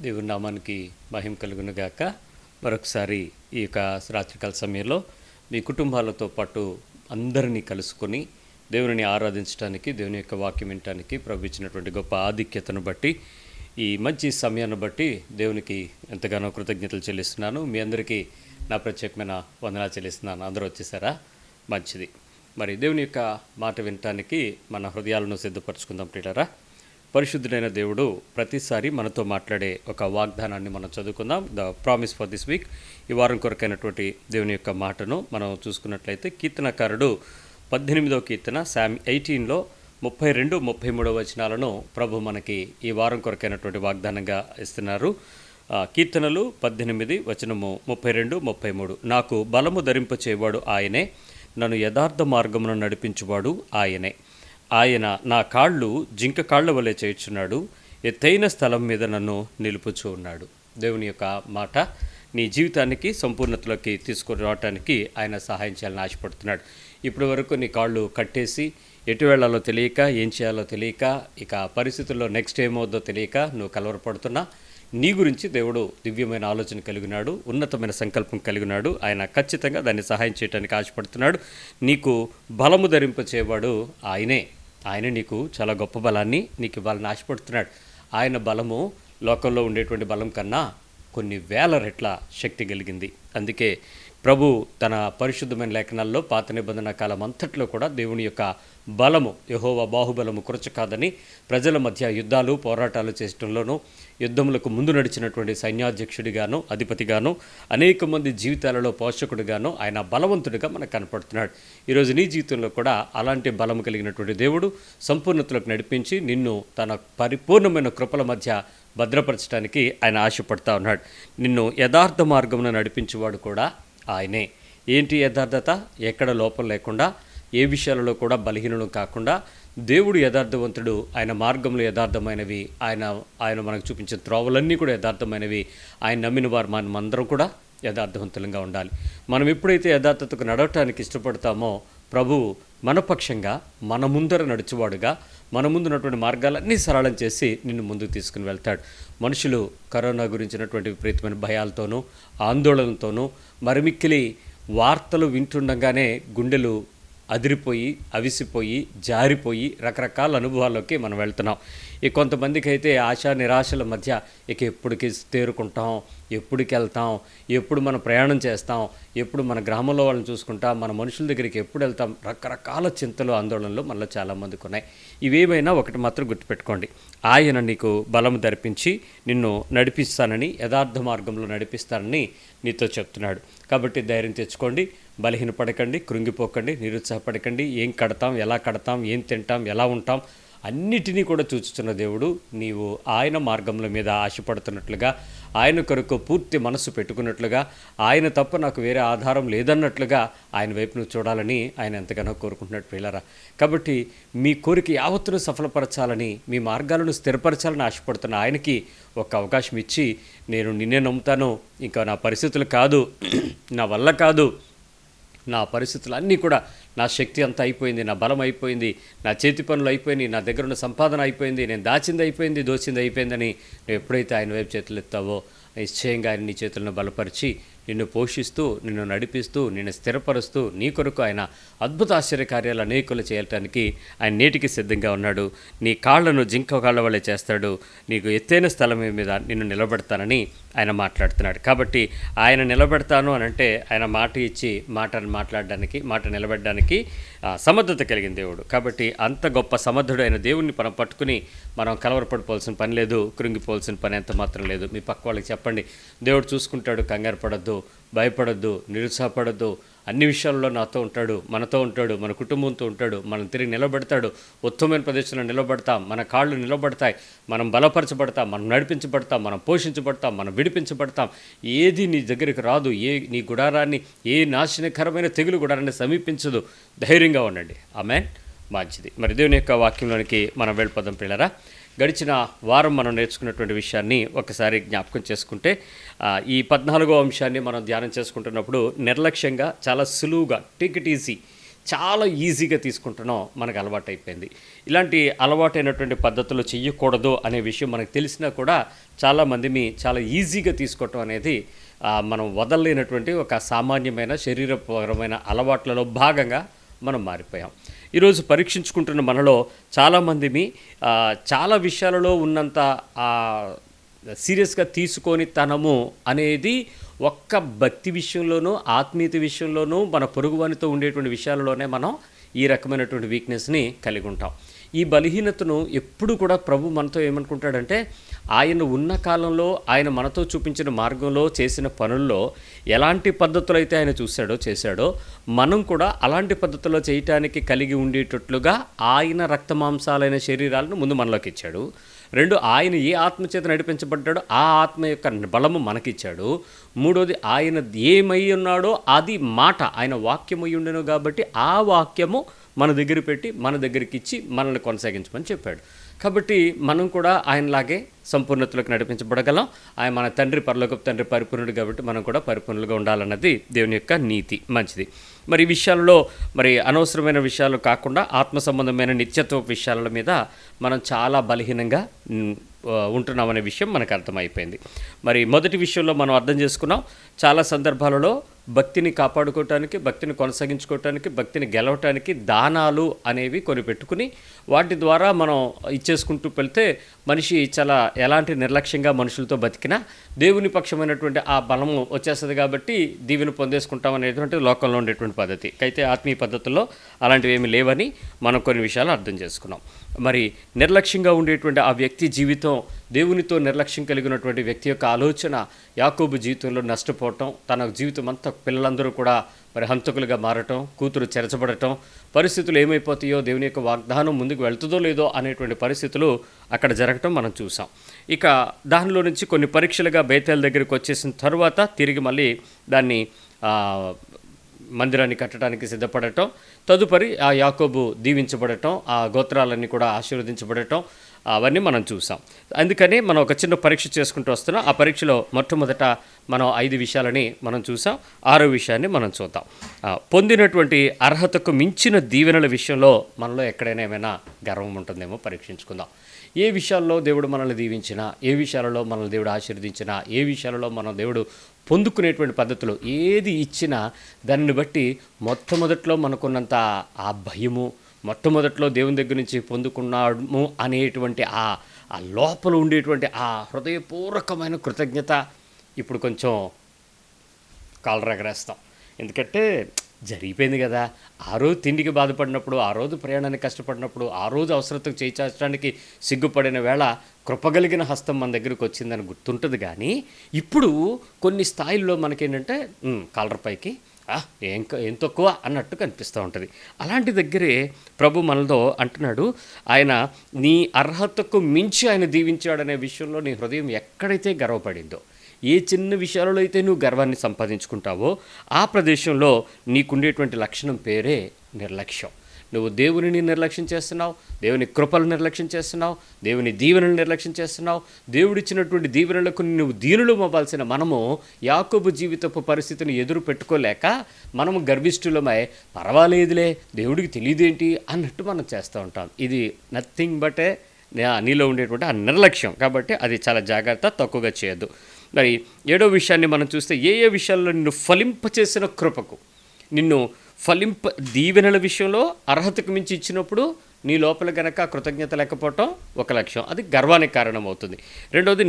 దేవుని నామానికి మహిమ కలుగును గాక. మరొకసారి ఈ యొక్క రాత్రికాల సమయంలో మీ కుటుంబాలతో పాటు అందరినీ కలుసుకొని దేవుని ఆరాధించడానికి, దేవుని యొక్క వాక్యం వినటానికి ప్రభు ఇచ్చినటువంటి గొప్ప ఆధిక్యతను బట్టి, ఈ మంచి సమయాన్ని బట్టి దేవునికి ఎంతగానో కృతజ్ఞతలు చెల్లిస్తున్నాను. మీ అందరికీ నా ప్రత్యేకమైన వందనాలు చెల్లిస్తున్నాను. అందరూ వచ్చేసారా? మంచిది. మరి దేవుని యొక్క మాట వినటానికి మన హృదయాలను సిద్ధపరచుకుందాం ప్రియులారా. పరిశుద్ధుడైన దేవుడు ప్రతిసారి మనతో మాట్లాడే ఒక వాగ్దానాన్ని మనం చదువుకుందాం. The promise for this week. ఈ వారం కొరకైనటువంటి దేవుని యొక్క మాటను మనం చూసుకున్నట్లయితే కీర్తనకారుడు 18వ కీర్తన Psalm 18లో 32, 33 వచనాలను ప్రభు మనకి ఈ వారం కొరకైనటువంటి వాగ్దానంగా ఇస్తున్నారు. కీర్తనలు 18 వచనము 32, 33. నాకు బలము ధరింపచేవాడు ఆయనే, నన్ను యథార్థ మార్గమును నడిపించువాడు ఆయనే. ఆయన నా కాళ్ళు జింక కాళ్ల వలె చేర్చున్నాడు, ఎత్తైన స్థలం మీద నన్ను నిలుపుచూ ఉన్నాడు. దేవుని యొక్క మాట నీ జీవితానికి సంపూర్ణతలోకి తీసుకొని రావటానికి ఆయన సహాయం చేయాలని ఆశపడుతున్నాడు. ఇప్పటి వరకు నీ కాళ్ళు కట్టేసి ఎటు వెళ్ళాలో తెలియక, ఏం చేయాలో తెలియక, ఇక పరిస్థితుల్లో నెక్స్ట్ ఏమవుద్దో తెలియక నువ్వు కలవరపడుతున్నా, నీ గురించి దేవుడు దివ్యమైన ఆలోచన కలిగినాడు, ఉన్నతమైన సంకల్పం కలిగినాడు. ఆయన ఖచ్చితంగా దాన్ని సహాయం చేయడానికి ఆశపడుతున్నాడు. నీకు బలము ధరింపచేవాడు ఆయనే. ఆయన నీకు చాలా గొప్ప బలాన్ని నీకు ఇవ్వాలని ఆశపడుతున్నాడు. ఆయన బలము లోకంలో ఉండేటువంటి బలం కన్నా కొన్ని వేల రెట్ల శక్తి కలిగింది. అందుకే ప్రభు తన పరిశుద్ధమైన లేఖనాల్లో పాత నిబంధన కాలం అంతట్లో కూడా దేవుని యొక్క బలము, యెహోవా బాహుబలము కొరచ కాదని ప్రజల మధ్య యుద్ధాలు పోరాటాలు చేయడంలోనూ, యుద్ధములకు ముందు నడిచినటువంటి సైన్యాధ్యక్షుడిగాను, అధిపతిగాను, అనేక మంది జీవితాలలో పోషకుడిగాను ఆయన బలవంతుడిగా మనకు కనపడుతున్నాడు. ఈరోజు నీ జీవితంలో కూడా అలాంటి బలము కలిగినటువంటి దేవుడు సంపూర్ణతలోకి నడిపించి నిన్ను తన పరిపూర్ణమైన కృపల మధ్య భద్రపరచడానికి ఆయన ఆశపడతా ఉన్నాడు. నిన్ను యథార్థ మార్గమున నడిపించేవాడు కూడా ఆయనే. ఏంటి యథార్థత? ఎక్కడ లోపం లేకుండా, ఏ విషయాలలో కూడా బలహీనలు కాకుండా, దేవుడు యథార్థవంతుడు. ఆయన మార్గములు యథార్థమైనవి, ఆయన మనకు చూపించిన త్రోవలన్నీ కూడా యథార్థమైనవి. ఆయన నమ్మిన వారు మనమందరం కూడా యథార్థవంతులంగా ఉండాలి. మనం ఎప్పుడైతే యథార్థతకు నడవటానికి ఇష్టపడతామో ప్రభువు మన పక్షంగా, మన ముందర నడుచువాడుగా, మన ముందున్నటువంటి మార్గాలన్నీ సరళం చేసి నిన్ను ముందుకు తీసుకుని వెళ్తాడు. మనుషులు కరోనా గురించినటువంటి విపరీతమైన భయాలతోనూ, ఆందోళనతోనూ, మరిమిక్కిలి వార్తలు వింటుండగానే గుండెలు అదిరిపోయి, అవిసిపోయి, జారిపోయి రకరకాల అనుభవాల్లోకి మనం వెళ్తున్నాం. ఈ కొంతమందికి అయితే ఆశా నిరాశల మధ్య ఇక ఎప్పటికి తేరుకుంటాం, ఎప్పటికి వెళ్తాం, ఎప్పుడు మనం ప్రయాణం చేస్తాం, ఎప్పుడు మన గ్రామంలో వాళ్ళని చూసుకుంటాం, మన మనుషుల దగ్గరికి ఎప్పుడు వెళ్తాం, రకరకాల చింతలు, ఆందోళనలు మనలో చాలామందికి ఉన్నాయి. ఇవేమైనా ఒకటి మాత్రం గుర్తుపెట్టుకోండి, ఆయన నీకు బలము ధరిపించి నిన్ను నడిపిస్తానని, యథార్థ మార్గంలో నడిపిస్తానని నీతో చెప్తున్నాడు. కాబట్టి ధైర్యం తెచ్చుకోండి, బలహీనపడకండి, కృంగిపోకండి, నిరుత్సాహపడకండి. ఏం కడతాం, ఎలా కడతాం, ఏం తింటాం, ఎలా ఉంటాం, అన్నిటినీ కూడా చూచుచున్న దేవుడు. నీవు ఆయన మార్గముల మీద ఆశపడుతున్నట్లుగా, ఆయన కొరకు పూర్తి మనస్సు పెట్టుకున్నట్లుగా, ఆయన తప్ప నాకు వేరే ఆధారం లేదన్నట్లుగా ఆయన వైపు నువ్వు చూడాలని ఆయన ఎంతగానో కోరుకుంటున్నట్టు ప్రియులారా. కాబట్టి మీ కోరిక యావత్తును సఫలపరచాలని, మీ మార్గాలను స్థిరపరచాలని ఆశపడుతున్న ఆయనకి ఒక అవకాశం ఇచ్చి, నేను నిన్నే నమ్ముతాను, ఇంకా నా పరిస్థితులు కాదు, నా వల్ల కాదు, నా పరిస్థితులు అన్నీ కూడా, నా శక్తి అంతా అయిపోయింది, నా బలం అయిపోయింది, నా చేతి పనులు అయిపోయినాయి, నా దగ్గర ఉన్న సంపాదన అయిపోయింది, నేను దాచింది అయిపోయింది, దోచింది అయిపోయిందని నువ్వు ఎప్పుడైతే ఆయన వైపు చేతులు ఎత్తావో నిశ్చయంగా ఆయన నీ చేతులను బలపరిచి నిన్ను పోషిస్తూ, నిన్ను నడిపిస్తూ, నిన్ను స్థిరపరుస్తూ, నీ కొరకు ఆయన అద్భుత ఆశ్చర్యకార్యాలు అనేకులు చేయటానికి ఆయన నేటికి సిద్ధంగా ఉన్నాడు. నీ కాళ్లను జింక కాళ్ళ వల్లే చేస్తాడు, నీకు ఎత్తైన స్థలం మీద నిన్ను నిలబెడతానని ఆయన మాట్లాడుతున్నాడు. కాబట్టి ఆయన నిలబెడతాను అని అంటే ఆయన మాట ఇచ్చి మాట నిలబెట్టడానికి సమర్థత కలిగిన దేవుడు. కాబట్టి అంత గొప్ప సమర్థుడు అయిన దేవుణ్ణి మనం పట్టుకుని మనం కలవరపడిపోవాల్సిన పని లేదు, కృంగిపోవాల్సిన పని ఎంత మాత్రం లేదు. మీ పక్క వాళ్ళకి చెప్పండి, దేవుడు చూసుకుంటాడు, కంగారు పడద్దు, భయపడద్దు, నిరుత్సాహపడద్దు, అన్ని విషయాల్లో నాతో ఉంటాడు, మనతో ఉంటాడు, మన కుటుంబంతో ఉంటాడు, మనం తిరిగి నిలబెడతాడు, ఉత్తమమైన ప్రదేశంలో నిలబడతాం, మన కాళ్ళు నిలబడతాయి, మనం బలపరచబడతాం, మనం నడిపించబడతాం, మనం పోషించబడతాం, మనం విడిపించబడతాం. ఏది నీ దగ్గరికి రాదు, నీ గుడారాన్ని, ఏ నాశనకరమైన తెగులు గుడారాన్ని సమీపించదు. ధైర్యంగా ఉండండి. ఆమేన్. మంచిది. మరి దేవుని యొక్క వాక్యంలోనికి మనం వెళ్ళిపోదాం పిల్లరా. గడిచిన వారం మనం నేర్చుకున్నటువంటి విషయాన్ని ఒకసారి జ్ఞాపకం చేసుకుంటే, ఈ 14వ అంశాన్ని మనం ధ్యానం చేసుకుంటున్నప్పుడు నిర్లక్ష్యంగా, చాలా సులువుగా, టేక్ ఇట్ ఈజీ, చాలా ఈజీగా తీసుకుంటున్నాం, మనకు అలవాటైపోయింది. ఇలాంటి అలవాటైనటువంటి పద్ధతులు చెయ్యకూడదు అనే విషయం మనకు తెలిసినా కూడా చాలామంది చాలా ఈజీగా తీసుకోవటం అనేది మనం వదలలేనటువంటి ఒక సామాన్యమైన శరీరపరమైన అలవాట్లలో భాగంగా మనం మారిపోయాం. ఈరోజు పరీక్షించుకుంటున్న మనలో చాలామంది చాలా విషయాలలో ఉన్నంత సీరియస్గా తీసుకొని తనము అనేది ఒక్క భక్తి విషయంలోనూ ఆత్మీయత విషయంలోనూ మన పొరుగువానితో ఉండేటువంటి విషయాలలోనే మనం ఈ రకమైనటువంటి వీక్నెస్ని కలిగి ఉంటాం. ఈ బలహీనతను ఎప్పుడు కూడా ప్రభు మనతో ఏమనుకుంటాడంటే, ఆయన ఉన్న కాలంలో ఆయన మనతో చూపించిన మార్గంలో చేసిన పనుల్లో ఎలాంటి పద్ధతులు అయితే ఆయన చేశాడో మనం కూడా అలాంటి పద్ధతుల్లో చేయటానికి కలిగి ఉండేటట్లుగా ఆయన రక్తమాంసాలైన శరీరాలను ముందు మనలోకి ఇచ్చాడు. 2, ఆయన ఏ ఆత్మ చేత నడిపించబడ్డాడో ఆ ఆత్మ యొక్క బలము మనకిచ్చాడు. 3వది, ఆయన ఏమై ఉన్నాడో అది మాట, ఆయన వాక్యమై ఉండెను కాబట్టి ఆ వాక్యము మన దగ్గర పెట్టి మన దగ్గరికి ఇచ్చి మనల్ని కొనసాగించమని చెప్పాడు. కాబట్టి మనం కూడా ఆయనలాగే సంపూర్ణతలోకి నడిపించబడగలం. ఆయన మన తండ్రి, పరలోకపు తండ్రి పరిపూర్ణుడు కాబట్టి మనం కూడా పరిపూర్ణులుగా ఉండాలన్నది దేవుని యొక్క నీతి. మంచిది. మరి ఈ విషయాల్లో అనవసరమైన విషయాలు కాకుండా ఆత్మ సంబంధమైన నిత్యత్వ విషయాల మీద మనం చాలా బలహీనంగా ఉంటున్నామనే విషయం మనకు అర్థమైపోయింది. మరి మొదటి విషయంలో మనం అర్థం చేసుకున్నాం, చాలా సందర్భాలలో భక్తిని కాపాడుకోవటానికి, భక్తిని కొనసాగించుకోవటానికి, భక్తిని గెలవటానికి దానాలు అనేవి కొని పెట్టుకుని వాటి ద్వారా మనం ఇచ్చేసుకుంటూ వెళ్తే మనిషి చాలా ఎలాంటి నిర్లక్ష్యంగా మనుషులతో బతికినా దేవుని పక్షమైనటువంటి ఆ బలము వచ్చేస్తుంది కాబట్టి దీవెని పొందేసుకుంటాం అనేటువంటి లోకంలో ఉండేటువంటి పద్ధతి. అయితే ఆత్మీయ పద్ధతుల్లో అలాంటివి ఏమీ లేవని మనం కొన్ని విషయాలు అర్థం చేసుకున్నాం. మరి నిర్లక్ష్యంగా ఉండేటువంటి ఆ వ్యక్తి జీవితం, దేవునితో నిర్లక్ష్యం కలిగినటువంటి వ్యక్తి యొక్క ఆలోచన యాకోబు జీవితంలో నష్టపోవటం, తన జీవితం అంతా పిల్లలందరూ కూడా మరి హంతకులుగా మారటం, కూతురు చెరచబడటం, పరిస్థితులు ఏమైపోతాయో, దేవుని యొక్క వాగ్దానం ముందుకు వెళ్తుందో లేదో అనేటువంటి పరిస్థితులు అక్కడ జరగటం మనం చూసాం. ఇక దానిలో నుంచి కొన్ని పరీక్షలుగా బేతేల్ దగ్గరికి వచ్చేసిన తర్వాత తిరిగి మళ్ళీ దాన్ని మందిరాన్ని కట్టడానికి సిద్ధపడటం, తదుపరి ఆ యాకోబు దీవించబడటం, ఆ గోత్రాలన్నీ కూడా ఆశీర్వదించబడటం, అవన్నీ మనం చూసాం. అందుకని మనం ఒక చిన్న పరీక్ష చేసుకుంటూ వస్తున్నాం. ఆ పరీక్షలో మొట్టమొదట మనం 5 విషయాలని మనం చూసాం. 6వ విషయాన్ని మనం చూద్దాం. పొందినటువంటి అర్హతకు మించిన దీవెనల విషయంలో మనలో ఎక్కడైనా ఏమైనా గర్వం ఉంటుందేమో పరీక్షించుకుందాం. ఏ విషయాల్లో దేవుడు మనల్ని దీవించినా, ఏ విషయాలలో మనల్ని దేవుడు ఆశీర్వదించినా, ఏ విషయాలలో మనం దేవుడు పొందుకునేటువంటి పద్ధతులు ఏది ఇచ్చినా దానిని బట్టి మొట్టమొదట్లో మనకున్నంత ఆ భయము, మొట్టమొదట్లో దేవుని దగ్గర నుంచి పొందుకున్నాము అనేటువంటి ఆ లోపల ఉండేటువంటి ఆ హృదయపూర్వకమైన కృతజ్ఞత ఇప్పుడు కొంచెం కాలరెగరేస్తాం. ఎందుకంటే జరిగిపోయింది కదా. ఆ రోజు తిండికి బాధపడినప్పుడు, ఆ రోజు ప్రయాణానికి కష్టపడినప్పుడు, ఆ రోజు అవసరతకు చేయించడానికి సిగ్గుపడిన వేళ కృపగలిగిన హస్తం మన దగ్గరికి వచ్చిందని గుర్తుంటుంది. కానీ ఇప్పుడు కొన్ని స్థాయిల్లో మనకేంటంటే కాలర్ పైకి ఏం తక్కువ అన్నట్టు కనిపిస్తూ ఉంటుంది. అలాంటి దగ్గరే ప్రభు మనతో అంటున్నాడు, ఆయన నీ అర్హతకు మించి ఆయన దీవించాడనే విషయంలో నీ హృదయం ఎక్కడైతే గర్వపడిందో, ఏ చిన్న విషయాలలో అయితే నువ్వు గర్వాన్ని సంపాదించుకుంటావో ఆ ప్రదేశంలో నీకుండేటువంటి లక్షణం పేరే నిర్లక్ష్యం. నువ్వు దేవునిని నిర్లక్ష్యం చేస్తున్నావు, దేవుని కృపలు నిర్లక్ష్యం చేస్తున్నావు, దేవుని దీవెనలు నిర్లక్ష్యం చేస్తున్నావు. దేవుడిచ్చినటువంటి దీవెనలకు నువ్వు దీనులు అవ్వాల్సిన మనము యాకోబు జీవితపు పరిస్థితిని ఎదురు పెట్టుకోలేక మనము గర్విష్ఠులమై పర్వాలేదులే దేవుడికి తెలియదేంటి అన్నట్టు మనం చేస్తూ ఉంటాం. ఇది నథింగ్ బట్ నీలో ఉండేటువంటి ఆ నిర్లక్ష్యం. కాబట్టి అది చాలా జాగ్రత్త, తక్కువగా చేయొద్దు. మరి 7వ విషయాన్ని మనం చూస్తే, ఏ విషయాల్లో నిన్ను ఫలింపచేసిన కృపకు, నిన్ను దీవెనల విషయంలో అర్హతకు మించి ఇచ్చినప్పుడు నీ లోపల గనక కృతజ్ఞత లేకపోవటం ఒక లక్ష్యం, అది గర్వానికి కారణమవుతుంది. 2వది,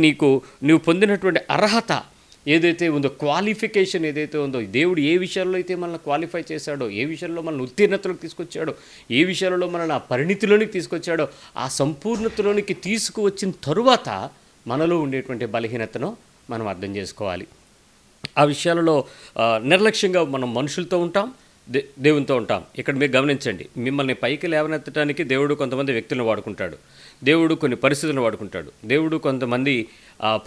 నువ్వు పొందినటువంటి అర్హత ఏదైతే ఉందో, క్వాలిఫికేషన్ ఏదైతే ఉందో, దేవుడు ఏ విషయాల్లో అయితే మనల్ని క్వాలిఫై చేశాడో, ఏ విషయంలో మనల్ని ఉత్తీర్ణతలోకి తీసుకొచ్చాడో, ఏ విషయాలలో మనల్ని ఆ పరిణితిలోనికి తీసుకొచ్చాడో, ఆ సంపూర్ణతలోనికి తీసుకువచ్చిన తరువాత మనలో ఉండేటువంటి బలహీనతను మనం అర్థం చేసుకోవాలి. ఆ విషయాలలో నిర్లక్ష్యంగా మనం మనుషులతో ఉంటాం, దేవునితో ఉంటాం. ఇక్కడ మీరు గమనించండి, మిమ్మల్ని పైకి లేవనెత్తడానికి దేవుడు కొంతమంది వ్యక్తులను వాడుకుంటాడు, దేవుడు కొన్ని పరిస్థితులను వాడుకుంటాడు, దేవుడు కొంతమంది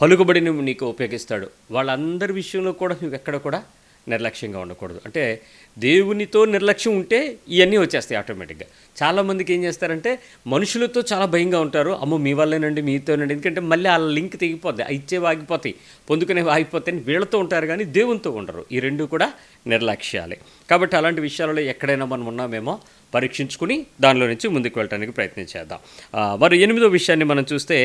పలుకుబడిని నీకు ఉపయోగిస్తాడు. వాళ్ళందరి విషయంలో కూడా నువ్వు ఎక్కడ కూడా నిర్లక్ష్యంగా ఉండకూడదు. అంటే దేవునితో నిర్లక్ష్యం ఉంటే ఇవన్నీ వచ్చేస్తాయి ఆటోమేటిక్గా. చాలామందికి ఏం చేస్తారంటే మనుషులతో చాలా భయంగా ఉంటారు. అమ్మో మీ వల్లేనండి, మీతోనండి, ఎందుకంటే మళ్ళీ ఆ లింక్ తెగిపోద్ది, ఇచ్చేవి ఆగిపోతాయి, పొందుకునేవి ఆగిపోతాయి. వీళ్ళతో ఉంటారు కానీ దేవునితో ఉండరు. ఈ రెండు కూడా నిర్లక్ష్యాలే. కాబట్టి అలాంటి విషయాలలో ఎక్కడైనా మనం ఉన్నామేమో పరీక్షించుకుని దానిలో నుంచి ముందుకు వెళ్ళడానికి ప్రయత్నం చేద్దాం. మరి 8వ విషయాన్ని మనం చూస్తే,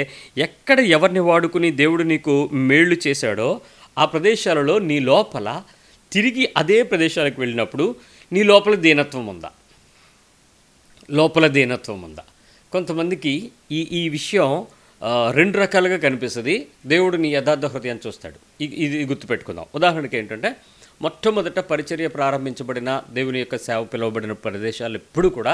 ఎక్కడ ఎవరిని వాడుకుని దేవుడు నీకు మేళ్ళు చేశాడో ఆ ప్రదేశాలలో నీ లోపల తిరిగి అదే ప్రదేశాలకు వెళ్ళినప్పుడు నీ లోపల దీనత్వం ఉందా? లోపల దీనత్వం ఉందా? కొంతమందికి ఈ విషయం రెండు రకాలుగా కనిపిస్తుంది. దేవుడు నీ యథార్థ హృదయాన్ని చూస్తాడు. ఇది గుర్తుపెట్టుకుందాం. ఉదాహరణకి ఏంటంటే, మొట్టమొదట పరిచర్య ప్రారంభించబడిన దేవుని యొక్క సేవ పిలువబడిన ప్రదేశాలు ఎప్పుడు కూడా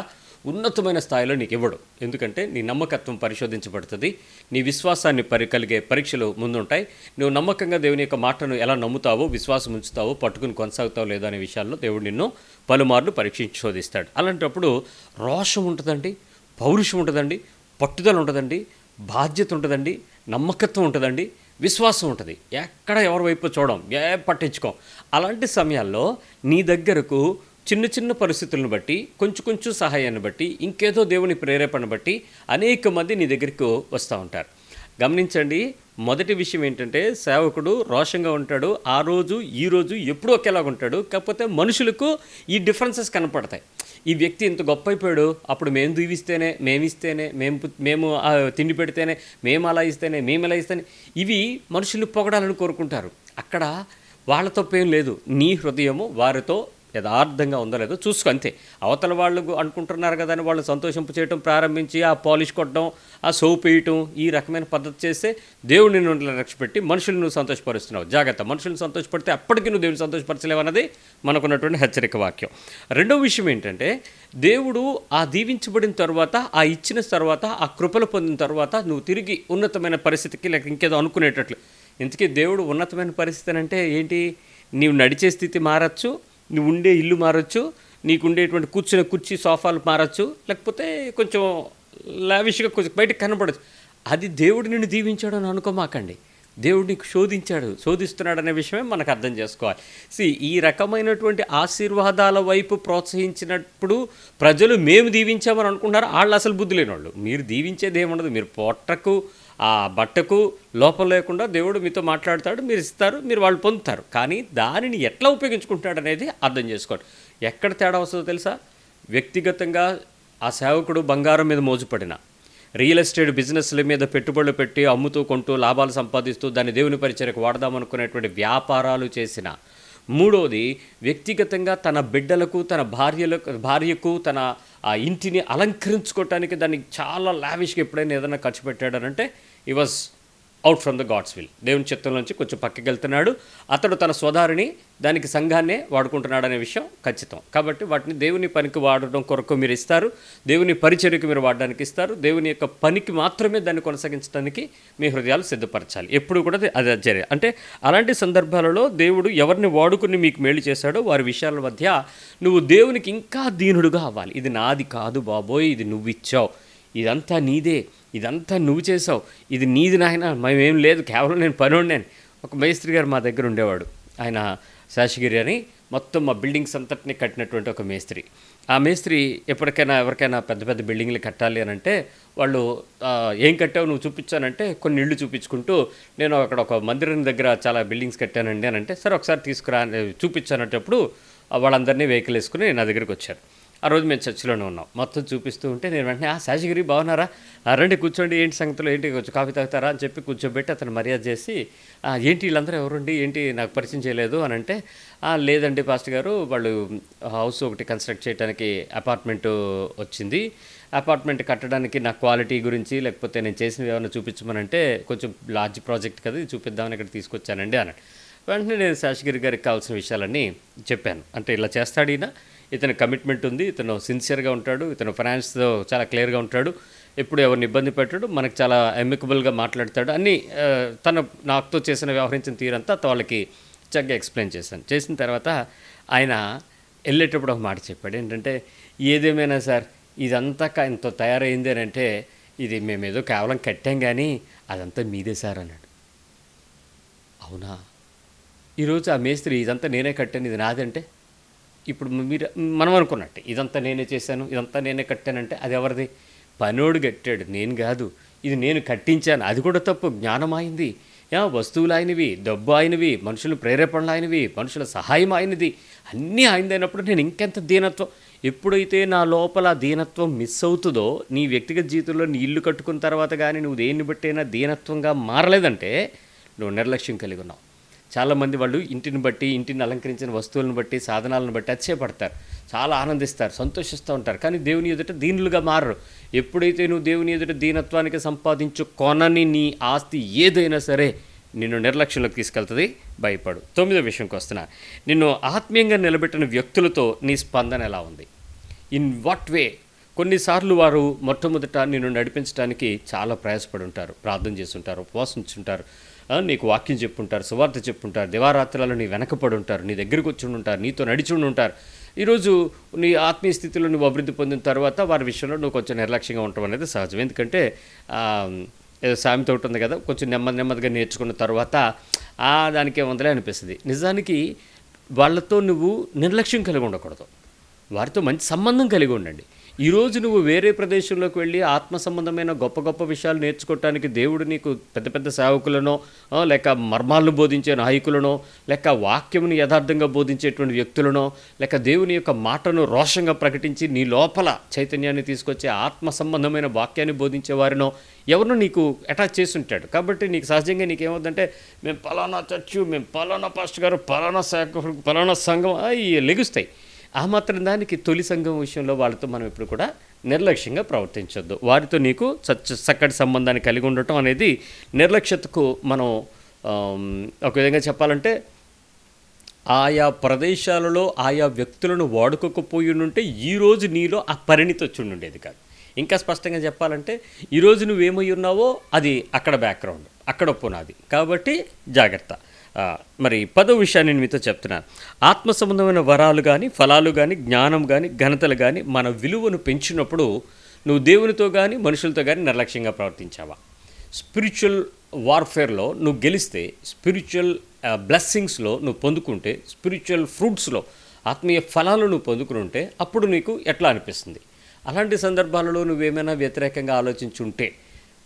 ఉన్నతమైన స్థాయిలో నీకు ఇవ్వడు. ఎందుకంటే నీ నమ్మకత్వం పరిశోధించబడుతుంది. నీ విశ్వాసాన్ని కలిగే పరీక్షలు ముందుంటాయి. నువ్వు నమ్మకంగా దేవుని యొక్క మాటను ఎలా నమ్ముతావో, విశ్వాసం ఉంచుతావో, పట్టుకుని కొనసాగుతావో లేదో అనే విషయాల్లో దేవుడు నిన్ను పలుమార్లు పరీక్షించి శోధిస్తాడు. అలాంటప్పుడు రోషం ఉంటుందండి, పౌరుషం ఉంటుందండి, పట్టుదల ఉంటుందండి, బాధ్యత ఉంటుందండి, నమ్మకత్వం ఉంటుందండి, విశ్వాసం ఉంటుంది. ఎక్కడ ఎవరి వైపు చూడం, పట్టించుకోం. అలాంటి సమయాల్లో నీ దగ్గరకు చిన్న చిన్న పరిస్థితులను బట్టి, కొంచెం సహాయాన్ని బట్టి, ఇంకేదో దేవుని ప్రేరేపణ బట్టి అనేక మంది నీ దగ్గరకు వస్తూ ఉంటారు. గమనించండి, మొదటి విషయం ఏంటంటే, సేవకుడు రోషంగా ఉంటాడు. ఆ రోజు ఈ రోజు ఎప్పుడూ ఒకేలాగా ఉంటాడు. కాకపోతే మనుషులకు ఈ డిఫరెన్సెస్ కనపడతాయి. ఈ వ్యక్తి ఇంత గొప్ప అయిపోయాడు, అప్పుడు మేము దీవిస్తేనే, మేమిస్తేనే, మేము తిండి పెడితేనే, మేము అలా ఇస్తేనే, మేము ఇలా ఇస్తేనే, ఇవి మనుషులు పొగడాలని కోరుకుంటారు. అక్కడ వాళ్ళ తప్పేం లేదు. నీ హృదయము వారితో యథార్థంగా ఉందో లేదో చూసుకో, అంతే. అవతల వాళ్ళు అనుకుంటున్నారు కదా అని వాళ్ళు సంతోషింపు చేయటం ప్రారంభించి ఆ పాలిష్ కొట్టడం, ఆ సోప్ వేయటం, ఈ రకమైన పద్ధతి చేస్తే దేవుడిని నుండి లక్ష్యపెట్టి మనుషులను నువ్వు సంతోషపరుస్తున్నావు. జాగ్రత్త, మనుషులను సంతోషపడితే అప్పటికి నువ్వు దేవుని సంతోషపరచలేవు అన్నది మనకున్నటువంటి హెచ్చరిక వాక్యం. రెండవ విషయం ఏంటంటే, దేవుడు ఆ దీవించబడిన తర్వాత, ఆ ఇచ్చిన తర్వాత, ఆ కృపలు పొందిన తర్వాత నువ్వు తిరిగి ఉన్నతమైన పరిస్థితికి లేక ఇంకేదో అనుకునేటట్లు. ఇంతకీ దేవుడు ఉన్నతమైన పరిస్థితి అంటే ఏంటి? నీవు నడిచే స్థితి మారచ్చు, నువ్వు ఉండే ఇల్లు మారచ్చు, నీకు ఉండేటువంటి కూర్చునే కుర్చీ సోఫాలు మారచ్చు, లేకపోతే కొంచెం లావిష్గా కొంచెం బయటకు కనపడచ్చు. అది దేవుడు నిన్ను దీవించాడు అని అనుకోమాకండి. దేవుడు నీకు శోధిస్తున్నాడు అనే విషయమే మనకు అర్థం చేసుకోవాలి. ఈ రకమైనటువంటి ఆశీర్వాదాల వైపు ప్రోత్సహించినప్పుడు ప్రజలు మేము దీవించామని అనుకుంటున్నారు. వాళ్ళు అసలు బుద్ధి లేని వాళ్ళు. మీరు దీవించేది ఏముండదు. మీరు పొట్టకు ఆ బట్టకు లోపం లేకుండా దేవుడు మీతో మాట్లాడతాడు, మీరు ఇస్తారు, మీరు వాళ్ళు పొందుతారు. కానీ దానిని ఎట్లా ఉపయోగించుకుంటాడు అనేది అర్థం చేసుకోండి. ఎక్కడ తేడా వస్తుందో తెలుసా? వ్యక్తిగతంగా ఆ సేవకుడు బంగారం మీద మోజుపడిన, రియల్ ఎస్టేట్ బిజినెస్ల మీద పెట్టుబడులు పెట్టి అమ్ముతూ కొంటూ లాభాలు సంపాదిస్తూ దాన్ని దేవుని పరిచర్యకు వాడదామనుకునేటువంటి వ్యాపారాలు చేసిన, మూడోది వ్యక్తిగతంగా తన బిడ్డలకు, తన భార్యకు తన ఆ ఇంటిని అలంకరించుకోవటానికి దానికి చాలా లావిష్గా ఎప్పుడైనా ఏదైనా ఖర్చు పెట్టాడనంటే ఈ was out from the God's will. దేవుని చిత్తంలోంచి కొంచెం పక్కకి వెళ్తున్నాడు. అతడు తన స్వదారిని, దానికి సంఘాన్నే వాడుకుంటున్నాడు అనే విషయం ఖచ్చితం. కాబట్టి వాటిని దేవుని పనికి వాడడం కొరకు మీరు ఇస్తారు, దేవుని పరిచర్యకు మీరు వాడడానికి ఇస్తారు. దేవుని యొక్క పనికి మాత్రమే దాన్ని కొనసాగించడానికి మీ హృదయాలు సిద్ధపరచాలి. ఎప్పుడు కూడా అది జరిగే అంటే అలాంటి సందర్భాలలో దేవుడు ఎవరిని వాడుకుని మీకు మేలు చేశాడో వారి విషయాల మధ్య నువ్వు దేవునికి ఇంకా దీనుడుగా అవ్వాలి. ఇది నాది కాదు బాబోయ్, ఇది నువ్వు ఇచ్చావు, ఇదంతా నీదే, ఇదంతా నువ్వు చేసావు, ఇది నీది నాయన, మేమేం లేదు, కేవలం నేను పనోడిని. ఒక మేస్త్రి గారు మా దగ్గర ఉండేవాడు. ఆయన శేషగిరి అని, మొత్తం మా బిల్డింగ్స్ అంతటిని కట్టినటువంటి ఒక మేస్త్రి. ఆ మేస్త్రి ఎవరికైనా పెద్ద పెద్ద బిల్డింగ్లు కట్టాలి అని అంటే వాళ్ళు ఏం కట్టావు నువ్వు చూపించానంటే కొన్ని ఇళ్ళు చూపించుకుంటూ, నేను అక్కడ ఒక మందిరం దగ్గర చాలా బిల్డింగ్స్ కట్టానండి అని అంటే, సరే ఒకసారి తీసుకురా చూపించానటప్పుడు వాళ్ళందరినీ వెహికల్ వేసుకుని నా దగ్గరికి వచ్చారు. ఆ రోజు మేము చర్చిలోనే ఉన్నాం. మొత్తం చూపిస్తూ ఉంటే నేను వెంటనే, శేషగిరి బాగున్నారా, రండి కూర్చోండి, ఏంటి సంగతులు, ఏంటి కొంచెం కాఫీ తాగుతారా అని చెప్పి కూర్చోబెట్టి అతను మర్యాద చేసి, ఏంటి వీళ్ళందరూ ఎవరుండి, ఏంటి నాకు పరిచయం చేయలేదు అని అంటే, లేదండి పాస్టర్ గారు, వాళ్ళు హౌస్ ఒకటి కన్స్ట్రక్ట్ చేయడానికి అపార్ట్మెంటు వచ్చింది, అపార్ట్మెంట్ కట్టడానికి నా క్వాలిటీ గురించి లేకపోతే నేను చేసినవి ఏమైనా చూపించమనంటే, కొంచెం లార్జ్ ప్రాజెక్ట్ కదా ఇది చూపిద్దామని ఇక్కడ తీసుకొచ్చానండి అన్నాడు. వెంటనే నేను శేషగిరి గారికి కావాల్సిన విషయాలన్నీ చెప్పాను. అంటే ఇలా చేస్తాడు ఈయన, ఇతను కమిట్మెంట్ ఉంది, ఇతను సిన్సియర్గా ఉంటాడు, ఇతను ఫైనాన్స్తో చాలా క్లియర్గా ఉంటాడు, ఎప్పుడు ఎవరిని ఇబ్బంది పెట్టాడు, మనకు చాలా ఎమికబుల్గా మాట్లాడతాడు అన్నీ నాతో చేసిన వ్యవహరించిన తీరంతా వాళ్ళకి చక్కగా ఎక్స్ప్లెయిన్ చేశాను. చేసిన తర్వాత ఆయన వెళ్ళేటప్పుడు ఒక మాట చెప్పాడు. ఏంటంటే, ఏదేమైనా సార్ ఇదంతా ఇంత తయారైంది అని అంటే, ఇది మేమేదో కేవలం కట్టాం కానీ అదంతా మీదే సార్ అన్నాడు. అవునా, ఈరోజు ఆ మేస్త్రి ఇదంతా నేనే కట్టాను, ఇది నాదంటే, ఇప్పుడు మీరు మనం అనుకున్నట్టే ఇదంతా నేనే చేశాను, ఇదంతా నేనే కట్టానంటే అది ఎవరిది? పనోడు కట్టాడు, నేను కాదు. ఇది నేను కట్టించాను, అది కూడా తప్పు. జ్ఞానం ఆయనది, వస్తువులు ఆయనవి, డబ్బు ఆయనవి, మనుషుల ప్రేరేపణలు ఆయనవి, మనుషుల సహాయం ఆయనది, అన్నీ ఆయనదైనప్పుడు నేను ఇంకెంత దీనత్వం. ఎప్పుడైతే నా లోపల దీనత్వం మిస్ అవుతుందో, నీ వ్యక్తిగత జీవితంలో నీ ఇల్లు కట్టుకున్న తర్వాత కానీ నువ్వు దేన్ని బట్టైనా దీనత్వంగా మారలేదంటే నువ్వు నిర్లక్ష్యం కలిగి ఉన్నావు. చాలామంది వాళ్ళు ఇంటిని బట్టి, ఇంటిని అలంకరించిన వస్తువులను బట్టి, సాధనాలను బట్టి అతిశయపడతారు, చాలా ఆనందిస్తారు, సంతోషిస్తూ ఉంటారు. కానీ దేవుని ఎదుట దీనులుగా మారరు. ఎప్పుడైతే నువ్వు దేవుని ఎదుట దీనత్వానికి సంపాదించుకొనని నీ ఆస్తి ఏదైనా సరే నిన్ను నిర్లక్ష్యంలోకి తీసుకెళ్తుంది, భయపడు. 9వ విషయంకి వస్తున్నా. నిన్ను ఆత్మీయంగా నిలబెట్టిన వ్యక్తులతో నీ స్పందన ఎలా ఉంది? In what way? కొన్నిసార్లు వారు మొట్టమొదట నిన్ను నడిపించడానికి చాలా ప్రయాసపడి ఉంటారు, ప్రార్థన చేస్తుంటారు, ఉపవాసించుంటారు, నీకు వాక్యం చెప్పుంటారు, సువార్త చెప్పుంటారు, దివారాత్రాలు నీ వెనకపడి ఉంటారు, నీ దగ్గరికి వచ్చి ఉంటారు, నీతో నడిచి ఉంటారు. ఈరోజు నీ ఆత్మీయ స్థితిలో నువ్వు అభివృద్ధి పొందిన తర్వాత వారి విషయంలో నువ్వు కొంచెం నిర్లక్ష్యంగా ఉండటం అనేది సహజం. ఎందుకంటే ఏదో సామెత ఒకటి ఉంది కదా, కొంచెం నెమ్మదిగా నేర్చుకున్న తర్వాత దానికే ఉందలే అనిపిస్తుంది. నిజానికి వాళ్ళతో నువ్వు నిర్లక్ష్యం కలిగి ఉండకూడదు, వారితో మంచి సంబంధం కలిగి ఉండండి. ఈరోజు నువ్వు వేరే ప్రదేశంలోకి వెళ్ళి ఆత్మ సంబంధమైన గొప్ప గొప్ప విషయాలు నేర్చుకోవటానికి దేవుడు నీకు పెద్ద పెద్ద సేవకులనో, లేక మర్మాలను బోధించే నాయకులనో, లేక వాక్యమును యథార్థంగా బోధించేటువంటి వ్యక్తులనో, లేక దేవుని యొక్క మాటను రోషంగా ప్రకటించి నీ లోపల చైతన్యాన్ని తీసుకొచ్చే ఆత్మ సంబంధమైన వాక్యాన్ని బోధించే వారినో ఎవరినో నీకు అటాచ్ చేసి ఉంటాడు. కాబట్టి నీకు సహజంగా నీకేమవుతుందంటే, మేము పలానా చర్చు, మేము పలానా పాస్టర్ గారు, పలానా శాఖ, పలానా సంఘం లెగుస్తాయి. ఆ మాత్రం దానికి తొలి సంఘం విషయంలో వాళ్ళతో మనం ఎప్పుడు కూడా నిర్లక్ష్యంగా ప్రవర్తించొద్దు. వారితో నీకు చక్కటి సంబంధాన్ని కలిగి ఉండటం అనేది నిర్లక్ష్యతకు మనం ఒక విధంగా చెప్పాలంటే ఆయా ప్రదేశాలలో ఆయా వ్యక్తులను వాడుకోకపోయి ఉంటే ఈరోజు నీలో ఆ పరిణితి వచ్చి ఉండేది కాదు. ఇంకా స్పష్టంగా చెప్పాలంటే ఈరోజు నువ్వేమై ఉన్నావో అది అక్కడ బ్యాక్గ్రౌండ్, అక్కడ పునాది. కాబట్టి జాగ్రత్త. మరి 10వ విషయాన్ని నేను మీతో చెప్తున్నాను. ఆత్మ సంబంధమైన వరాలు కానీ, ఫలాలు కానీ, జ్ఞానం కానీ, ఘనతలు కానీ మన విలువను పెంచినప్పుడు నువ్వు దేవునితో కానీ మనుషులతో కానీ నిర్లక్ష్యంగా ప్రవర్తించావా? స్పిరిచువల్ వార్ఫేర్లో నువ్వు గెలిస్తే, స్పిరిచువల్ బ్లెస్సింగ్స్లో నువ్వు పొందుకుంటే, స్పిరిచువల్ ఫ్రూట్స్లో ఆత్మీయ ఫలాలు నువ్వు పొందుకుని ఉంటే అప్పుడు నీకు ఎట్లా అనిపిస్తుంది? అలాంటి సందర్భాలలో నువ్వేమైనా వ్యతిరేకంగా ఆలోచించుంటే,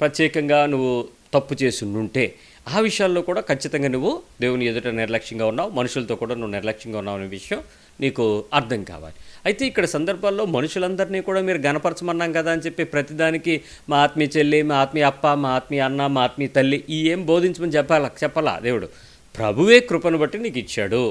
ప్రత్యేకంగా నువ్వు తప్పు చేసి ఉంటే ఆ విషయాల్లో కూడా ఖచ్చితంగా నువ్వు దేవుని ఎదుట నిర్లక్ష్యంగా ఉన్నావు, మనుషులతో కూడా నువ్వు నిర్లక్ష్యంగా ఉన్నావు అనే విషయం నీకు అర్థం కావాలి. అయితే ఇక్కడ సందర్భాల్లో మనుషులందరినీ కూడా మీరు గణపరచమన్నాం కదా అని చెప్పి ప్రతిదానికి మా ఆత్మీయ చెల్లి, మా ఆత్మీయ అప్ప, మా ఆత్మీయ అన్న, మా ఆత్మీయ తల్లి ఈ ఏం బోధించమని చెప్పాలా దేవుడు? ప్రభువే కృపను బట్టి నీకు ఇచ్చాడు.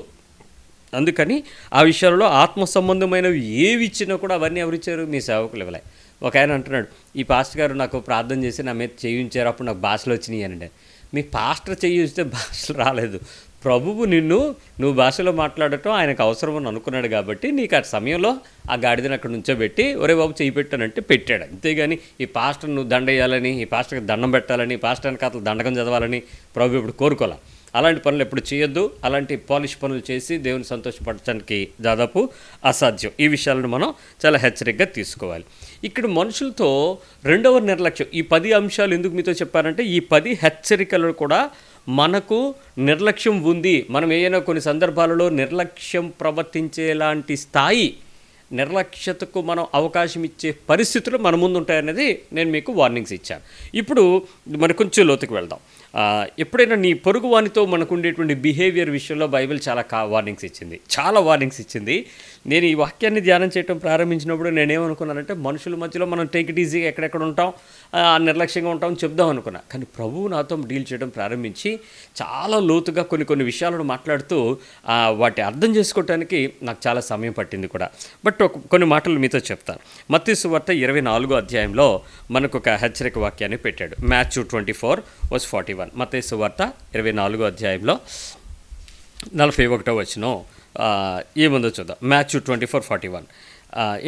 అందుకని ఆ విషయాలలో ఆత్మ సంబంధమైనవి ఏవి ఇచ్చినా కూడా అవన్నీ ఎవరిచ్చారు? మీ సేవకులు ఇవ్వలే. ఒక ఆయన అంటున్నాడు, ఈ పాస్టర్ గారు నాకు ప్రార్థన చేసి నా మీద చేయించారు, అప్పుడు నాకు భాషలు వచ్చినాయి అనండి. మీ పాస్టర్ చేయిస్తే భాషలు రాలేదు. ప్రభువు నువ్వు భాషలో మాట్లాడటం ఆయనకు అవసరం అని అనుకున్నాడు కాబట్టి నీకు ఆ సమయంలో ఆ గాడిదని అక్కడ నుంచోబెట్టి ఒరే బాబు చేయి పెట్టానంటే పెట్టాడు. అంతేగాని ఈ పాస్టర్ నువ్వు దండ వేయాలని, ఈ పాస్టర్కి దండం పెట్టాలని, పాస్టర్ వెనకాతలు దండకం చదవాలని ప్రభు ఇప్పుడు కోరుకోలే. అలాంటి పనులు ఎప్పుడు చేయొద్దు. అలాంటి పాలిష్ పనులు చేసి దేవుని సంతోషపరచడానికి దాదాపు అసాధ్యం. ఈ విషయాలను మనం చాలా హెచ్చరికగా తీసుకోవాలి. ఇక్కడ మనుషులతో రెండవ నిర్లక్ష్యం. ఈ 10 అంశాలు ఎందుకు మీతో చెప్పారంటే ఈ 10 హెచ్చరికలు కూడా మనకు నిర్లక్ష్యం ఉంది, మనం ఏదైనా కొన్ని సందర్భాలలో నిర్లక్ష్యం ప్రవర్తించేలాంటి స్థాయి, నిర్లక్ష్యతకు మనం అవకాశం ఇచ్చే పరిస్థితులు మన ముందు ఉంటాయనేది నేను మీకు వార్నింగ్స్ ఇచ్చాను. ఇప్పుడు మరి కొంచెం లోతుకు వెళ్దాం. ఎప్పుడైనా నీ పొరుగు వానితో మనకు ఉండేటువంటి బిహేవియర్ విషయంలో బైబిల్ చాలా వార్నింగ్స్ ఇచ్చింది, చాలా వార్నింగ్స్ ఇచ్చింది. నేను ఈ వాక్యాన్ని ధ్యానం చేయడం ప్రారంభించినప్పుడు నేనేమనుకున్నానంటే మనుషుల మధ్యలో మనం టేక్ ఇట్ ఈజీగా ఎక్కడెక్కడ ఉంటాం, నిర్లక్ష్యంగా ఉంటాం చెప్దాం అనుకున్నా. కానీ ప్రభువు నాతో డీల్ చేయడం ప్రారంభించి చాలా లోతుగా కొన్ని విషయాలను మాట్లాడుతూ వాటి అర్థం చేసుకోవటానికి నాకు చాలా సమయం పట్టింది కూడా. బట్ కొన్ని మాటలు మీతో చెప్తాను. మత్తయి సువార్త 24వ అధ్యాయంలో మనకు ఒక హెచ్చరిక వాక్యాన్ని పెట్టాడు. Matthew 24:41. మత్తయి సువార్త 24వ అధ్యాయంలో 41వ వచనం ఏముందో చూద్దాం. Matthew 24:41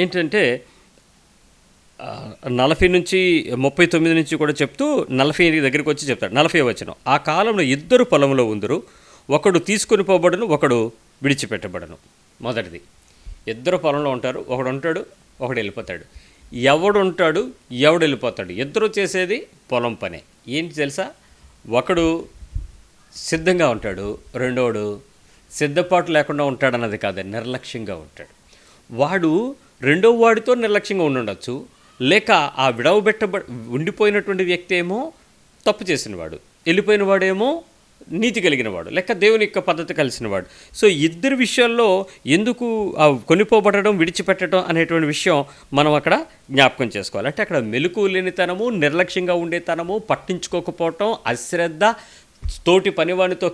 ఏంటంటే 40 నుంచి 39 నుంచి కూడా చెప్తూ 40 దగ్గరికి వచ్చి చెప్తాడు. 40వ వచనం, ఆ కాలంలో 2 పొలంలో ఉందరు, ఒకడు తీసుకొని పోబడును, ఒకడు విడిచిపెట్టబడను. మొదటిది, 2 పొలంలో ఉంటారు, ఒకడు ఉంటాడు, ఒకడు వెళ్ళిపోతాడు. ఎవడు వెళ్ళిపోతాడు. 2 చేసేది పొలం పనే. ఏంటి తెలుసా? ఒకడు సిద్ధంగా ఉంటాడు, రెండోడు సిద్ధపాటు లేకుండా ఉంటాడన్నది కాదు, నిర్లక్ష్యంగా ఉంటాడు. వాడు రెండో వాడితో నిర్లక్ష్యంగా ఉండుండొచ్చు, లేక ఆ ఉండిపోయినటువంటి వ్యక్తి ఏమో తప్పు చేసినవాడు, వెళ్ళిపోయిన వాడేమో నీతి కలిగినవాడు, లేక దేవుని యొక్క పద్ధతి కలిసినవాడు. సో ఇద్దరు విషయాల్లో ఎందుకు కొనిపోబడడం విడిచిపెట్టడం అనేటువంటి విషయం మనం అక్కడ జ్ఞాపకం చేసుకోవాలి. అంటే అక్కడ మెలకువ లేనితనము, నిర్లక్ష్యంగా ఉండేతనము, పట్టించుకోకపోవటం, అశ్రద్ధ, తోటి పనివానితో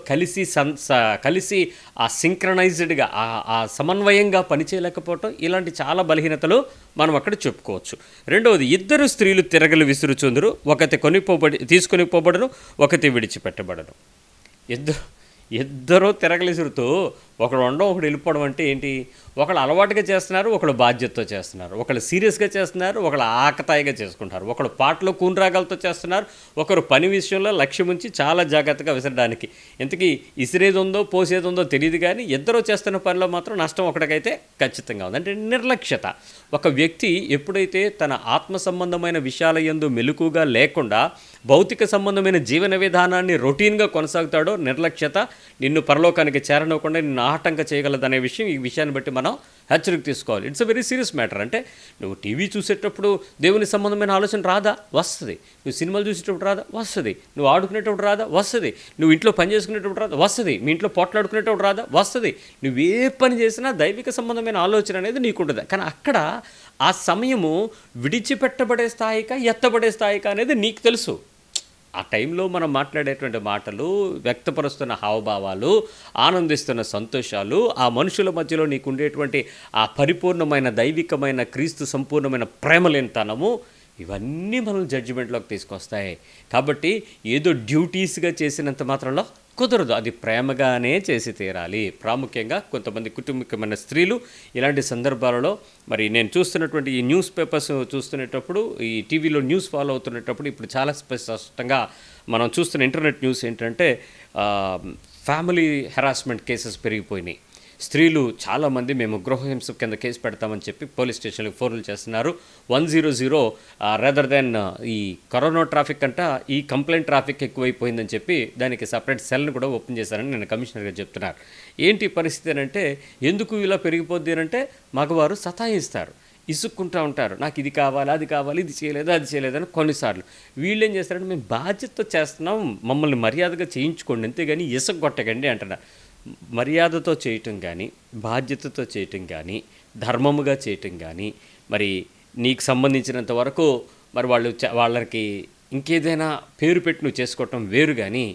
కలిసి ఆ సింక్రనైజ్డ్గా ఆ సమన్వయంగా పనిచేయలేకపోవటం, ఇలాంటి చాలా బలహీనతలు మనం అక్కడ చెప్పుకోవచ్చు. రెండవది, ఇద్దరు స్త్రీలు తిరగలు విసురుచుందురు, ఒకటి తీసుకొని పోబడను, ఒకటి విడిచిపెట్టబడను. ఇద్దరూ తిరగలిసురుతూ ఒకడు ఉండడం ఒకడు వెళ్ళిపోవడం అంటే ఏంటి? ఒకళ్ళు అలవాటుగా చేస్తున్నారు, ఒకళ్ళు బాధ్యతతో చేస్తున్నారు, ఒకళ్ళు సీరియస్గా చేస్తున్నారు, ఒకళ్ళు ఆకతాయిగా చేసుకుంటారు, ఒకళ్ళు పాటలో కూనరాగాలతో చేస్తున్నారు, ఒకరు పని విషయంలో లక్ష్యం ఉంచి చాలా జాగ్రత్తగా విసరడానికి. ఇంతకీ ఇసిరేది ఉందో పోసేది ఉందో తెలియదు, కానీ ఇద్దరూ చేస్తున్న పనిలో మాత్రం నష్టం ఒకటికైతే ఖచ్చితంగా ఉంది. అంటే నిర్లక్ష్యత. ఒక వ్యక్తి ఎప్పుడైతే తన ఆత్మ సంబంధమైన విషయాల యందు మెలకుగా లేకుండా భౌతిక సంబంధమైన జీవన విధానాన్ని రొటీన్గా కొనసాగుతాడో, నిర్లక్ష్యత నిన్ను పరలోకానికి చేరనివ్వకుండా నిన్ను ఆటంక చేయగలదనే విషయం, ఈ విషయాన్ని బట్టి మనం హెచ్చరిక తీసుకోవాలి. It's a very serious matter. అంటే నువ్వు టీవీ చూసేటప్పుడు దేవుని సంబంధమైన ఆలోచన రాదా? వస్తుంది. నువ్వు సినిమాలు చూసేటప్పుడు రాదా? వస్తుంది. నువ్వు ఆడుకునేటప్పుడు రాదా? వస్తుంది. నువ్వు ఇంట్లో పని చేసుకునేటప్పుడు రాదా? వస్తుంది. మీ ఇంట్లో పోట్లాడుకునేటప్పుడు రాదా? వస్తుంది. నువ్వే పని చేసినా దైవిక సంబంధమైన ఆలోచన అనేది నీకు ఉంటుంది. కానీ అక్కడ ఆ సమయము విడిచిపెట్టబడే స్థాయికా ఎత్తబడే స్థాయికా అనేది నీకు తెలుసు. ఆ టైంలో మనం మాట్లాడేటువంటి మాటలు, వ్యక్తపరుస్తున్న హావభావాలు, ఆనందిస్తున్న సంతోషాలు, ఆ మనుషుల మధ్యలో నీకు ఉండేటువంటి ఆ పరిపూర్ణమైన దైవికమైన క్రీస్తు సంపూర్ణమైన ప్రేమలేనితనము, ఇవన్నీ మనం జడ్జిమెంట్లోకి తీసుకొస్తాయి. కాబట్టి ఏదో డ్యూటీస్గా చేసినంత మాత్రంలో కుదరదు, అది ప్రేమగానే చేసి తీరాలి. ప్రాముఖ్యంగా కొంతమంది కుటుంబికమైన స్త్రీలు ఇలాంటి సందర్భాలలో, మరి నేను చూస్తున్నటువంటి ఈ న్యూస్ పేపర్స్ చూస్తున్నప్పుడు, ఈ టీవీలో న్యూస్ ఫాలో అవుతున్నప్పుడు ఇప్పుడు చాలా స్పష్టంగా మనం చూస్తున్న ఇంటర్నెట్ న్యూస్ ఏంటంటే, ఫ్యామిలీ హెరాస్మెంట్ కేసెస్ పెరిగిపోయినాయి. స్త్రీలు చాలామంది మేము గృహహింస కింద కేసు పెడతామని చెప్పి పోలీస్ స్టేషన్కి ఫోన్లు చేస్తున్నారు. 100 రదర్ దెన్ ఈ కరోనా ట్రాఫిక్ అంట ఈ కంప్లైంట్ ట్రాఫిక్ ఎక్కువైపోయిందని చెప్పి దానికి సపరేట్ సెల్ని కూడా ఓపెన్ చేశారని నేను కమిషనర్గా చెప్తున్నారు. ఏంటి పరిస్థితి అని అంటే, ఎందుకు ఇలా పెరిగిపోద్ది అంటే, మగవారు సతాయిస్తారు, ఇసుక్కుంటూ ఉంటారు, నాకు ఇది కావాలి, అది కావాలి, ఇది చేయలేదు, అది చేయలేదని. కొన్నిసార్లు వీళ్ళు ఏం చేస్తారంటే, మేము బాధ్యతతో చేస్తున్నాం, మమ్మల్ని మర్యాదగా చేయించుకోండి, అంతేగాని ఇసుగొట్టకండి అంటున్నారు. మర్యాదతో చేయటం కానీ, బాధ్యతతో చేయటం కానీ, ధర్మముగా చేయటం కానీ, మరి నీకు సంబంధించినంత వరకు మరి వాళ్ళకి ఇంకేదైనా పేరు పెట్టి నువ్వు చేసుకోవటం వేరు. కానీ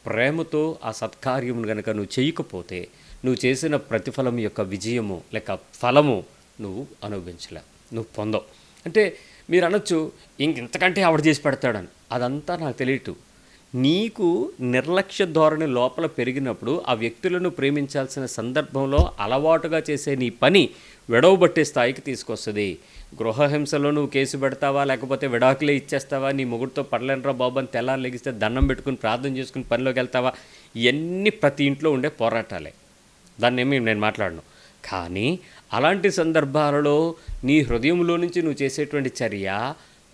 ప్రేమతో ఆ సత్కార్యమును కనుక నువ్వు చేయకపోతే, నువ్వు చేసిన ప్రతిఫలం యొక్క విజయము లేక ఫలము నువ్వు అనుభవించలే, నువ్వు పొందవు. అంటే మీరు అనొచ్చు, ఇంతకంటే ఆవిడ చేసి పెడతాడని. అదంతా నాకు తెలియటు. నీకు నిర్లక్ష్య ధోరణి లోపల పెరిగినప్పుడు ఆ వ్యక్తులను ప్రేమించాల్సిన సందర్భంలో అలవాటుగా చేసే నీ పని విడవబట్టే స్థాయికి తీసుకొస్తుంది. గృహహింసలో నువ్వు కేసు పెడతావా, లేకపోతే విడాకులే ఇచ్చేస్తావా, నీ మొగుడితో పడలేనరా బాబు అని తెల్లారు లెగిస్తే దండం పెట్టుకుని ప్రార్థన చేసుకుని పనిలోకి వెళ్తావా, ఇవన్నీ ప్రతి ఇంట్లో ఉండే పోరాటాలే. దాన్ని ఏమి నేను మాట్లాడను. కానీ అలాంటి సందర్భాలలో నీ హృదయంలో నుంచి నువ్వు చేసేటువంటి చర్య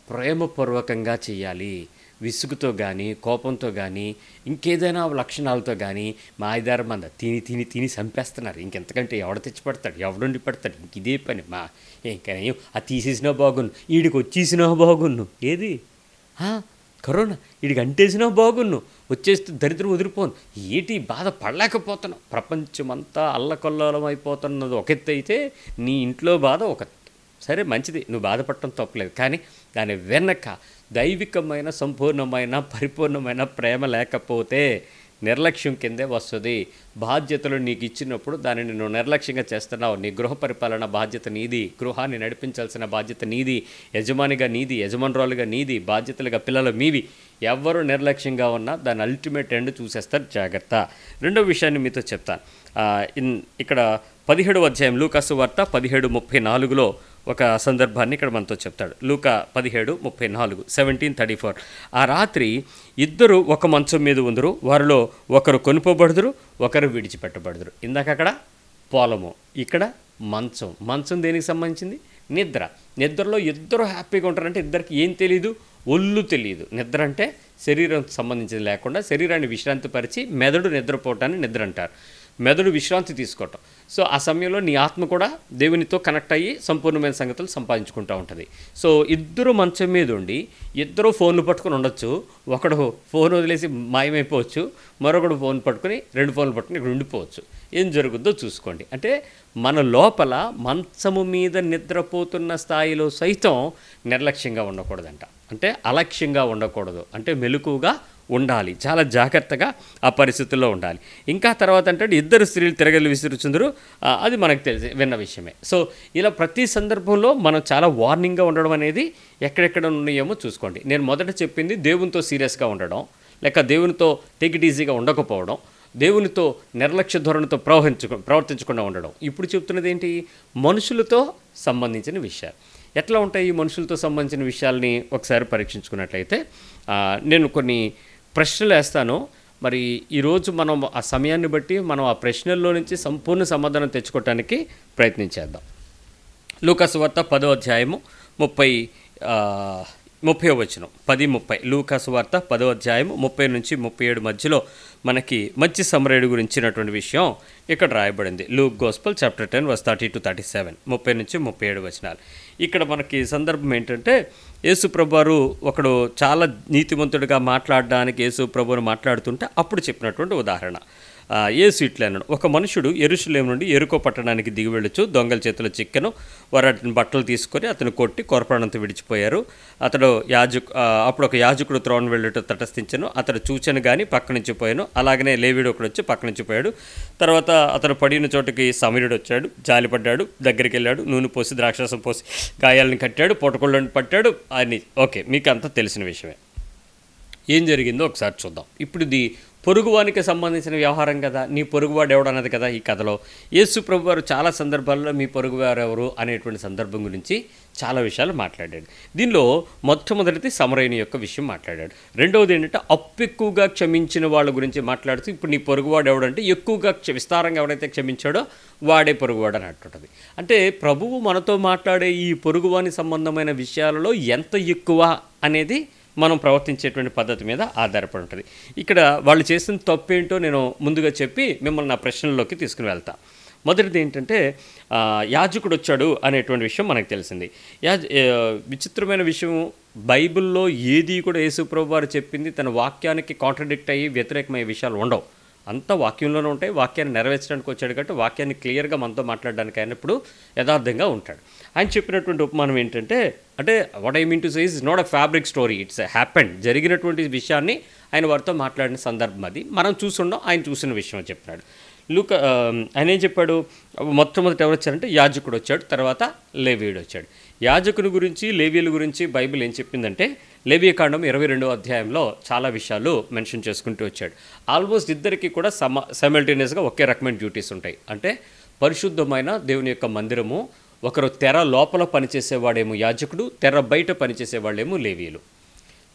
ప్రేమపూర్వకంగా చేయాలి. విసుగుతో కానీ, కోపంతో కానీ, ఇంకేదైనా లక్షణాలతో కానీ, మా ఐదారు మంది తిని చంపేస్తున్నారు, ఇంకెంతకంటే ఎవడ తెచ్చి పెడతాడు, ఎవడుండి పెడతాడు, ఇంక ఇదే పని, ఇంకా అది తీసేసినా బాగున్ను, వీడికి వచ్చేసినా బాగున్ను, ఏది కరోనా వీడికి అంటేసినా బాగున్ను, వచ్చేస్తే దరిద్రం వదిలిపోను, ఏంటి బాధ పడలేకపోతున్నావు. ప్రపంచమంతా అల్లకొల్లోలం అయిపోతున్నది ఒక ఎత్తు అయితే, నీ ఇంట్లో బాధ ఒక సరే మంచిది, నువ్వు బాధపడటం తప్పలేదు. కానీ దాని వెనక దైవికమైన సంపూర్ణమైన పరిపూర్ణమైన ప్రేమ లేకపోతే నిర్లక్ష్యం కిందే వస్తుంది. బాధ్యతలు నీకు ఇచ్చినప్పుడు దానిని నువ్వు నిర్లక్ష్యంగా చేస్తున్నావు. నీ గృహ పరిపాలన బాధ్యత నీది, గృహాన్ని నడిపించాల్సిన బాధ్యత నీది, యజమానిగా నీది, యజమానురాలుగా నీది, బాధ్యతలుగా పిల్లలు మీవి. ఎవరు నిర్లక్ష్యంగా ఉన్నా దాని అల్టిమేట్ ఎండ్ చూసేస్తారు, జాగ్రత్త. రెండో విషయాన్ని మీతో చెప్తాను. ఇక్కడ 17వ అధ్యాయం లూకాసు వార్త 17:34 ఒక సందర్భాన్ని ఇక్కడ మనతో చెప్తాడు. లూకా 17:34 17:34. ఆ రాత్రి ఇద్దరు ఒక మంచం మీద ఉందరు, వారిలో ఒకరు కొనుపోబడుదురు, ఒకరు విడిచిపెట్టబడుదురు. ఇందాక అక్కడ పొలము, ఇక్కడ మంచం దేనికి సంబంధించింది? నిద్రలో ఇద్దరు హ్యాపీగా ఉంటారంటే ఇద్దరికి ఏం తెలీదు, ఒళ్ళు తెలియదు. నిద్ర అంటే శరీరం సంబంధించింది లేకుండా శరీరాన్ని విశ్రాంతిపరిచి మెదడు నిద్రపోవటాన్ని నిద్ర అంటారు. మెదడు విశ్రాంతి తీసుకోవటం. సో ఆ సమయంలో నీ ఆత్మ కూడా దేవునితో కనెక్ట్ అయ్యి సంపూర్ణమైన సంగతులు సంపాదించుకుంటూ ఉంటుంది. సో ఇద్దరు మంచం మీద ఉండి ఇద్దరు ఫోన్లు పట్టుకుని ఉండొచ్చు. ఒకడు ఫోన్ వదిలేసి మాయమైపోవచ్చు, మరొకడు ఫోన్ పట్టుకుని 2 ఫోన్లు పట్టుకుని ఇక్కడ ఉండిపోవచ్చు. ఏం జరుగుద్దో చూసుకోండి. అంటే మన లోపల మంచము మీద నిద్రపోతున్న స్థాయిలో సైతం నిర్లక్ష్యంగా ఉండకూడదంట. అంటే అలక్ష్యంగా ఉండకూడదు, అంటే మెలకువగా ఉండాలి, చాలా జాగ్రత్తగా ఆ పరిస్థితుల్లో ఉండాలి. ఇంకా తర్వాత అంటే ఇద్దరు స్త్రీలు తిరగలి విసురుచుందరు, అది మనకు తెలిసి విన్న విషయమే. సో ఇలా ప్రతి సందర్భంలో మనం చాలా వార్నింగ్గా ఉండడం అనేది ఎక్కడెక్కడ ఉన్నాయేమో చూసుకోండి. నేను మొదట చెప్పింది దేవునితో సీరియస్గా ఉండడం, లేక దేవునితో టేక్ ఇట్ ఈజీగా ఉండకపోవడం, దేవునితో నిర్లక్ష్య ధోరణితో ప్రవర్తించకుండా ఉండడం. ఇప్పుడు చెప్తున్నది ఏంటి? మనుషులతో సంబంధించిన విషయాలు. ఎట్లా ఉంటాయి ఈ మనుషులతో సంబంధించిన విషయాల్ని ఒకసారి పరీక్షించుకున్నట్లయితే నేను కొన్ని ప్రశ్నలు వేస్తాను. మరి ఈరోజు మనం ఆ సమయాన్ని బట్టి మనం ఆ ప్రశ్నల్లో నుంచి సంపూర్ణ సమాధానం తెచ్చుకోవటానికి ప్రయత్నించేద్దాం. లూకా సువార్త 10వ అధ్యాయము 30వ వచనం, 10:30. లూకా సువార్త 10వ అధ్యాయము 30 నుంచి 37 మధ్యలో మనకి మంచి సమరయుడు గురించినటువంటి విషయం ఇక్కడ రాయబడింది. లూక్ గోస్పల్ చాప్టర్ 10 verse 30-37, 30 నుంచి 37 వచనాలు. ఇక్కడ మనకి సందర్భం ఏంటంటే, యేసు ప్రభువారు ఒకడు చాలా నీతిమంతుడిగా మాట్లాడడానికి యేసు ప్రభువును మాట్లాడుతుంటే అప్పుడు చెప్పినటువంటి ఉదాహరణ. యేసు ఇట్లా అన్నాడు, ఒక మనుషుడు యెరూషలేము నుండి యెరికో పట్టణానికి దిగి వెళ్ళొచ్చు, దొంగల చేతిలో చిక్కెను, వారు అతని బట్టలు తీసుకొని అతను కొట్టి కొరపడంతో విడిచిపోయారు. అప్పుడు ఒక యాజకుడు త్రోవను వెళ్ళుట తటస్థించను, అతడు చూచెను కానీ పక్క నుంచి పోయాను. అలాగనే లేవీడు ఒకడు వచ్చి పక్క నుంచి పోయాడు. తర్వాత అతను పడిన చోటుకి సమీరుడు వచ్చాడు, జాలిపడ్డాడు, దగ్గరికి వెళ్ళాడు, నూనె పోసి ద్రాక్షరసం పోసి గాయాలను కట్టాడు, పొట్టకొళ్ళని పట్టాడు అని. ఓకే, మీకు అంతా తెలిసిన విషయమే. ఏం జరిగిందో ఒకసారి చూద్దాం. ఇప్పుడు ఇది పొరుగువానికి సంబంధించిన వ్యవహారం కదా, నీ పొరుగువాడు ఎవడు అన్నది కదా ఈ కథలో. యేసు ప్రభువారు చాలా సందర్భాల్లో మీ పొరుగువారు ఎవరు అనేటువంటి సందర్భం గురించి చాలా విషయాలు మాట్లాడాడు. దీనిలో మొట్టమొదటిది సమరయుని యొక్క విషయం మాట్లాడాడు. రెండవది ఏంటంటే అప్పు ఎక్కువగా క్షమించిన వాళ్ళ గురించి మాట్లాడుతూ, ఇప్పుడు నీ పొరుగువాడు ఎవడంటే ఎక్కువగా విస్తారంగా ఎవడైతే క్షమించాడో వాడే పొరుగువాడు అని అంటుంటుంది. అంటే ప్రభువు మనతో మాట్లాడే ఈ పొరుగువాని సంబంధమైన విషయాలలో ఎంత ఎక్కువ అనేది మనం ప్రవర్తించేటువంటి పద్ధతి మీద ఆధారపడి ఉంటుంది. ఇక్కడ వాళ్ళు చేసిన తప్పేంటో నేను ముందుగా చెప్పి మిమ్మల్ని నా ప్రశ్నల్లోకి తీసుకుని వెళ్తా. మొదటిది ఏంటంటే యాజకుడు వచ్చాడు అనేటువంటి విషయం మనకు తెలిసింది. విచిత్రమైన విషయం, బైబిల్లో ఏది కూడా యేసు ప్రభువు వారు చెప్పింది తన వాక్యానికి కాంట్రడిక్ట్ అయ్యి వ్యతిరేకమయ్యే విషయాలు ఉండవు. అంతా వాక్యంలోనే ఉంటాయి. వాక్యాన్ని నెరవేర్చడానికి వచ్చాడు కాబట్టి వాక్యాన్ని క్లియర్గా మనతో మాట్లాడడానికి అయినప్పుడు యథార్థంగా ఉంటాడు. ఆయన చెప్పినటువంటి ఉపమానం ఏంటంటే, అంటే what I mean to say is not a fabric story, it's happened, జరిగినటువంటి విషయాన్ని ఆయన వారితో మాట్లాడిన సందర్భం అది. మనం చూసుండం, ఆయన చూసిన విషయం చెప్పినాడు. ఆయన ఏం చెప్పాడు? మొట్టమొదటి ఎవరు వచ్చారంటే యాజకుడు వచ్చాడు, తర్వాత లేవీయుడు వచ్చాడు. యాజకుని గురించి లేవీయుల గురించి బైబిల్ ఏం చెప్పిందంటే, లేవియకాండం 22వ అధ్యాయంలో చాలా విషయాలు మెన్షన్ చేసుకుంటూ వచ్చాడు. ఆల్మోస్ట్ ఇద్దరికి కూడా సైమల్టేనియస్గా ఒకే రకమైన డ్యూటీస్ ఉంటాయి. అంటే పరిశుద్ధమైన దేవుని యొక్క మందిరము, ఒకరు తెర లోపల పనిచేసేవాడేమో యాజకుడు, తెర బయట పనిచేసేవాళ్ళేమో లేవీయులు.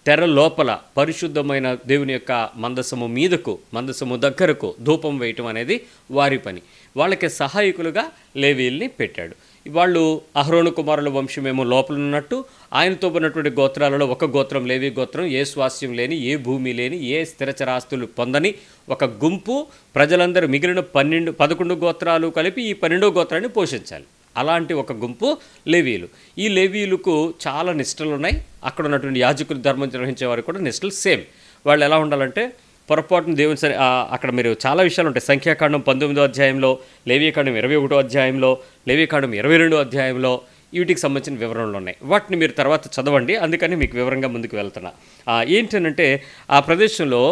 తెర లోపల పరిశుద్ధమైన దేవుని యొక్క మందసము దగ్గరకు ధూపం వేయటం అనేది వారి పని. వాళ్ళకి సహాయకులుగా లేవీయుల్ని పెట్టాడు. వాళ్ళు అహరోను కుమారుల వంశమేమో లోపల ఉన్నట్టు, ఆయనతో ఉన్నటువంటి గోత్రాలలో ఒక గోత్రం లేవి గోత్రం, ఏ స్వాస్థ్యం లేని, ఏ భూమి లేని, ఏ స్థిరచరాస్తులు పొందని ఒక గుంపు ప్రజలందరూ మిగిలిన 11 గోత్రాలు కలిపి ఈ 12వ గోత్రాన్ని పోషించాలి. అలాంటి ఒక గుంపు లేవీయులు. ఈ లేవీయులకు చాలా నిష్టలు ఉన్నాయి. అక్కడ ఉన్నటువంటి యాజకులు ధర్మం నిర్వహించే వారికి కూడా నిష్టలు సేమ్. వాళ్ళు ఎలా ఉండాలంటే, పొరపాటున దేవుని అక్కడ మీరు చాలా విషయాలు ఉంటాయి. సంఖ్యాకాండం 19వ అధ్యాయంలో, లేవియకాండం 21వ అధ్యాయంలో, లేవియకాండం 22వ అధ్యాయంలో వీటికి సంబంధించిన వివరణలు ఉన్నాయి. వాటిని మీరు తర్వాత చదవండి, అందుకని మీకు వివరంగా ముందుకు వెళ్తున్నా. ఏంటనంటే, ఆ ప్రదేశంలో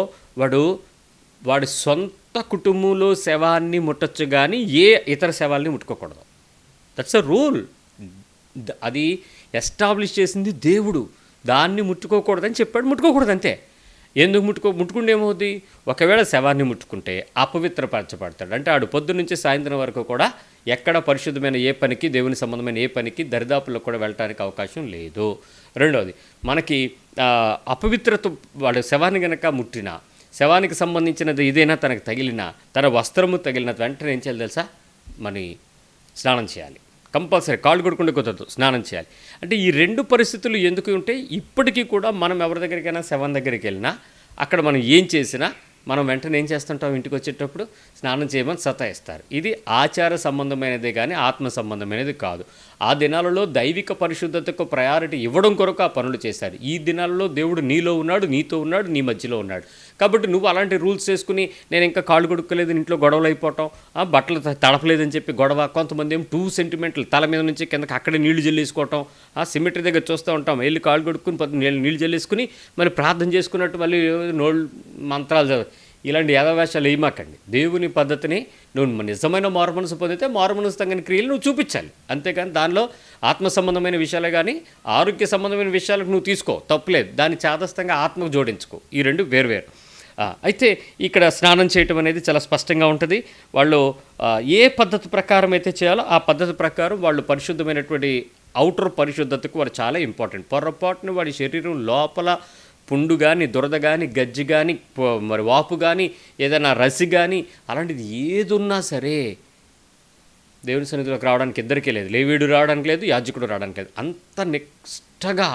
వాడి సొంత కుటుంబంలో శవాన్ని ముట్టచ్చు కానీ ఏ ఇతర శవాల్ని ముట్టుకోకూడదు. That's a rule. అది ఎస్టాబ్లిష్ చేసింది దేవుడు. దాన్ని ముట్టుకోకూడదని చెప్పాడు, ముట్టుకోకూడదు అంతే. ఎందుకు ముట్టుకుంటే ఏమవుద్ది? ఒకవేళ శవాన్ని ముట్టుకుంటే అపవిత్రపరచబడతాడు. అంటే ఆడు పొద్దు నుంచి సాయంత్రం వరకు కూడా ఎక్కడ పరిశుద్ధమైన ఏ పనికి, దేవుని సంబంధమైన ఏ పనికి దరిదాపుల్లో కూడా వెళ్ళడానికి అవకాశం లేదు. రెండవది, మనకి అపవిత్రత, వాడు శవాన్ని కనుక ముట్టినా, శవానికి సంబంధించినది ఏదైనా తనకు తగిలినా, తన వస్త్రము తగిలిన వెంటనే ఏం చేయాలి తెలుసా? మరి స్నానం చేయాలి. కంపల్సరీ కాళ్ళు కొడుకుంటే కుదరదు, స్నానం చేయాలి. అంటే ఈ 2 పరిస్థితులు ఎందుకు ఉంటే, ఇప్పటికీ కూడా మనం ఎవరి దగ్గరికైనా శవం దగ్గరికి వెళ్ళినా, అక్కడ మనం ఏం చేసినా మనం వెంటనే ఏం చేస్తుంటాం, ఇంటికి వచ్చేటప్పుడు స్నానం చేయమని సతాయిస్తారు. ఇది ఆచార సంబంధమైనదే కానీ ఆత్మ సంబంధమైనది కాదు. ఆ దినాలలో దైవిక పరిశుద్ధతకు ప్రయారిటీ ఇవ్వడం కొరకు ఆ పనులు చేశారు. ఈ దినాలలో దేవుడు నీలో ఉన్నాడు, నీతో ఉన్నాడు, నీ మధ్యలో ఉన్నాడు. కాబట్టి నువ్వు అలాంటి రూల్స్ చేసుకుని నేను ఇంకా కాళ్ళు కొడుకోలేదు, ఇంట్లో గొడవలు అయిపోవటం, బట్టలు తడపలేదని చెప్పి గొడవ, కొంతమంది ఏం 2 సెంటీమీటర్లు తల మీద నుంచి కిందకి అక్కడే నీళ్లు జల్లేసుకోవటం, సిమెట్రీ దగ్గర చూస్తూ ఉంటాం, వెళ్ళి కాళ్ళు కొడుకుని నీళ్ళు జల్లేసుకుని మళ్ళీ ప్రార్థన చేసుకున్నట్టు మళ్ళీ నోళ్ళు మంత్రాలు చదువు. ఇలాంటి యాదవేషాలు వేయమాకండి. దేవుని పద్ధతిని నువ్వు నిజమైన మారుమనసు పొందితే మారుమనసు తగిన క్రియలు నువ్వు చూపించాలి. అంతేకాని దానిలో ఆత్మ సంబంధమైన విషయాలే కానీ ఆరోగ్య సంబంధమైన విషయాలకు నువ్వు తీసుకో, తప్పులేదు. దాన్ని చాదస్తంగా ఆత్మకు జోడించుకో. ఈ రెండు వేరువేరు. అయితే ఇక్కడ స్నానం చేయటం అనేది చాలా స్పష్టంగా ఉంటుంది. వాళ్ళు ఏ పద్ధతి ప్రకారం అయితే చేయాలో ఆ పద్ధతి ప్రకారం వాళ్ళు పరిశుద్ధమైనటువంటి అవుటర్ పరిశుద్ధతకు వారు చాలా ఇంపార్టెంట్. పొరపాటును వాడి శరీరం లోపల పుండు కానీ, దురద కానీ, గజ్జి కానీ, మరి వాపు కానీ, ఏదైనా రసి కానీ అలాంటిది ఏది ఉన్నా సరే దేవుని సన్నిధిలోకి రావడానికి ఇద్దరికీ లేదు. లేవీయుడు రావడానికి లేదు, యాజకుడు రావడానికి లేదు. అంత నిష్టగా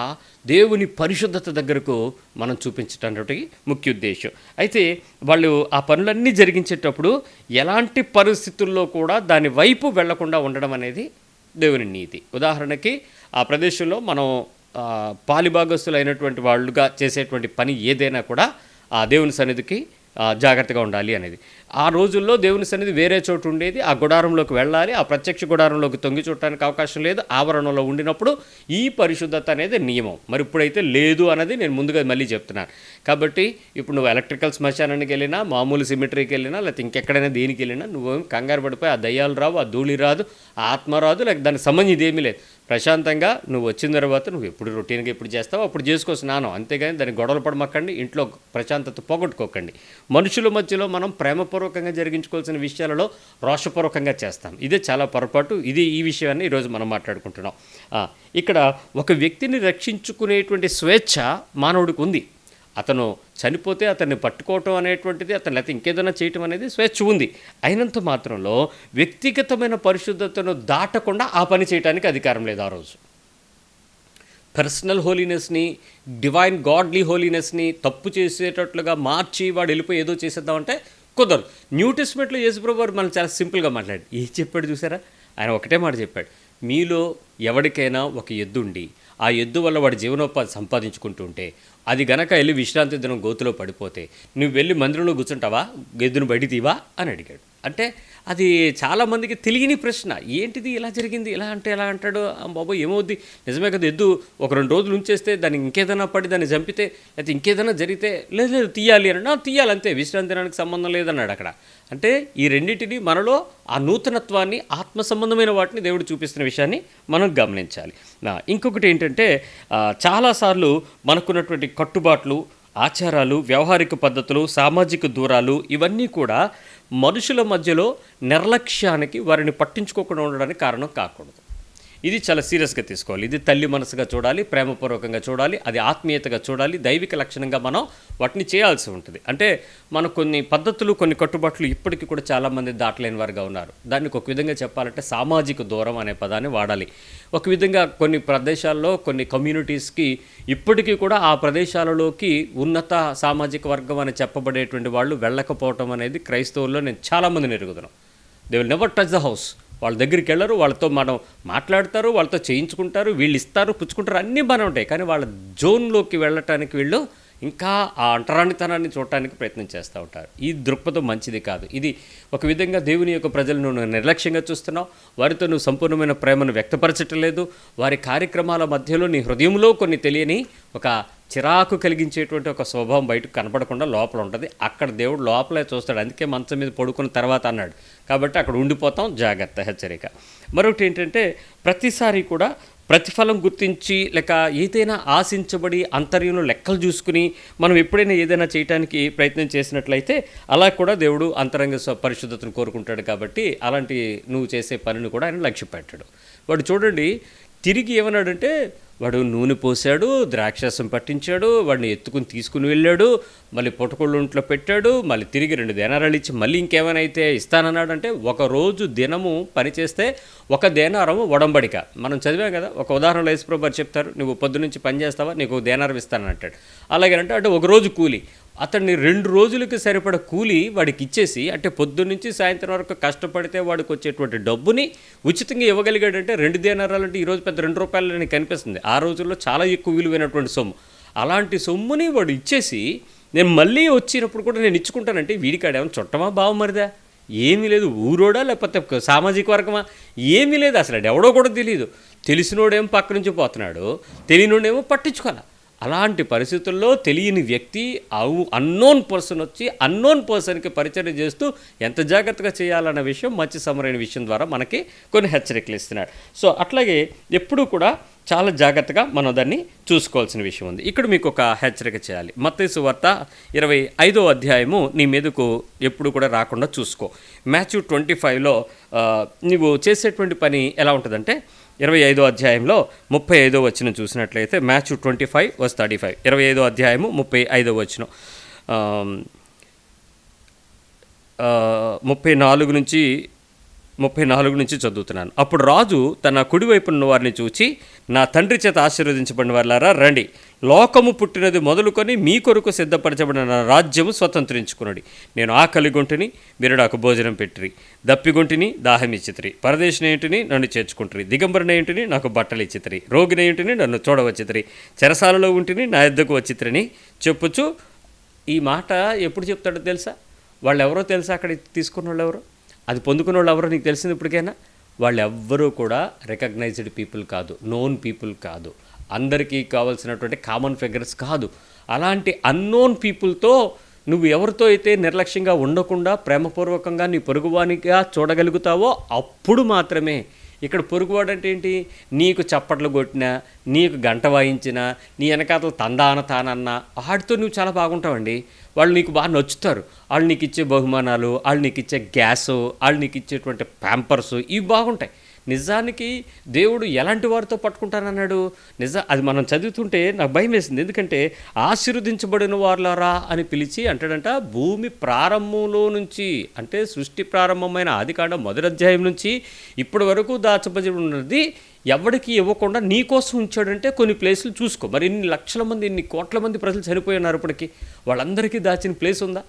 దేవుని పరిశుద్ధత దగ్గరకు మనం చూపించడానికి ముఖ్య ఉద్దేశం. అయితే వాళ్ళు ఆ పనులన్నీ జరిగించేటప్పుడు ఎలాంటి పరిస్థితుల్లో కూడా దాని వైపు వెళ్లకుండా ఉండడం అనేది దేవుని నీతి. ఉదాహరణకి ఆ ప్రదేశంలో మనం పాలిభాగస్తులైనటువంటి వాళ్ళుగా చేసేటువంటి పని ఏదైనా కూడా ఆ దేవుని సన్నిధికి జాగ్రత్తగా ఉండాలి అనేది. ఆ రోజుల్లో దేవుని సన్నిధి వేరే చోటు ఉండేది. ఆ గుడారంలోకి వెళ్ళాలి. ఆ ప్రత్యక్ష గుడారంలోకి తొంగి చూడటానికి అవకాశం లేదు. ఆవరణలో ఉండినప్పుడు ఈ పరిశుద్ధత అనేది నియమం. మరి ఇప్పుడైతే లేదు అన్నది నేను ముందుగా మళ్ళీ చెప్తున్నాను. కాబట్టి ఇప్పుడు నువ్వు ఎలక్ట్రికల్ శ్మశానానికి వెళ్ళినా, మామూలు సిమెట్రీకి వెళ్ళినా, లేకపోతే ఇంకెక్కడైనా దేనికి వెళ్ళినా నువ్వేం కంగారు పడిపోయి ఆ దయ్యాలు రావు, ఆ ధూళి రాదు, ఆ ఆత్మ రాదు, లేక దానికి సంబంధం ఇదేమీ లేదు. ప్రశాంతంగా నువ్వు వచ్చిన తర్వాత నువ్వు ఎప్పుడు రొటీన్గా ఎప్పుడు చేస్తావో అప్పుడు చేసుకో స్నానం. అంతేగాని దాన్ని గొడవలు పడమక్కండి, ఇంట్లో ప్రశాంతత పోగొట్టుకోకండి. మనుషుల మధ్యలో మనం ప్రేమపూర్వకంగా జరిగించుకోవాల్సిన విషయాలలో రోషపూర్వకంగా చేస్తాం. ఇదే చాలా పొరపాటు. ఈ విషయాన్ని ఈరోజు మనం మాట్లాడుకుంటున్నాం. ఇక్కడ ఒక వ్యక్తిని రక్షించుకునేటువంటి స్వేచ్ఛ మానవుడికి ఉంది. అతను చనిపోతే అతన్ని పట్టుకోవటం అనేటువంటిది, అతను లేకపోతే ఇంకేదైనా చేయటం అనేది స్వేచ్ఛ ఉంది. అయినంత మాత్రంలో వ్యక్తిగతమైన పరిశుద్ధతను దాటకుండా ఆ పని చేయడానికి అధికారం లేదు. ఆ రోజు పర్సనల్ హోలీనెస్ని, డివైన్ గాడ్లీ హోలీనెస్ని తప్పు చేసేటట్లుగా మార్చి వాడు వెళ్ళిపోయి ఏదో చేసేద్దామంటే కుదరదు. న్యూ టెస్ట్మెంట్లో యేసుప్రభువు వారు మనం చాలా సింపుల్గా మాట్లాడు. ఏం చెప్పాడు చూసారా? ఆయన ఒకటే మాట చెప్పాడు, మీలో ఎవరికైనా ఒక ఎద్దు ఉండి ఆ ఎద్దు వల్ల వాడి జీవనోపాధి సంపాదించుకుంటూ ఉంటే అది గనక వెళ్ళి విశ్రాంతి దినం గోతులో పడిపోతే నువ్వు వెళ్ళి మందిరంలో కూర్చుంటావా, ఎద్దును బయట తీవా అని అడిగాడు. అంటే అది చాలామందికి తెలియని ప్రశ్న. ఏంటిది ఇలా జరిగింది, ఇలా అంటే ఎలా అంటాడు, బాబు ఏమవుద్ది, నిజమే కదా, ఎద్దు ఒక 2 రోజులు ఉంచేస్తే దాన్ని ఇంకేదైనా పడి దాన్ని చంపితే లేకపోతే ఇంకేదైనా జరిగితే లేదు తీయాలి అని తీయాలి అంతే, విశ్రాంతి దినానికి సంబంధం లేదన్నాడు అక్కడ. అంటే ఈ రెండింటిని మనలో ఆ నూతనత్వాన్ని, ఆత్మ సంబంధమైన వాటిని దేవుడు చూపిస్తున్న విషయాన్ని మనం గమనించాలి. ఇంకొకటి ఏంటంటే చాలాసార్లు మనకున్నటువంటి కట్టుబాట్లు, ఆచారాలు, వ్యవహారిక పద్ధతులు, సామాజిక దూరాలు ఇవన్నీ కూడా మనుషుల మధ్యలో నిర్లక్ష్యానికి, వారిని పట్టించుకోకుండా ఉండడానికి కారణం కాకూడదు. ఇది చాలా సీరియస్గా తీసుకోవాలి. ఇది తల్లి మనసుగా చూడాలి, ప్రేమపూర్వకంగా చూడాలి, అది ఆత్మీయతగా చూడాలి, దైవిక లక్షణంగా మనం వాటిని చేయాల్సి ఉంటుంది. అంటే మన కొన్ని పద్ధతులు, కొన్ని కట్టుబాట్లు ఇప్పటికీ కూడా చాలామంది దాటలేని వారుగా ఉన్నారు. దానికి ఒక విధంగా చెప్పాలంటే సామాజిక దూరం అనే పదాన్ని వాడాలి. ఒక విధంగా కొన్ని ప్రదేశాల్లో, కొన్ని కమ్యూనిటీస్కి ఇప్పటికీ కూడా ఆ ప్రదేశాలలోకి ఉన్నత సామాజిక వర్గం అని చెప్పబడేటువంటి వాళ్ళు వెళ్ళకపోవటం అనేది క్రైస్తవుల్లో నేను చాలామందిని ఎరుగుతున్నాను. They will never touch the house. వాళ్ళ దగ్గరికి వెళ్ళరు, వాళ్ళతో మనం మాట్లాడతారు, వాళ్ళతో చేయించుకుంటారు, వీళ్ళు ఇస్తారు, పుచ్చుకుంటారు, అన్నీ బాగానే ఉంటాయి. కానీ వాళ్ళ జోన్లోకి వెళ్ళటానికి వీళ్ళు ఇంకా ఆ అంటరానితనాన్ని చూడటానికి ప్రయత్నం చేస్తూ ఉంటారు. ఈ దృక్పథం మంచిది కాదు. ఇది ఒక విధంగా దేవుని యొక్క ప్రజలను నువ్వు నిర్లక్ష్యంగా చూస్తున్నావు, వారితో నువ్వు సంపూర్ణమైన ప్రేమను వ్యక్తపరచటం లేదు. వారి కార్యక్రమాల మధ్యలో నీ హృదయంలో కొన్ని తెలియని ఒక చిరాకు కలిగించేటువంటి ఒక స్వభావం బయటకు కనపడకుండా లోపల ఉంటుంది. అక్కడ దేవుడు లోపలే చూస్తాడు. అందుకే మంచం మీద పడుకున్న తర్వాత అన్నాడు. కాబట్టి అక్కడ ఉండిపోతాం, జాగ్రత్త, హెచ్చరిక. మరొకటి ఏంటంటే ప్రతిసారి కూడా ప్రతిఫలం గుర్తించి లేక ఏదైనా ఆశించబడి అంతర్యంలో లెక్కలు చూసుకుని మనం ఎప్పుడైనా ఏదైనా చేయడానికి ప్రయత్నం చేసినట్లయితే అలా కూడా దేవుడు అంతరంగ పరిశుద్ధతను కోరుకుంటాడు. కాబట్టి అలాంటి నువ్వు చేసే పనిని కూడా ఆయన లక్ష్య పెట్టాడు. వాడు చూడండి తిరిగి ఏమన్నాడంటే, వాడు నూనె పోసాడు, ద్రాక్షరసం పట్టించాడు, వాడిని ఎత్తుకుని తీసుకుని వెళ్ళాడు, మళ్ళీ పొట్టకొళ్ళుంట్లో పెట్టాడు, మళ్ళీ తిరిగి 2 దేనారాలు ఇచ్చి మళ్ళీ ఇంకేమైనా అయితే ఇస్తానన్నాడు. అంటే ఒకరోజు దినము పనిచేస్తే 1 దేనారము ఒడంబడిక. మనం చదివాం కదా, ఒక ఉదాహరణలో యేసుప్రభువు చెప్తారు, నువ్వు పొద్దు నుంచి పని చేస్తావా, నీకు 1 దేనారం ఇస్తానని అంటాడు. అలాగేనంటే అంటే ఒకరోజు కూలి. అతన్ని 2 రోజులకి సరిపడ కూలి వాడికి ఇచ్చేసి, అంటే పొద్దున్నుంచి సాయంత్రం వరకు కష్టపడితే వాడికి వచ్చేటువంటి డబ్బుని ఉచితంగా ఇవ్వగలిగాడంటే 2 దేనారాలంటే ఈరోజు పెద్ద రూ. 2 అని కనిపిస్తుంది. ఆ రోజుల్లో చాలా ఎక్కువ విలువైనటువంటి సొమ్ము. అలాంటి సొమ్ముని వాడు ఇచ్చేసి, నేను మళ్ళీ వచ్చినప్పుడు కూడా నేను ఇచ్చుకుంటానంటే వీడికాడేమో చుట్టమా బావమరిదా? ఏమీ లేదు. ఊరోడా లేకపోతే సామాజిక వర్గమా? ఏమీ లేదు. అసలు ఎవడో కూడా తెలియదు. తెలిసినోడేమో పక్క నుంచి పోతున్నాడు, తెలియనోడేమో పట్టించుకోవాలి. అలాంటి పరిస్థితుల్లో తెలియని వ్యక్తి అన్నోన్ పర్సన్ వచ్చి అన్నోన్ పర్సన్కి పరిచయం చేస్తూ ఎంత జాగ్రత్తగా చేయాలన్న విషయం మత్స్య సమరైన విషయం ద్వారా మనకి కొన్ని హెచ్చరికలు ఇస్తున్నాడు. సో అట్లాగే ఎప్పుడూ కూడా చాలా జాగ్రత్తగా మనం దాన్ని చూసుకోవాల్సిన విషయం ఉంది. ఇక్కడ మీకు ఒక హెచ్చరిక చేయాలి. మత్తయి సువార్త 25వ అధ్యాయము నీ మీదకు ఎప్పుడు కూడా రాకుండా చూసుకో. మాథ్యూ 25లో నువ్వు చేసేటువంటి పని ఎలా ఉంటుందంటే 25వ అధ్యాయంలో 35వ వచనం చూసినట్లయితే మాథ్యూ 25:35 25వ అధ్యాయము 35వ వచనం 34 నుంచి చదువుతున్నాను. అప్పుడు రాజు తన కుడివైపు ఉన్న వారిని చూచి, నా తండ్రి చేత ఆశీర్వదించబడిన వారులారా రండి, లోకము పుట్టినది మొదలుకొని మీ కొరకు సిద్ధపరచబడిన నా రాజ్యము స్వతంత్రించుకున్నది. నేను ఆకలిగొంటిని, మీరు నాకు భోజనం పెట్టిరి, దప్పిగొంటిని, దాహమిచ్చితిరి, పరదేశినేంటిని, నన్ను చేర్చుకుంటురి, దిగంబరనేంటిని, నాకు బట్టలు ఇచ్చితిరి, రోగినేంటిని, నన్ను చూడవచ్చితిరి, చెరసాలలో ఉంటిని, నా యొద్దకు వచ్చితిరని చెప్పుచు. ఈ మాట ఎప్పుడు చెప్తాడో తెలుసా? వాళ్ళు ఎవరో తెలుసా? అక్కడ తీసుకున్న వాళ్ళు ఎవరో, అది పొందుకున్న వాళ్ళు ఎవరో నీకు తెలిసింది ఇప్పటికైనా? వాళ్ళు ఎవ్వరూ కూడా రికగ్నైజ్డ్ పీపుల్ కాదు, నోన్ పీపుల్ కాదు, అందరికీ కావాల్సినటువంటి కామన్ ఫిగర్స్ కాదు. అలాంటి అన్నోన్ పీపుల్తో నువ్వు ఎవరితో అయితే నిర్లక్ష్యంగా ఉండకుండా ప్రేమపూర్వకంగా నీ పొరుగువానిగా చూడగలుగుతావో అప్పుడు మాత్రమే. ఇక్కడ పొరుగువాడంటే ఏంటి? నీకు చప్పట్లు కొట్టినా, నీకు గంట వాయించినా, నీ వెనకాతలు తందాన తానన్నా వాడితో నువ్వు చాలా బాగుంటావండి. వాళ్ళు నీకు బాగా నచ్చుతారు. వాళ్ళు నీకు ఇచ్చే బహుమానాలు, వాళ్ళు నీకు ఇచ్చే గ్యాసు, వాళ్ళు నీకు ఇచ్చేటువంటి ప్యాంపర్స్ ఇవి బాగుంటాయి. నిజానికి దేవుడు ఎలాంటి వారితో పట్టుకుంటానన్నాడు? అది మనం చదువుతుంటే నాకు భయం వేసింది. ఎందుకంటే ఆశీర్వదించబడిన వారులారా అని పిలిచి అంటాడంట. భూమి ప్రారంభంలో నుంచి, అంటే సృష్టి ప్రారంభమైన ఆదికాండం 1వ అధ్యాయం నుంచి ఇప్పటి వరకు దాచబడి ఉన్నది ఎవరికి ఇవ్వకుండా నీ కోసం ఉంచాడంటే కొన్ని ప్లేసులు చూసుకో. మరి ఇన్ని లక్షల మంది, ఇన్ని కోట్ల మంది ప్రజలు చనిపోయి ఉన్నారు ఇప్పటికీ. వాళ్ళందరికీ దాచిన ప్లేస్ ఉందా?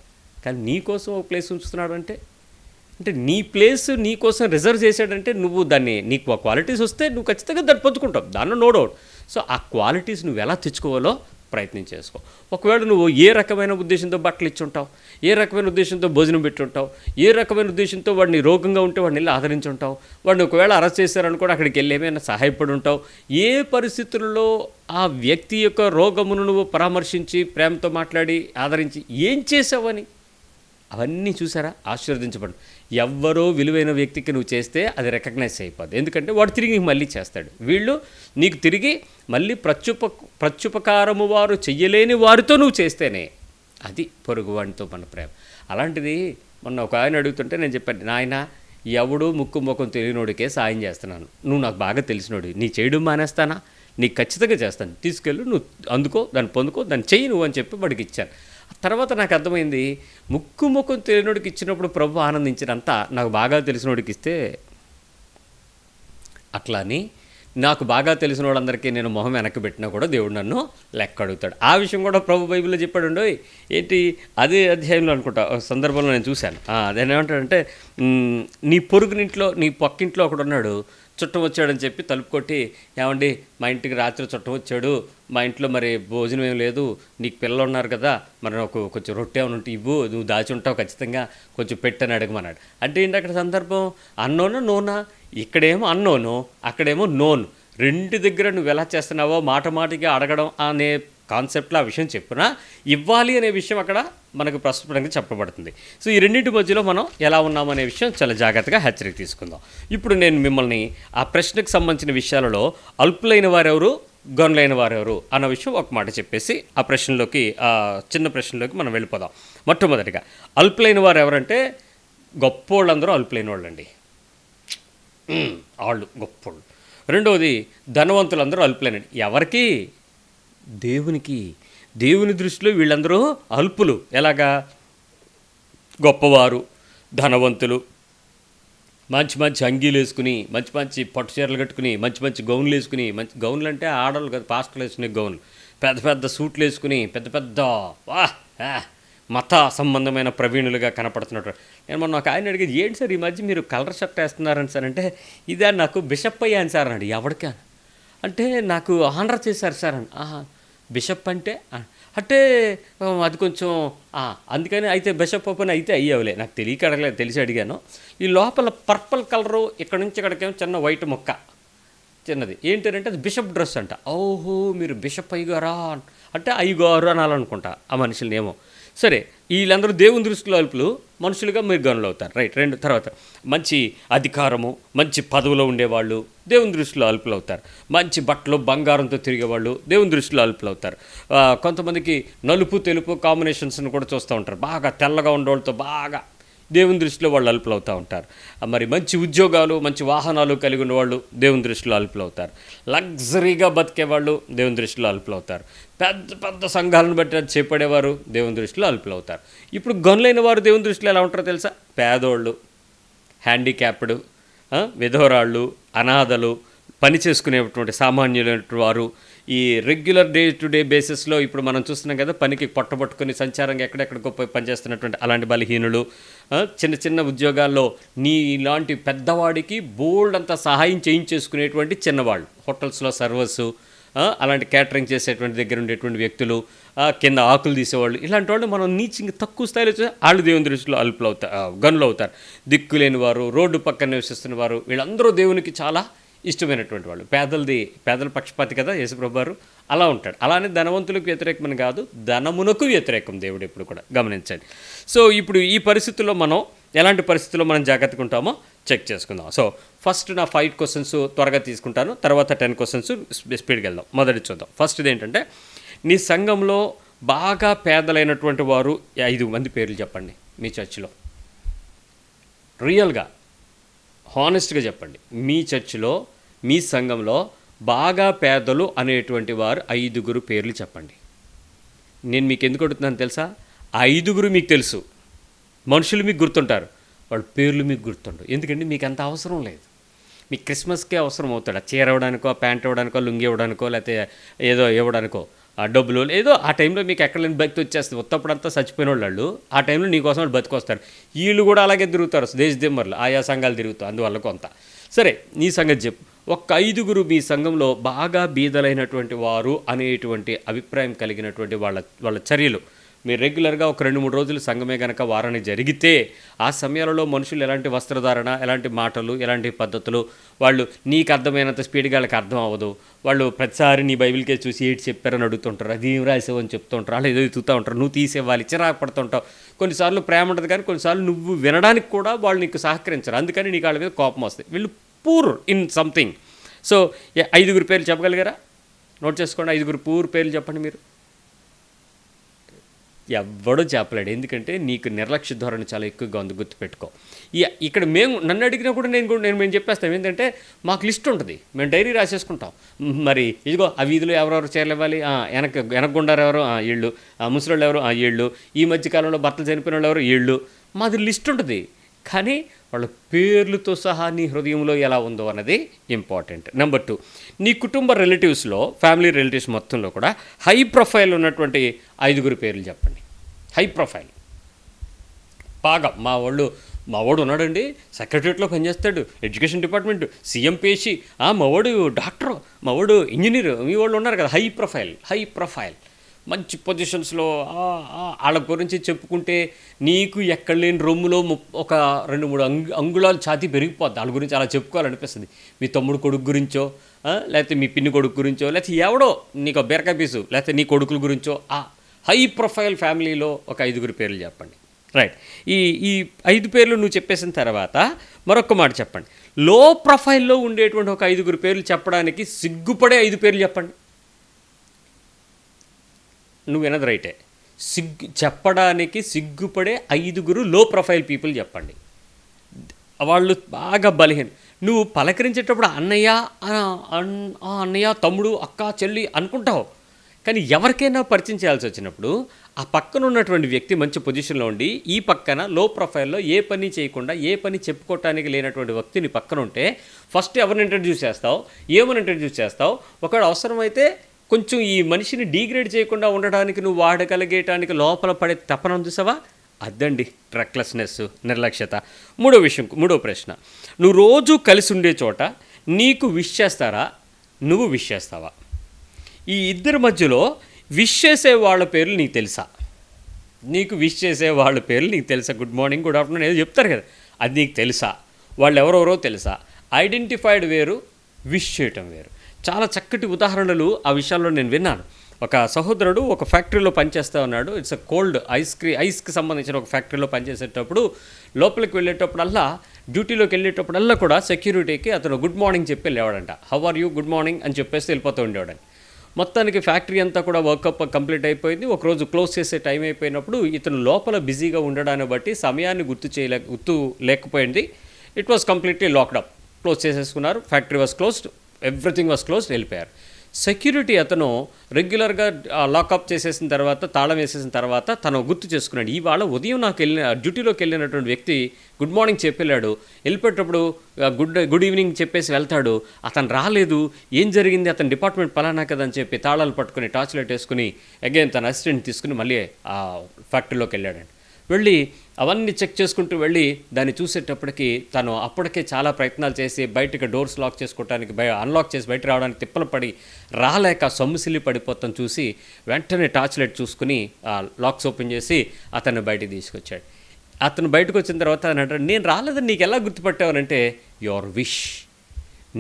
కానీ నీ కోసం ఒక ప్లేస్ ఉంచుతున్నాడు అంటే నీ ప్లేస్ నీ కోసం రిజర్వ్ చేశాడంటే నువ్వు దాన్ని, నీకు ఆ క్వాలిటీస్ వస్తే నువ్వు ఖచ్చితంగా దాన్ని పొందుకుంటావు, దానిలో నో డౌట్. సో ఆ క్వాలిటీస్ నువ్వు ఎలా తెచ్చుకోవాలో ప్రయత్నం చేసుకో. ఒకవేళ నువ్వు ఏ రకమైన ఉద్దేశంతో బట్టలు ఇచ్చుంటావు, ఏ రకమైన ఉద్దేశంతో భోజనం పెట్టుంటావు, ఏ రకమైన ఉద్దేశంతో వాడిని రోగంగా ఉంటే వాడిని వెళ్ళి ఆదరించుంటావు, వాడిని ఒకవేళ అరెస్ట్ చేశారనుకో అక్కడికి వెళ్ళి ఏమైనా సహాయపడి ఉంటావు. ఏ పరిస్థితుల్లో ఆ వ్యక్తి యొక్క రోగమును నువ్వు పరామర్శించి ప్రేమతో మాట్లాడి ఆదరించి ఏం చేసావని అవన్నీ చూసారా? ఆశీర్వదించబడు. ఎవ్వరో విలువైన వ్యక్తికి నువ్వు చేస్తే అది రికగ్నైజ్ అయిపోద్ది. ఎందుకంటే వాడు తిరిగి మళ్ళీ చేస్తాడు. వీళ్ళు నీకు తిరిగి మళ్ళీ ప్రత్యుపకారము వారు చెయ్యలేని వారితో నువ్వు చేస్తేనే అది పొరుగువాడితో మన ప్రేమ. అలాంటిది మొన్న ఒక ఆయన అడుగుతుంటే నేను చెప్పాను, నాయన ఎవడు ముక్కు ముఖం తెలియనోడికే సాయం చేస్తున్నాను, నువ్వు నాకు బాగా తెలిసినోడు, నీ చేయడం మానేస్తానా? నీకు ఖచ్చితంగా చేస్తాను, తీసుకెళ్ళు, నువ్వు అందుకో, దాన్ని పొందుకో, దాన్ని చెయ్యి నువ్వు అని చెప్పి వాడికి ఇచ్చాను. తర్వాత నాకు అర్థమైంది, ముక్కు ముఖం తెలియనోడికి ఇచ్చినప్పుడు ప్రభు ఆనందించినంత నాకు బాగా తెలిసినోడికి ఇస్తే అట్లా అని నాకు బాగా తెలిసిన వాళ్ళందరికీ నేను మొహం వెనక్కి పెట్టినా కూడా దేవుడు నన్ను లెక్క అడుగుతాడు. ఆ విషయం కూడా ప్రభు బైబిల్లో చెప్పాడు. ఏంటి అదే అధ్యాయంలో అనుకుంటా ఒక సందర్భంలో నేను చూశాను. అదేం ఏమంటాడంటే, నీ పొరుగునింట్లో నీ పక్కింట్లో ఒకడు ఉన్నాడు, చుట్టం వచ్చాడని చెప్పి తలుపు కొట్టి, ఏమండి మా ఇంటికి రాత్రి చుట్టం వచ్చాడు, మా ఇంట్లో మరి భోజనం ఏం లేదు, నీకు పిల్లలు ఉన్నారు కదా, మరి నాకు కొంచెం రొట్టె ఏమైనా ఉంటే ఇవ్వు, నువ్వు దాచి ఉంటావు ఖచ్చితంగా, కొంచెం పెట్టని అడగమన్నాడు. అంటే ఏంటి అక్కడ సందర్భం? అన్నోనా నోనా? ఇక్కడేమో అన్నోను, అక్కడేమో నోన్. రెండు దగ్గర నువ్వు ఎలా చేస్తున్నావో మాట మాటికి అడగడం అనే కాన్సెప్ట్లో ఆ విషయం చెప్పునా ఇవ్వాలి అనే విషయం అక్కడ మనకు ప్రస్తుతంగా చెప్పబడుతుంది. సో ఈ రెండింటి మధ్యలో మనం ఎలా ఉన్నామనే విషయం చాలా జాగ్రత్తగా హెచ్చరిక తీసుకుందాం. ఇప్పుడు నేను మిమ్మల్ని ఆ ప్రశ్నకు సంబంధించిన విషయాలలో అల్పులైన వారెవరు, గనులైన వారెవరు అన్న విషయం ఒక మాట చెప్పేసి ఆ ప్రశ్నలోకి, ఆ చిన్న ప్రశ్నలోకి మనం వెళ్ళిపోదాం. మొట్టమొదటిగా అల్పులైన వారు ఎవరంటే గొప్పోళ్ళందరూ అల్పులైన వాళ్ళండి, వాళ్ళు గొప్పోళ్ళు. రెండవది ధనవంతులందరూ అల్పులైనండి. ఎవరికి? దేవునికి. దేవుని దృష్టిలో వీళ్ళందరూ అల్పులు. ఎలాగా? గొప్పవారు, ధనవంతులు, మంచి మంచి అంగీలు వేసుకుని, మంచి మంచి పట్టు చీరలు కట్టుకుని, మంచి మంచి గౌన్లు వేసుకుని, మంచి గౌన్లు అంటే ఆడవాళ్ళు కదా, పాస్టర్లు వేసుకునే గౌన్లు, పెద్ద పెద్ద సూట్లు వేసుకుని, పెద్ద పెద్ద మత సంబంధమైన ప్రవీణులుగా కనపడుతున్నట్టు. నేను మొన్న ఒక ఆయన అడిగేది, ఏంటి సార్ ఈ మధ్య మీరు కలర్ షర్ట్ వేస్తున్నారని సార్ అంటే, ఇదే నాకు బిషప్ అయ్యాను సార్ అన్నాడు. ఎవరికా అంటే, నాకు ఆనర్ చేశారు సార్ అని. ఆహా, బిషప్ అంటే అంటే అది కొంచెం అందుకని అయితే బిషప్ ఓపెన్ అయితే అయ్యేవులే, నాకు తెలియక అడగలేదు, తెలిసి అడిగాను. ఈ లోపల పర్పుల్ కలరు ఇక్కడ నుంచి ఇక్కడికేమో చిన్న వైట్ మొక్క చిన్నది ఏంటంటే అది బిషప్ డ్రెస్ అంట. ఓహో, మీరు బిషప్ అయ్యగారా అంటే అయ్యగారు అనాలనుకుంటా ఆ మనుషుల్ని ఏమో. సరే, వీళ్ళందరూ దేవుని దృష్టిలో అల్పులు, మనుషులుగా మీరు గనులు అవుతారు. రైట్. రెండు తర్వాత మంచి అధికారము, మంచి పదవిలో ఉండేవాళ్ళు దేవుని దృష్టిలో అల్పులు అవుతారు. మంచి బట్టలు బంగారంతో తిరిగేవాళ్ళు దేవుని దృష్టిలో అల్పులు అవుతారు. కొంతమందికి నలుపు తెలుపు కాంబినేషన్స్ని కూడా చూస్తూ ఉంటారు. బాగా తెల్లగా ఉండేవాళ్ళతో బాగా దేవుని దృష్టిలో వాళ్ళు అల్పులు అవుతూ ఉంటారు. మరి మంచి ఉద్యోగాలు మంచి వాహనాలు కలిగి ఉన్నవాళ్ళు దేవుని దృష్టిలో అల్పులు అవుతారు. లగ్జరీగా బతికేవాళ్ళు దేవుని దృష్టిలో అల్పులు అవుతారు. పెద్ద పెద్ద సంఘాలను బట్టి అది చేపడేవారు దేవుని దృష్టిలో అల్పులు అవుతారు. ఇప్పుడు గనులైన వారు దేవుని దృష్టిలో ఎలా ఉంటారో తెలుసా? పేదోళ్ళు, హ్యాండిక్యాప్డ్, విధవరాళ్ళు, అనాథలు, పని చేసుకునేటువంటి సామాన్యులైన వారు, ఈ రెగ్యులర్ డే టు డే బేసిస్లో ఇప్పుడు మనం చూస్తున్నాం కదా, పనికి పొట్టబట్టుకుని సంచారంగా ఎక్కడెక్కడికో పోయి పనిచేస్తున్నటువంటి అలాంటి బలహీనులు, చిన్న చిన్న ఉద్యోగాల్లో నీ ఇలాంటి పెద్దవాడికి బోల్డ్ అంతా సహాయం చేయించేసుకునేటువంటి చిన్నవాళ్ళు, హోటల్స్లో సర్వర్సు, అలాంటి క్యాటరింగ్ చేసేటువంటి దగ్గర ఉండేటువంటి వ్యక్తులు, కింద ఆకులు తీసేవాళ్ళు, ఇలాంటి వాళ్ళు మనం నీచింగ్ తక్కువ స్థాయిలో వాళ్ళు దేవుని దృష్టిలో అల్పులు అవుతారు, గనులు అవుతారు. దిక్కులేని వారు, రోడ్డు పక్కన నివసిస్తున్న వారు, వీళ్ళందరూ దేవునికి చాలా ఇష్టమైనటువంటి వాళ్ళు. పేదల పక్షపాతి కదా యేసుప్రభు వారు, అలా ఉంటాడు. అలానే ధనవంతులకు వ్యతిరేకమని కాదు, ధనమునకు వ్యతిరేకం దేవుడు ఎప్పుడు కూడా, గమనించండి. సో ఇప్పుడు ఈ పరిస్థితుల్లో మనం ఎలాంటి పరిస్థితుల్లో మనం జాగ్రత్తగా ఉంటామో చెక్ చేసుకుందాం. సో ఫస్ట్ నా 5 క్వశ్చన్స్ త్వరగా తీసుకుంటాను, తర్వాత 10 క్వశ్చన్స్ స్పీడ్కి వెళ్దాం. మొదటి చూద్దాం. ఫస్ట్ ఏంటంటే, నీ సంఘంలో బాగా పేదలైనటువంటి వారు 5 మంది పేర్లు చెప్పండి మీ చర్చిలో. రియల్గా హానెస్ట్గా చెప్పండి. మీ చర్చిలో మీ సంఘంలో బాగా పేదలు అనేటువంటి వారు 5 పేర్లు చెప్పండి. నేను మీకు ఎందుకు అడుగుతున్నాను తెలుసా? 5 మీకు తెలుసు, మనుషులు మీకు గుర్తుంటారు, వాళ్ళ పేర్లు మీకు గుర్తుండవు. ఎందుకంటే మీకు అంత అవసరం లేదు. మీకు క్రిస్మస్కే అవసరం అవుతాడు, చీర ఇవ్వడానికో, ప్యాంట్ ఇవ్వడానికో, లుంగి ఇవ్వడానికో, లేకపోతే ఏదో ఇవ్వడానికో, ఆ డబ్బులు ఏదో ఆ టైంలో మీకు ఎక్కడ లేని భక్తి వచ్చేస్తుంది. ఉత్తప్పుడంతా చచ్చిపోయిన వాళ్ళు ఆ టైంలో నీకోసం వాళ్ళు బతికొస్తారు. వీళ్ళు కూడా అలాగే తిరుగుతారు, దేశదిమ్మర్లు, ఆయా సంఘాలు తిరుగుతారు. అందువల్ల కొంత సరే, నీ సంగతి చెప్పు. ఒక్క 5 మీ సంఘంలో బాగా బీదలైనటువంటి వారు అనేటువంటి అభిప్రాయం కలిగినటువంటి వాళ్ళ చర్యలు మీరు రెగ్యులర్గా ఒక 2-3 రోజులు సంఘమే కనుక వారానికి జరిగితే, ఆ సమయాలలో మనుషులు ఎలాంటి వస్త్రధారణ, ఎలాంటి మాటలు, ఎలాంటి పద్ధతులు, వాళ్ళు నీకు అర్థమైనంత స్పీడ్గా వాళ్ళకి అర్థం అవ్వదు. వాళ్ళు ప్రతిసారి నీ బైబిల్కే చూసి ఏంటి చెప్పారని అడుగుతుంటారు, అది ఏం రాసావు అని చెప్తుంటారు, వాళ్ళు ఏదో ఎదుగుతూ ఉంటారు, నువ్వు తీసేవాలి, చిరాకు పడుతుంటావు. కొన్నిసార్లు ప్రేమ ఉంటుంది, కానీ కొన్నిసార్లు నువ్వు వినడానికి కూడా వాళ్ళు నీకు సహకరించరు, అందుకని నీకు వాళ్ళ మీద కోపం వస్తాయి. వీళ్ళు పూర్ ఇన్ సంథింగ్. సో 5 పేర్లు చెప్పగలిగారా? నోట్ చేసుకోండి. 5 పూర్ పేర్లు చెప్పండి మీరు. ఎవ్వడూ చెప్పలేడు, ఎందుకంటే నీకు నిర్లక్ష్య ధోరణి చాలా ఎక్కువగా ఉంది, గుర్తుపెట్టుకో. ఇక్కడ నన్ను అడిగినా కూడా మేము చెప్పేస్తాం. ఏంటంటే మాకు లిస్ట్ ఉంటుంది, మేము డైరీ రాసేసుకుంటాం. మరి ఇదిగో ఆ వీధిలో ఎవరెవరు చీరలు ఇవ్వాలి, వెనకగుండారు ఎవరు, వీళ్ళు, ముసలోళ్ళు ఎవరు, వీళ్ళు, ఈ మధ్యకాలంలో భర్తలు చనిపోయిన వాళ్ళు ఎవరు, వీళ్ళు. మాది లిస్ట్ ఉంటుంది, కానీ వాళ్ళ పేర్లతో సహా నీ హృదయంలో ఎలా ఉందో అన్నది ఇంపార్టెంట్. నెంబర్ 2, నీ కుటుంబ రిలేటివ్స్లో, ఫ్యామిలీ రిలేటివ్స్ మొత్తంలో కూడా హై ప్రొఫైల్ ఉన్నటువంటి 5 పేర్లు చెప్పండి. హై ప్రొఫైల్ బాగా, మా వాడు ఉన్నాడండి, సెక్రటరియట్లో పనిచేస్తాడు, ఎడ్యుకేషన్ డిపార్ట్మెంట్, సీఎం పేషి, మా వాడు డాక్టరు, మా వాడు ఇంజనీరు, మీ వాళ్ళు ఉన్నారు కదా, హై ప్రొఫైల్ మంచి పొజిషన్స్లో వాళ్ళ గురించి చెప్పుకుంటే నీకు ఎక్కడ లేని రొమ్ములో ఒక 2-3 అంగుళాలు ఛాతీ పెరిగిపోద్ది. వాళ్ళ గురించి అలా చెప్పుకోవాలనిపిస్తుంది. మీ తమ్ముడు కొడుకు గురించో, లేకపోతే మీ పిన్ని కొడుకు గురించో, లేకపోతే ఎవడో నీకు బీరకాయ పీసు, లేకపోతే నీ కొడుకుల గురించో, ఆ హై ప్రొఫైల్ ఫ్యామిలీలో ఒక 5 పేర్లు చెప్పండి. రైట్. ఈ 5 పేర్లు నువ్వు చెప్పేసిన తర్వాత మరొక మాట చెప్పండి. లో ప్రొఫైల్లో ఉండేటువంటి ఒక 5 పేర్లు చెప్పడానికి సిగ్గుపడే 5 పేర్లు చెప్పండి. నువ్వు వినది రైటే, చెప్పడానికి సిగ్గుపడే 5 లో ప్రొఫైల్ పీపుల్ చెప్పండి. వాళ్ళు బాగా బలహీన. నువ్వు పలకరించేటప్పుడు అన్నయ్య, తమ్ముడు, అక్క, చెల్లి అనుకుంటావు, కానీ ఎవరికైనా పరిచయం చేయాల్సి వచ్చినప్పుడు ఆ పక్కన ఉన్నటువంటి వ్యక్తి మంచి పొజిషన్లో ఉండి, ఈ పక్కన లో ప్రొఫైల్లో ఏ పని చేయకుండా, ఏ పని చెప్పుకోవటానికి లేనటువంటి వ్యక్తి నీ పక్కన ఉంటే ఫస్ట్ ఎవరిని ఇంట్రడ్యూస్ చేస్తావు, ఏమని ఇంట్రడ్యూస్ చేస్తావు? ఒకవేళ అవసరమైతే కొంచెం ఈ మనిషిని డీగ్రేడ్ చేయకుండా ఉండడానికి నువ్వు వాడగలిగేటానికి లోపల పడే తపన చూసావా, అద్దండి రెక్లెస్నెస్, నిర్లక్ష్యత. మూడో ప్రశ్న, నువ్వు రోజు కలిసి ఉండే చోట నీకు విష్ చేస్తారా, నువ్వు విష్ చేస్తావా? ఈ ఇద్దరి మధ్యలో విష్ చేసే వాళ్ళ పేర్లు నీకు తెలుసా? నీకు విష్ చేసే వాళ్ళ పేర్లు నీకు తెలుసా? గుడ్ మార్నింగ్, గుడ్ ఆఫ్టర్నూన్ ఏదో చెప్తారు కదా, అది నీకు తెలుసా? వాళ్ళు ఎవరెవరో తెలుసా? ఐడెంటిఫైడ్ వేరు, విష్ చేయటం వేరు. చాలా చక్కటి ఉదాహరణలు ఆ విషయాల్లో నేను విన్నాను. ఒక సహోదరుడు ఒక ఫ్యాక్టరీలో పనిచేస్తూ ఉన్నాడు. ఇట్స్ అ కోల్డ్ ఐస్కి సంబంధించిన ఒక ఫ్యాక్టరీలో పనిచేసేటప్పుడు లోపలికి వెళ్ళేటప్పుడల్లా, డ్యూటీలోకి వెళ్ళేటప్పుడల్లా కూడా సెక్యూరిటీకి అతను గుడ్ మార్నింగ్ చెప్పి వెళ్ళేవాడంట. How are you, good morning అని చెప్పేసి వెళ్ళిపోతూ ఉండేవాడని. మొత్తానికి ఫ్యాక్టరీ అంతా కూడా వర్కప్ కంప్లీట్ అయిపోయింది. ఒకరోజు క్లోజ్ చేసే టైం అయిపోయినప్పుడు ఇతను లోపల బిజీగా ఉండడాన్ని బట్టి సమయాన్ని గుర్తు లేకపోయింది. It was completely locked up, close చేసేసుకున్నారు. Factory was closed, everything was closed, వెళ్ళిపోయారు. సెక్యూరిటీ అతను రెగ్యులర్గా లాకప్ చేసేసిన తర్వాత, తాళం వేసేసిన తర్వాత తను గుర్తు చేసుకున్నాడు, ఇవాళ ఉదయం నాకు డ్యూటీలోకి వెళ్ళినటువంటి వ్యక్తి గుడ్ మార్నింగ్ చెప్పెళ్ళాడు, వెళ్ళిపోయేటప్పుడు గుడ్ ఈవినింగ్ చెప్పేసి వెళ్తాడు, అతను రాలేదు, ఏం జరిగింది, అతని డిపార్ట్మెంట్ పలానా కదని చెప్పి తాళాలు పట్టుకుని టార్చ్ లైట్ వేసుకుని అగైన్ తన అసిస్టెంట్ తీసుకుని మళ్ళీ ఆ ఫ్యాక్టరీలోకి వెళ్ళాడండి. వెళ్ళి అవన్నీ చెక్ చేసుకుంటూ వెళ్ళి దాన్ని చూసేటప్పటికి తను అప్పటికే చాలా ప్రయత్నాలు చేసి బయటకు డోర్స్ లాక్ చేసుకోవడానికి, అన్లాక్ చేసి బయట రావడానికి తిప్పలు పడి రాలేక సొమ్ముసిల్లి పడిపోతాం చూసి వెంటనే టార్చ్ లైట్ చూసుకుని లాక్స్ ఓపెన్ చేసి అతన్ని బయటికి తీసుకొచ్చాడు. అతను బయటకు వచ్చిన తర్వాత అంటాడు, నేను రాలేదని నీకు ఎలా గుర్తుపట్టావనంటే, యువర్ విష్,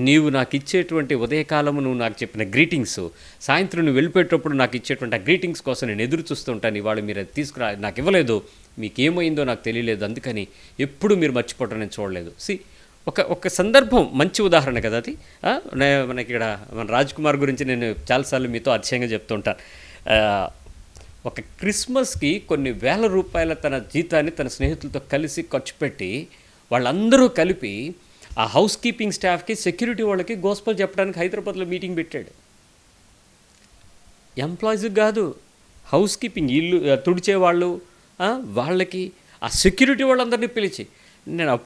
నీవు నాకు ఇచ్చేటువంటి ఉదయకాలము నువ్వు నాకు చెప్పిన గ్రీటింగ్స్, సాయంత్రం నువ్వు వెళ్ళిపోయేటప్పుడు నాకు ఇచ్చేటువంటి ఆ గ్రీటింగ్స్ కోసం నేను ఎదురు చూస్తూ ఉంటాను. ఇవాళ మీరు అది తీసుకురా, నాకు ఇవ్వలేదు, మీకేమైందో నాకు తెలియలేదు, అందుకని ఎప్పుడు మీరు మర్చిపోవటం నేను చూడలేదు. ఒక సందర్భం, మంచి ఉదాహరణ కదా అది. మనకి ఇక్కడ మన రాజ్ కుమార్ గురించి నేను చాలాసార్లు మీతో అతిశయంగా చెప్తుంటాను. ఒక క్రిస్మస్కి కొన్ని వేల రూపాయల తన జీతాన్ని తన స్నేహితులతో కలిసి ఖర్చు పెట్టి వాళ్ళందరూ కలిపి ఆ హౌస్ కీపింగ్ స్టాఫ్కి, సెక్యూరిటీ వాళ్ళకి గోస్పల్ చెప్పడానికి హైదరాబాద్లో మీటింగ్ పెట్టాడు. ఎంప్లాయీస్కి కాదు, హౌస్ కీపింగ్, ఇల్లు తుడిచే వాళ్ళు, వాళ్ళకి ఆ సెక్యూరిటీ వాళ్ళందరినీ పిలిచి, నేను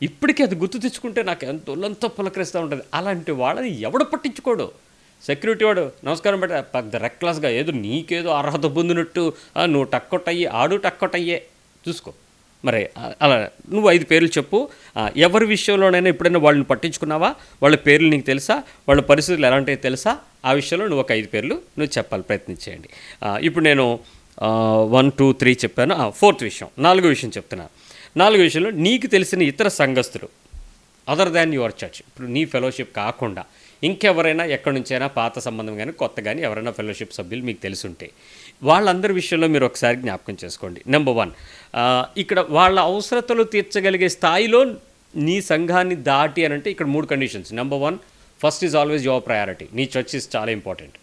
ఇప్పటికీ అది గుర్తు తెచ్చుకుంటే నాకు ఒళ్ళంతా పులకరిస్తూ ఉంటుంది. అలాంటి వాళ్ళని ఎవడు పట్టించుకోడు. సెక్యూరిటీ వాడు నమస్కారం పెద్ద రెక్లెస్గా ఏదో నీకేదో అర్హత పొందినట్టు నువ్వు టక్కొట్టయ్యి, ఆడు టక్కొట్టయ్యే, చూసుకో. మరి అలా నువ్వు 5 పేర్లు చెప్పు. ఎవరి విషయంలోనైనా ఎప్పుడైనా వాళ్ళని పట్టించుకున్నావా? వాళ్ళ పేర్లు నీకు తెలుసా? వాళ్ళ పరిస్థితులు ఎలాంటివి తెలుసా? ఆ విషయంలో నువ్వు ఒక 5 పేర్లు నువ్వు చెప్పాలి, ప్రయత్నించేయండి. ఇప్పుడు నేను 1, 2, 3 చెప్పాను. 4th విషయం, 4వ విషయం చెప్తున్నాను. 4వ విషయంలో నీకు తెలిసిన ఇతర సంఘస్థులు, అదర్ దాన్ యువర్ చర్చ్, ఇప్పుడు నీ ఫెలోషిప్ కాకుండా ఇంకెవరైనా ఎక్కడి నుంచైనా పాత సంబంధం కానీ కొత్త కానీ ఎవరైనా ఫెలోషిప్ సభ్యులు మీకు తెలుసుంటే వాళ్ళందరి విషయంలో మీరు ఒకసారి జ్ఞాపకం చేసుకోండి. నెంబర్ 1, ఇక్కడ వాళ్ళ అవసరతలు తీర్చగలిగే స్థాయిలో నీ సంఘాన్ని దాటి అని అంటే ఇక్కడ 3 conditions. Number 1, first is always your priority. నీ చర్చ్ ఈజ్ చాలా ఇంపార్టెంట్.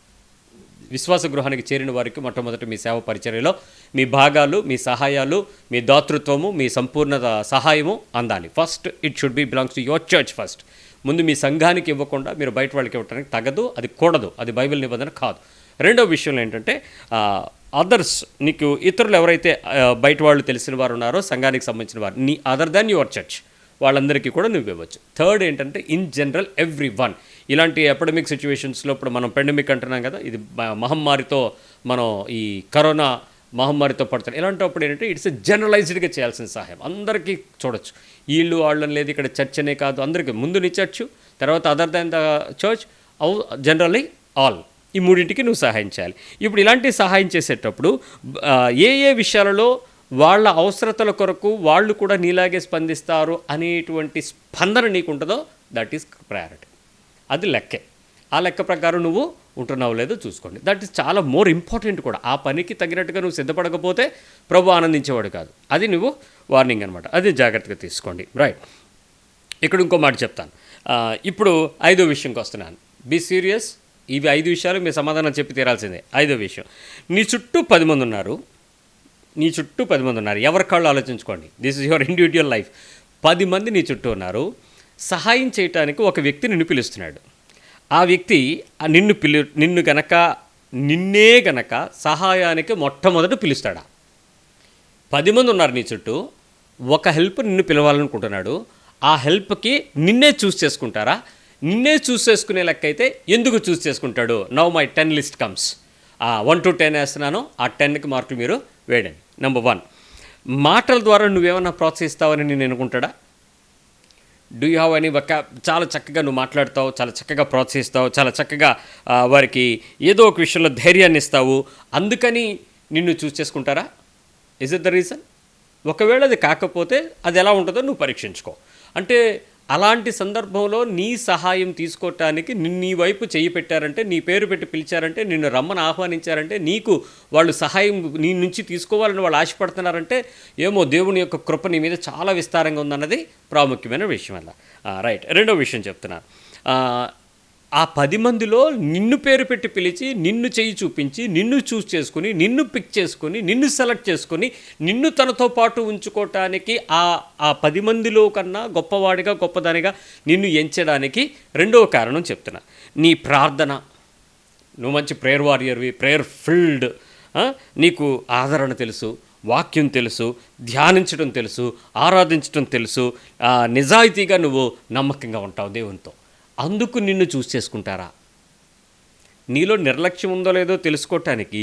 విశ్వాస గృహానికి చేరిన వారికి మొట్టమొదటి మీ సేవ పరిచర్యలో మీ భాగాలు, మీ సహాయాలు, మీ దాతృత్వము, మీ సంపూర్ణ సహాయము అందాలి. First it should be belongs to your church first. ముందు మీ సంఘానికి ఇవ్వకుండా మీరు బయట వాళ్ళకి ఇవ్వడానికి తగదు, అది కూడదు, అది బైబిల్ నిబంధన కాదు. రెండవ విషయంలో ఏంటంటే అదర్స్, నీకు ఇతరులు ఎవరైతే బయట వాళ్ళు తెలిసిన వారు ఉన్నారో సంఘానికి సంబంధించిన వారు, నీ అదర్ దాన్ యువర్ చర్చ్, వాళ్ళందరికీ కూడా నువ్వు ఇవ్వచ్చు. థర్డ్ ఏంటంటే ఇన్ జనరల్ ఎవ్రీ వన్. ఇలాంటి ఎపిడమిక్ సిచ్యువేషన్స్లో ఇప్పుడు మనం పెండమిక్ అంటున్నాం కదా, ఇది మహమ్మారితో మనం ఈ కరోనా మహమ్మారితో పడతారు. ఇలాంటప్పుడు ఏంటంటే ఇట్స్ జనరలైజ్డ్గా చేయాల్సిన సహాయం అందరికీ చూడొచ్చు. వీళ్ళు వాళ్ళని లేదు, ఇక్కడ చర్చ్ అనే కాదు, అందరికీ ముందు నీ చర్చ్, తర్వాత other than the church, generally all, ఈ మూడింటికి నువ్వు సహాయం చేయాలి. ఇప్పుడు ఇలాంటి సహాయం చేసేటప్పుడు ఏ విషయాలలో వాళ్ళ అవసరతల కొరకు వాళ్ళు కూడా నీలాగే స్పందిస్తారు అనేటువంటి స్పందన నీకు ఉంటుందో దట్ ఈస్ ప్రయారిటీ. అది లెక్కే. ఆ లెక్క ప్రకారం నువ్వు ఉంటున్నావు లేదో చూసుకోండి. దట్ ఈస్ చాలా మోర్ ఇంపార్టెంట్ కూడా. ఆ పనికి తగినట్టుగా నువ్వు సిద్ధపడకపోతే ప్రభు ఆనందించేవాడు కాదు. అది నువ్వు వార్నింగ్ అనమాట. అది జాగ్రత్తగా తీసుకోండి. రైట్. ఇక్కడ ఇంకో మాట చెప్తాను. ఇప్పుడు 5వ విషయంకి వస్తున్నాను. Be serious. ఇవి 5 విషయాలు మీ సమాధానం చెప్పి తీరాల్సిందే. 5వ విషయం, నీ చుట్టూ 10 మంది ఉన్నారు. నీ చుట్టూ 10 మంది ఉన్నారు. ఎవరి కాళ్ళు ఆలోచించుకోండి. This is your individual life. 10 మంది నీ చుట్టూ ఉన్నారు. సహాయం చేయటానికి ఒక వ్యక్తి నిన్ను పిలుస్తున్నాడు. ఆ వ్యక్తి నిన్నే గనక సహాయానికి మొట్టమొదట పిలుస్తాడా? 10 మంది ఉన్నారు నీ చుట్టూ, ఒక హెల్ప్ నిన్ను పిలవాలనుకుంటున్నాడు. ఆ హెల్ప్కి నిన్నే చూస్ చేసుకుంటారా? నిన్నే చూస్ చేసుకునే లెక్క అయితే ఎందుకు చూస్ చేసుకుంటాడు? Now my 10 list comes. 1 to 10 వేస్తున్నాను, ఆ 10కి మార్కులు మీరు వేయండి. నెంబర్ 1, మాటల ద్వారా నువ్వేమన్నా ప్రోత్సహిస్తావని నేను అనుకుంటాడా? డూ యూ హ్యావ్ ఎనీ చాలా చక్కగా నువ్వు మాట్లాడతావు, చాలా చక్కగా ప్రోత్సహిస్తావు, చాలా చక్కగా వారికి ఏదో ఒక విషయంలో ధైర్యాన్ని ఇస్తావు, అందుకని నిన్ను చూస్ చేసుకుంటారా? Is it the reason? ఒకవేళ అది కాకపోతే అది ఎలా ఉంటుందో నువ్వు పరీక్షించుకో. అంటే అలాంటి సందర్భంలో నీ సహాయం తీసుకోవటానికి నీ వైపు చెయ్యి పెట్టారంటే, నీ పేరు పెట్టి పిలిచారంటే, నిన్ను రమ్మని ఆహ్వానించారంటే, నీకు వాళ్ళు సహాయం నీ నుంచి తీసుకోవాలని వాళ్ళు ఆశపడుతున్నారంటే, ఏమో దేవుని యొక్క కృప నీ మీద చాలా విస్తారంగా ఉందన్నది ప్రాముఖ్యమైన విషయం. అలా రైట్. రెండో విషయం చెప్తున్నాను. ఆ 10 మందిలో నిన్ను పేరు పెట్టి పిలిచి, నిన్ను చెయ్యి చూపించి, నిన్ను చూస్ చేసుకుని, నిన్ను పిక్ చేసుకుని, నిన్ను సెలెక్ట్ చేసుకుని, నిన్ను తనతో పాటు ఉంచుకోవటానికి ఆ 10 మందిలో కన్నా గొప్పవాడిగా గొప్పదానిగా నిన్ను ఎంచడానికి రెండవ కారణం చెప్తున్నా. నీ ప్రార్థన. నువ్వు మంచి ప్రేయర్ వారియర్వి, ప్రేయర్ ఫిల్డ్, నీకు ఆదరణ తెలుసు, వాక్యం తెలుసు, ధ్యానించడం తెలుసు, ఆరాధించడం తెలుసు, నిజాయితీగా నువ్వు నమ్మకంగా ఉంటావు దేవునితో. అందుకు నిన్ను చూస్ చేసుకుంటారా? నీలో నిర్లక్ష్యం ఉందో లేదో తెలుసుకోవటానికి,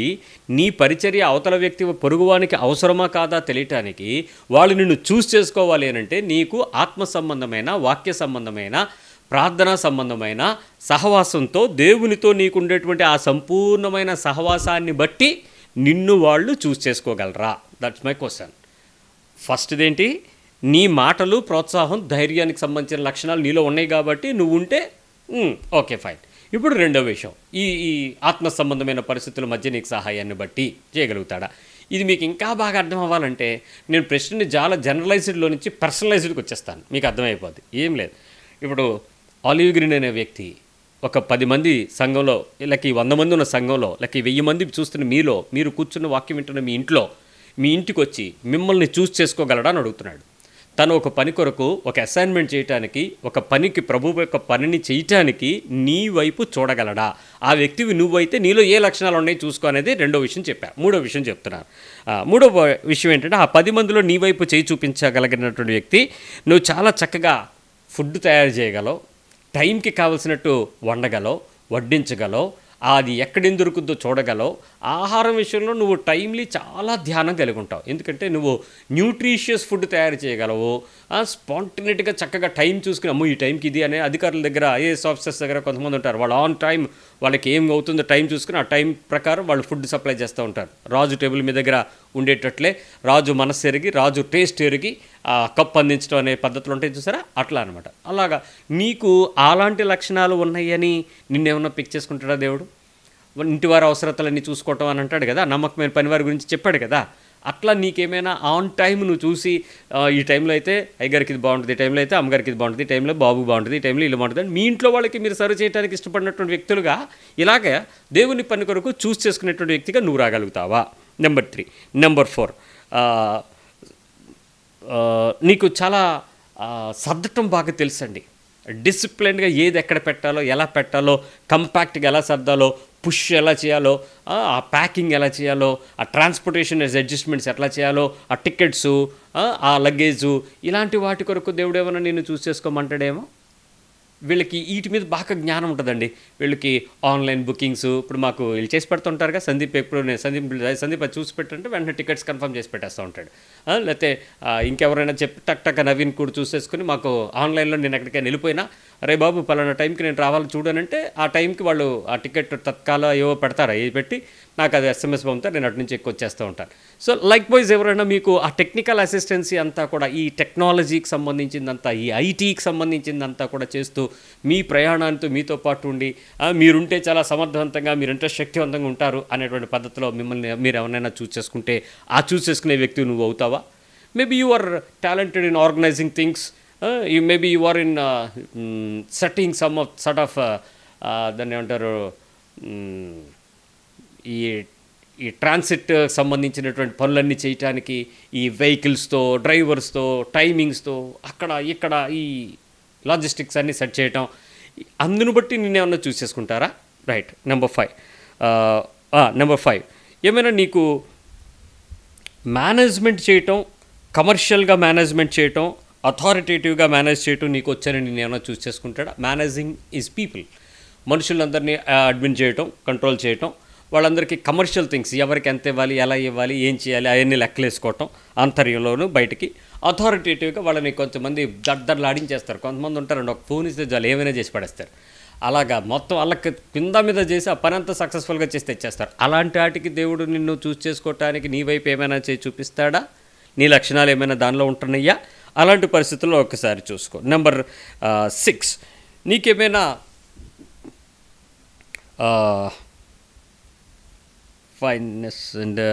నీ పరిచర్య అవతల వ్యక్తి పొరుగువానికి అవసరమా కాదా తెలియటానికి వాళ్ళు నిన్ను చూస్ చేసుకోవాలి అనంటే నీకు ఆత్మ సంబంధమైన, వాక్య సంబంధమైన, ప్రార్థనా సంబంధమైన సహవాసంతో దేవునితో నీకుండేటువంటి ఆ సంపూర్ణమైన సహవాసాన్ని బట్టి నిన్ను వాళ్ళు చూస్ చేసుకోగలరా? That's my question. ఫస్ట్దేంటి? నీ మాటలు, ప్రోత్సాహం, ధైర్యానికి సంబంధించిన లక్షణాలు నీలో ఉన్నాయి కాబట్టి నువ్వు ఉంటే ఓకే ఫైన్. ఇప్పుడు రెండో విషయం, ఈ ఆత్మ సంబంధమైన పరిస్థితుల మధ్య నీకు సహాయాన్ని బట్టి చేయగలుగుతాడా? ఇది మీకు ఇంకా బాగా అర్థం అవ్వాలంటే నేను ప్రశ్నని చాలా జనరలైజ్డ్లో నుంచి పర్సనలైజ్డ్కి వచ్చేస్తాను, మీకు అర్థమైపోద్ది. ఏం లేదు. ఇప్పుడు ఆలివ్ గ్రీన్ అనే వ్యక్తి ఒక 10 మంది సంఘంలో, లేక 100 మంది ఉన్న సంఘంలో, లేక 1000 మంది చూస్తున్న మీలో, మీరు కూర్చున్న వాక్యం వింటున్న మీ ఇంట్లో, మీ ఇంటికి వచ్చి మిమ్మల్ని చూస్ చేసుకోగలడా అని అడుగుతున్నాడు. తను ఒక పని కొరకు, ఒక అసైన్మెంట్ చేయటానికి, ఒక పనికి, ప్రభువు యొక్క పనిని చేయటానికి నీ వైపు చూడగలడా? ఆ వ్యక్తివి నువ్వైతే నీలో ఏ లక్షణాలు ఉన్నాయి చూసుకో అనేది రెండో విషయం చెప్పా. మూడో విషయం చెప్తున్నాను. మూడో విషయం ఏంటంటే, ఆ 10 మందిలో నీ వైపు చేయి చూపించగలిగినటువంటి వ్యక్తి, నువ్వు చాలా చక్కగా ఫుడ్ తయారు చేయగలవు, టైంకి కావలసినట్టు వండగలవు, వడ్డించగలవు, అది ఎక్కడేం దొరుకుద్దో చూడగలవు, ఆహారం విషయంలో నువ్వు టైమ్లీ చాలా ధ్యానం కలిగి ఉంటావు, ఎందుకంటే నువ్వు న్యూట్రిషియస్ ఫుడ్ తయారు చేయగలవు, స్పాంటనేట్గా చక్కగా టైం చూసుకుని అమ్మో ఈ టైంకి ఇది అనే అధికారుల దగ్గర, ఐఏఎస్ ఆఫీసర్స్ దగ్గర కొంతమంది ఉంటారు, వాళ్ళు ఆన్ టైం వాళ్ళకి ఏం అవుతుందో టైం చూసుకుని ఆ టైం ప్రకారం వాళ్ళు ఫుడ్ సప్లై చేస్తూ ఉంటారు. రాజు టేబుల్ మీ దగ్గర ఉండేటట్లే, రాజు మనస్సు ఎరిగి, రాజు టేస్ట్ ఎరిగి కప్ అందించడం అనే పద్ధతులు ఉంటాయి చూసారా, అట్లా అనమాట. అలాగా నీకు అలాంటి లక్షణాలు ఉన్నాయని నిన్నేమన్నా పిక్ చేసుకుంటాడా దేవుడు? ఇంటి వారి అవసరతలన్నీ చూసుకోవటం అని అంటాడు కదా, నమ్మకమైన పనివారి గురించి చెప్పాడు కదా. అట్లా నీకేమైనా ఆన్ టైం నువ్వు చూసి ఈ టైంలో అయితే అయ్యగారికి ఇది బాగుంటుంది, ఈ టైంలో అయితే అమ్మగారికి ఇది బాగుంటుంది, ఈ టైంలో బాబుకి బాగుంటుంది, ఈ టైంలో ఇల్లు బాగుంటుంది, మీ ఇంట్లో వాళ్ళకి మీరు సర్వ్ చేయడానికి ఇష్టపడినటువంటి వ్యక్తులుగా ఇలాగే దేవుని పని కొరకు చూస్ చేసుకునేటువంటి వ్యక్తిగా నువ్వు రాగలుగుతావా? నెంబర్ 3. నెంబర్ 4, నీకు చాలా సర్దటం బాగా తెలుసండి. డిసిప్లిన్గా ఏది ఎక్కడ పెట్టాలో, ఎలా పెట్టాలో, కంపాక్ట్గా ఎలా సర్దాలో, పుష్ ఎలా చేయాలో, ఆ ప్యాకింగ్ ఎలా చేయాలో, ఆ ట్రాన్స్పోర్టేషన్ అడ్జస్ట్మెంట్స్ ఎట్లా చేయాలో, ఆ టికెట్సు, ఆ లగేజు, ఇలాంటి వాటి కొరకు దేవుడు ఏమైనా నిన్ను చూస్ చేసుకోమంటాడేమో. వీళ్ళకి వీటి మీద బాగా జ్ఞానం ఉంటుందండి. వీళ్ళకి ఆన్లైన్ బుకింగ్స్ ఇప్పుడు మాకు వీళ్ళు చేసి పెడుతుంటారుగా. సందీప్ ఎప్పుడు నేను సందీప్ అది చూసి పెట్టంటే వెంటనే టికెట్స్ కన్ఫర్మ్ చేసి పెట్టేస్తూ ఉంటాడు. లేకపోతే ఇంకెవరైనా చెప్పి టక్ నవీన్ కూడా చూసేసుకుని మాకు ఆన్లైన్లో నేను ఎక్కడికైనా వెళ్ళిపోయినా, అరే బాబు పలానా టైంకి నేను రావాలి చూడనంటే ఆ టైంకి వాళ్ళు ఆ టికెట్ తత్కాల ఏవో పెడతారు, అవి పెట్టి నాకు అది SMS పంపుతారు, నేను అటు నుంచి ఎక్కువ వచ్చేస్తూ ఉంటాను. సో లైక్ వైజ్ ఎవరైనా మీకు ఆ టెక్నికల్ అసిస్టెన్సీ అంతా కూడా, ఈ టెక్నాలజీకి సంబంధించిందంతా, ఈ ఐటీకి సంబంధించిందంతా కూడా చేస్తూ మీ ప్రయాణానికి మీతో పాటు ఉండి మీరుంటే చాలా సమర్థవంతంగా, మీరుంటే శక్తివంతంగా ఉంటారు అనేటువంటి పద్ధతిలో మిమ్మల్ని మీరు ఎవరైనా చూస్ చేసుకుంటే ఆ చూస్ చేసుకునే వ్యక్తి నువ్వు అవుతావా? Maybe you are talented in organising things, maybe you are in setting some of sort of దాన్ని ఏమంటారు, ఈ ట్రాన్సిట్ సంబంధించినటువంటి పనులన్నీ చేయటానికి ఈ వెహికల్స్తో, డ్రైవర్స్తో, టైమింగ్స్తో అక్కడ ఇక్కడ ఈ లాజిస్టిక్స్ అన్నీ సెట్ చేయటం, అందును బట్టి నిన్నేమన్నా చూస్ చేసుకుంటారా? రైట్. నెంబర్ 5 ఏమైనా నీకు మేనేజ్మెంట్ చేయటం, కమర్షియల్గా మేనేజ్మెంట్ చేయటం, అథారిటేటివ్గా మేనేజ్ చేయటం నీకు వచ్చారని నేను ఏమైనా చూస్ చేసుకుంటాడా? Managing is people. మనుషులందరినీ అడ్మిన్ చేయటం, కంట్రోల్ చేయటం, వాళ్ళందరికీ కమర్షియల్ థింగ్స్ ఎవరికి ఎంత ఇవ్వాలి, ఎలా ఇవ్వాలి, ఏం చేయాలి అవన్నీ లెక్కలేసుకోవటం ఆంతర్యంలోనూ బయటికి. అథారిటేటివ్గా వాళ్ళని కొంతమంది దడ్డర్లు ఆడించేస్తారు. కొంతమంది ఉంటారండి, ఒక ఫోన్ ఇస్తే చాలు ఏమైనా చేసి పడేస్తారు. అలాగా మొత్తం వాళ్ళకి కింద మీద చేసి ఆ పని అంతా సక్సెస్ఫుల్గా చేసి తెచ్చేస్తారు. అలాంటి వాటికి దేవుడు నిన్ను చూస్ చేసుకోవటానికి నీ వైపు ఏమైనా చేసి చూపిస్తాడా? నీ లక్షణాలు ఏమైనా దానిలో ఉంటున్నాయా? అలాంటి పరిస్థితుల్లో ఒకసారి చూసుకో. నెంబర్ 6, నీకేమైనా ఫైన్నెస్ అండ్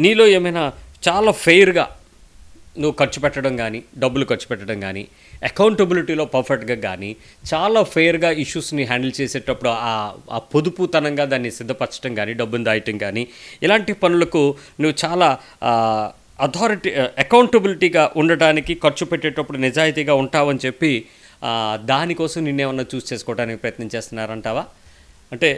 నీలో ఏమైనా చాలా ఫెయిర్గా నువ్వు ఖర్చు పెట్టడం కానీ, డబ్బులు ఖర్చు పెట్టడం కానీ, అకౌంటబిలిటీలో పర్ఫెక్ట్గా కానీ, చాలా ఫెయిర్గా ఇష్యూస్ని హ్యాండిల్ చేసేటప్పుడు ఆ పొదుపుతనంగా దాన్ని సిద్ధపరచడం కానీ, డబ్బును దాయటం కానీ, ఇలాంటి పనులకు నువ్వు చాలా అకౌంటబిలిటీగా ఉండటానికి, ఖర్చు పెట్టేటప్పుడు నిజాయితీగా ఉంటావని చెప్పి దానికోసం నిన్నేమన్నా చూస్ చేసుకోవడానికి ప్రయత్నం చేస్తున్నారంటావా? అంటే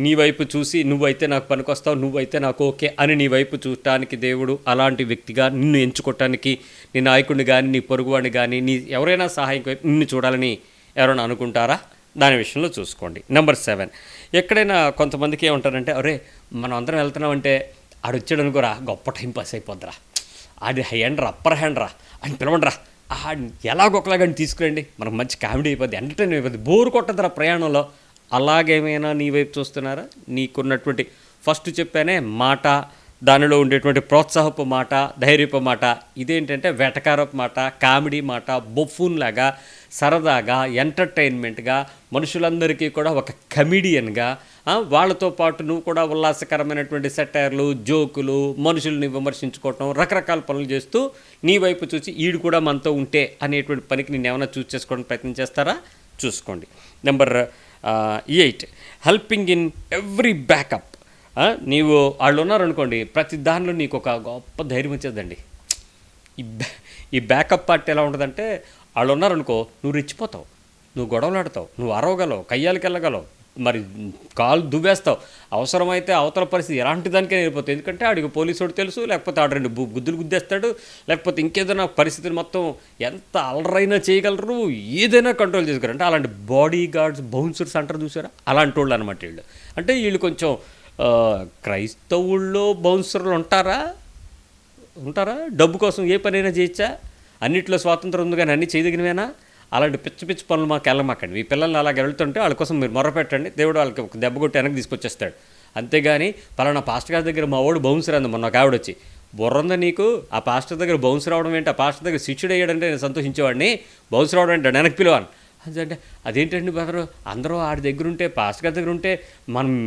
నీ వైపు చూసి నువ్వైతే నాకు పనికొస్తావు, నువ్వైతే నాకు ఓకే అని నీ వైపు చూడటానికి దేవుడు అలాంటి వ్యక్తిగా నిన్ను ఎంచుకోవటానికి, నీ నాయకుడిని కానీ, నీ పొరుగువాడిని కానీ, నీ ఎవరైనా సహాయం వైపు నిన్ను చూడాలని ఎవరైనా అనుకుంటారా? దాని విషయంలో చూసుకోండి. నెంబర్ 7, ఎక్కడైనా కొంతమందికి ఏమంటారంటే, అరే మనం అందరం వెళ్తున్నామంటే ఆడు వచ్చాడు అనుకోరా, గొప్ప టైం పాస్ అయిపోద్దిరా, ఆడి హ్యాండ్ రా, అప్పర్ హ్యాండ్ రా అని పిలవండిరా, ఎలాగొకలాగని తీసుకురండి, మనకు మంచి కామెడీ అయిపోద్ది, ఎంటర్టైన్ అయిపోద్ది, బోరు కొట్టదురా ప్రయాణంలో. అలాగేమైనా నీ వైపు చూస్తున్నారా? నీకున్నటువంటి ఫస్ట్ చెప్పానే మాట, దానిలో ఉండేటువంటి ప్రోత్సాహపు మాట, ధైర్యపు మాట, ఇదేంటంటే వెటకారపు మాట, కామెడీ మాట, బొఫూన్ లాగా సరదాగా ఎంటర్టైన్మెంట్గా మనుషులందరికీ కూడా ఒక కమిడియన్గా, వాళ్ళతో పాటు నువ్వు కూడా ఉల్లాసకరమైనటువంటి సెటైర్లు, జోకులు, మనుషుల్ని విమర్శించుకోవటం, రకరకాల పనులు చేస్తూ నీ వైపు చూసి ఈడు కూడా మనతో ఉంటే అనేటువంటి పనికి నేను ఏమైనా చూస్ చేసుకోవడానికి ప్రయత్నం చేస్తారా? చూసుకోండి. Number 8, helping in every backup. నీవు వాళ్ళు ఉన్నారనుకోండి, ప్రతి దానిలో నీకు ఒక గొప్ప ధైర్యం వచ్చేదండి. ఈ బ్యాకప్ పార్ట్ ఎలా ఉంటుందంటే, వాళ్ళు ఉన్నారనుకో, నువ్వు రెచ్చిపోతావు, నువ్వు గొడవలాడతావు, నువ్వు అరవగలవు, కయ్యాలకి వెళ్ళగలవు, మరి కాలు దువ్వేస్తావు, అవసరమైతే అవతల పరిస్థితి ఎలాంటి దానికే వెళ్ళిపోతావు. ఎందుకంటే ఆడికి పోలీసుడు తెలుసు, లేకపోతే ఆడు 2 గుద్దులు గుద్దేస్తాడు, లేకపోతే ఇంకేదైనా పరిస్థితిని మొత్తం ఎంత అలరైనా చేయగలరు, ఏదైనా కంట్రోల్ చేసుకోరు. అంటే అలాంటి బాడీ గార్డ్స్, బౌన్సర్స్ అంటారు చూసారా, అలాంటి వాళ్ళు అనమాట వీళ్ళు. అంటే వీళ్ళు కొంచెం క్రైస్తవుల్లో బౌన్సర్లు ఉంటారా? డబ్బు కోసం ఏ పనైనా చేయొచ్చా? అన్నింటిలో స్వాతంత్రం ఉంది కానీ అన్నీ చేయదగినవేనా? అలాంటి పిచ్చి పిచ్చి పనులు మాకు వెళ్ళమాకండి. మీ పిల్లల్ని అలాగ వెళ్తుంటే వాళ్ళ కోసం మీరు మొరపెట్టండి, దేవుడు వాళ్ళకి ఒక దెబ్బ కొట్టి వెనక్కి తీసుకొచ్చేస్తాడు. అంతేగాని పలానా పాస్టర్ గారి దగ్గర మా వాడు బౌన్సర్ అంది మొన్న ఒక ఆవిడ వచ్చి, బుర్రందా నీకు, ఆ పాస్టర్ దగ్గర బౌన్సర్ రావడం ఏంటి, ఆ పాస్టర్ దగ్గర శిష్యుడు అయ్యాడంటే నేను సంతోషించేవాడిని, బౌన్సర్ రావడం ఏంటి వెనక్కి పిలవాను అంటే, అదేంటండి బ్రదరు, అందరూ ఆడి దగ్గర ఉంటే, పాస్టర్ గారి దగ్గర ఉంటే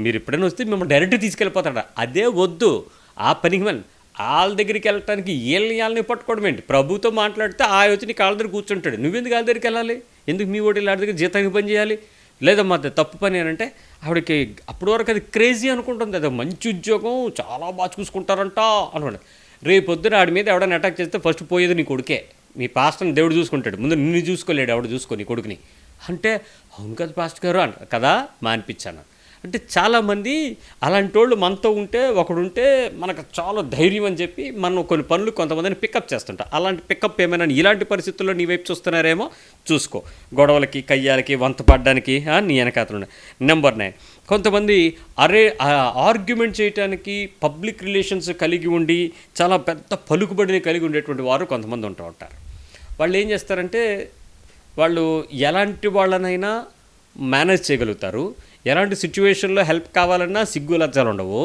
మీరు ఎప్పుడైనా వస్తే మిమ్మల్ని డైరెక్ట్గా తీసుకెళ్ళిపోతాడా? అదే వద్దు. ఆ పనికి వాళ్ళ దగ్గరికి వెళ్ళటానికి వీళ్ళని పట్టుకోవడం ఏంటి? ప్రభుతో మాట్లాడితే వచ్చి నీ కాళ్ళ దగ్గర కూర్చుంటాడు, నువ్వెందుకు వాళ్ళ దగ్గరికి వెళ్ళాలి? ఎందుకు మీ ఓడి వాళ్ళ దగ్గర జీతానికి పని చేయాలి? లేదా మా తప్పు పని అని అంటే ఆవిడకి అప్పటి వరకు అది క్రేజీ అనుకుంటుంది, అది మంచి ఉద్యోగం, చాలా బాగా చూసుకుంటారంట అనుకోండి. రేపొద్దున ఆడి మీద ఎవడైనా అటాక్ చేస్తే ఫస్ట్ పోయేది నీ కొడుకే. మీ పాస్టర్ని దేవుడు చూసుకుంటాడు, ముందు నిన్ను చూసుకోలేడు ఎవడు చూసుకో నీ కొడుకుని అంటే, అవును కదా పాస్టర్ గారు కదా మానిపించాను. అంటే చాలామంది అలాంటి వాళ్ళు మనతో ఉంటే, ఒకడుంటే మనకు చాలా ధైర్యం అని చెప్పి మనం కొన్ని పనులు కొంతమందిని పికప్ చేస్తుంటాం. అలాంటి పికప్ ఏమైనా ఇలాంటి పరిస్థితుల్లో నీ వైపు చూస్తున్నారేమో చూసుకో. గొడవలకి, కయ్యాలకి, వంత పడడానికి నీ వెనకాతలు. నెంబర్ 9, కొంతమంది ఆర్గ్యుమెంట్ చేయడానికి పబ్లిక్ రిలేషన్స్ కలిగి ఉండి చాలా పెద్ద పలుకుబడిని కలిగి ఉండేటువంటి వారు కొంతమంది ఉంటూ ఉంటారు. వాళ్ళు ఏం చేస్తారంటే, వాళ్ళు ఎలాంటి వాళ్ళనైనా మేనేజ్ చేయగలుగుతారు, ఎలాంటి సిచ్యువేషన్లో హెల్ప్ కావాలన్నా సిగ్గు లజ్జాలు ఉండవు,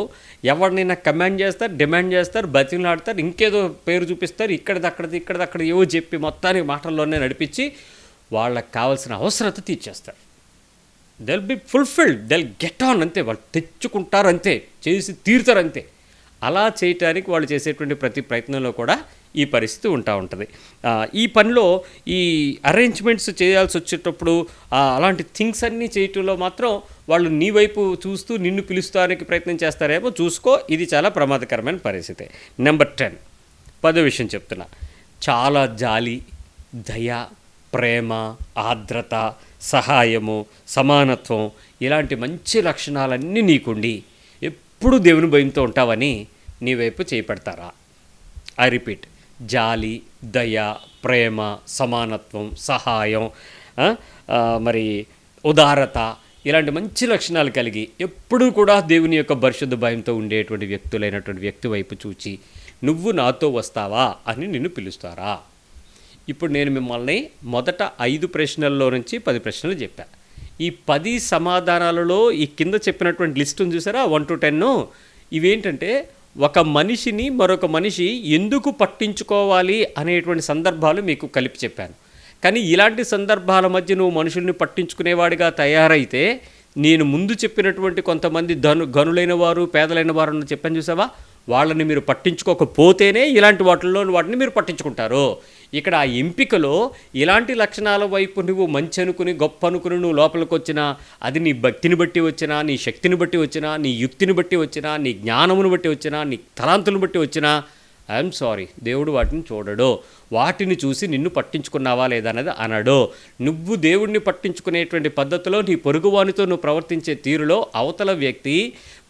ఎవరినైనా కమాండ్ చేస్తారు, డిమాండ్ చేస్తారు, బతిమలాడతారు, ఇంకేదో పేరు చూపిస్తారు, ఇక్కడది ఏవో చెప్పి మొత్తానికి మాటల్లోనే నడిపించి వాళ్ళకి కావాల్సిన అవసరత తీర్చేస్తారు. They'll be fulfilled, they'll get on, అంతే. వాళ్ళు తెచ్చుకుంటారు అంతే, చేసి తీరుతారు అంతే. అలా చేయటానికి వాళ్ళు చేసేటువంటి ప్రతి ప్రయత్నంలో కూడా ఈ పరిస్థితి ఉంటుంది. ఈ పనిలో ఈ అరేంజ్మెంట్స్ చేయాల్సి వచ్చేటప్పుడు అలాంటి థింగ్స్ అన్నీ చేయటంలో మాత్రం వాళ్ళు నీ వైపు చూస్తూ నిన్ను పిలుస్తానికి ప్రయత్నం చేస్తారేమో చూసుకో. ఇది చాలా ప్రమాదకరమైన పరిస్థితి. నెంబర్ 10, 10వ విషయం చెప్తున్నా. చాలా జాలి, దయ, ప్రేమ, ఆర్ద్రత, సహాయము, సమానత్వం, ఇలాంటి మంచి లక్షణాలన్నీ నీకుండి ఎప్పుడు దేవుని భయంతో ఉంటావని నీ వైపు చేపడతారా? ఐ రిపీట్, జాలి, దయ, ప్రేమ, సమానత్వం, సహాయం, ఆ, మరి ఉదారత, ఇలాంటి మంచి లక్షణాలు కలిగి ఎప్పుడూ కూడా దేవుని యొక్క పరిశుద్ధ భయంతో ఉండేటువంటి వ్యక్తులైనటువంటి వ్యక్తి వైపు చూచి నువ్వు నాతో వస్తావా అని నిన్ను పిలుస్తారా? ఇప్పుడు నేను మిమ్మల్ని మొదట 5 ప్రశ్నల్లో నుంచి 10 ప్రశ్నలు చెప్పా. ఈ 10 సమాధానాలలో ఈ కింద చెప్పినటువంటి లిస్టును చూసారా, 1 to 10, ఇవేంటంటే ఒక మనిషిని మరొక మనిషి ఎందుకు పట్టించుకోవాలి అనేటువంటి సందర్భాలు మీకు కలిపి చెప్పాను. కానీ ఇలాంటి సందర్భాల మధ్య నువ్వు మనుషుల్ని పట్టించుకునేవాడిగా తయారైతే నేను ముందు చెప్పినటువంటి కొంతమంది గనులైన వారు, పేదలైన వారు అని చెప్పాను చూసావా, వాళ్ళని మీరు పట్టించుకోకపోతేనే ఇలాంటి వాటిని మీరు పట్టించుకుంటారు. ఇక్కడ ఆ ఎంపికలో ఇలాంటి లక్షణాల వైపు నువ్వు మంచి అనుకుని గొప్ప అనుకుని నువ్వు లోపలికి వచ్చినా, అది నీ భక్తిని బట్టి వచ్చినా, నీ శక్తిని బట్టి వచ్చినా, నీ యుక్తిని బట్టి వచ్చినా, నీ జ్ఞానమును బట్టి వచ్చినా, నీ తలాంతులను బట్టి వచ్చినా, ఐఎమ్ సారీ, దేవుడు వాటిని చూడడో. వాటిని చూసి నిన్ను పట్టించుకున్నావా లేదా అనేది అనడో. నువ్వు దేవుడిని పట్టించుకునేటువంటి పద్ధతిలో నీ పొరుగువానితో నువ్వు ప్రవర్తించే తీరులో అవతల వ్యక్తి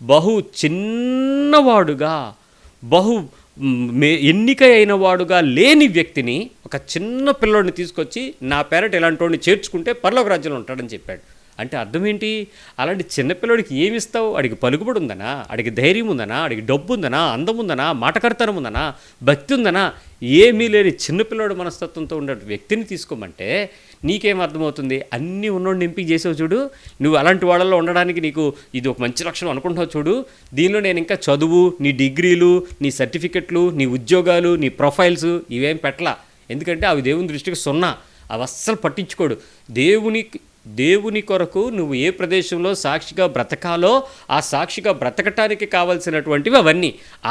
బహు చిన్నవాడుగా, బహు ఎన్నిక అయిన వాడుగా లేని వ్యక్తిని, ఒక చిన్న పిల్లోడిని తీసుకొచ్చి నా పేరట ఇలాంటి వాడిని చేర్చుకుంటే పరలోక రాజ్యంలో ఉంటాడని చెప్పాడు. అంటే అర్థం ఏంటి? అలాంటి చిన్నపిల్లడికి ఏమిస్తావు? అడిగి పలుకుబడి ఉందనా, అడిగి ధైర్యం ఉందనా, అడిగి డబ్బు ఉందనా, అందం ఉందనా, మాటకర్తనం ఉందనా, భక్తి ఉందనా? ఏమీ లేని చిన్నపిల్లడు మనస్తత్వంతో ఉండే వ్యక్తిని తీసుకోమంటే నీకేం అర్థమవుతుంది? అన్నీ ఉన్నోడిని ఎంపిక చేసావు చూడు. నువ్వు అలాంటి వాళ్ళలో ఉండడానికి నీకు ఇది ఒక మంచి లక్షణం అనుకుంటున్నావు చూడు. దీనిలో నేను ఇంకా చదువు, నీ డిగ్రీలు, నీ సర్టిఫికెట్లు, నీ ఉద్యోగాలు, నీ ప్రొఫైల్స్ ఇవేం పెట్టలా. ఎందుకంటే అవి దేవుని దృష్టికి సున్నా. అవి అస్సలు పట్టించుకోడు. దేవుని కొరకు నువ్వు ఏ ప్రదేశంలో సాక్షిగా బ్రతకాలో ఆ సాక్షిగా బ్రతకటానికి కావాల్సినటువంటివి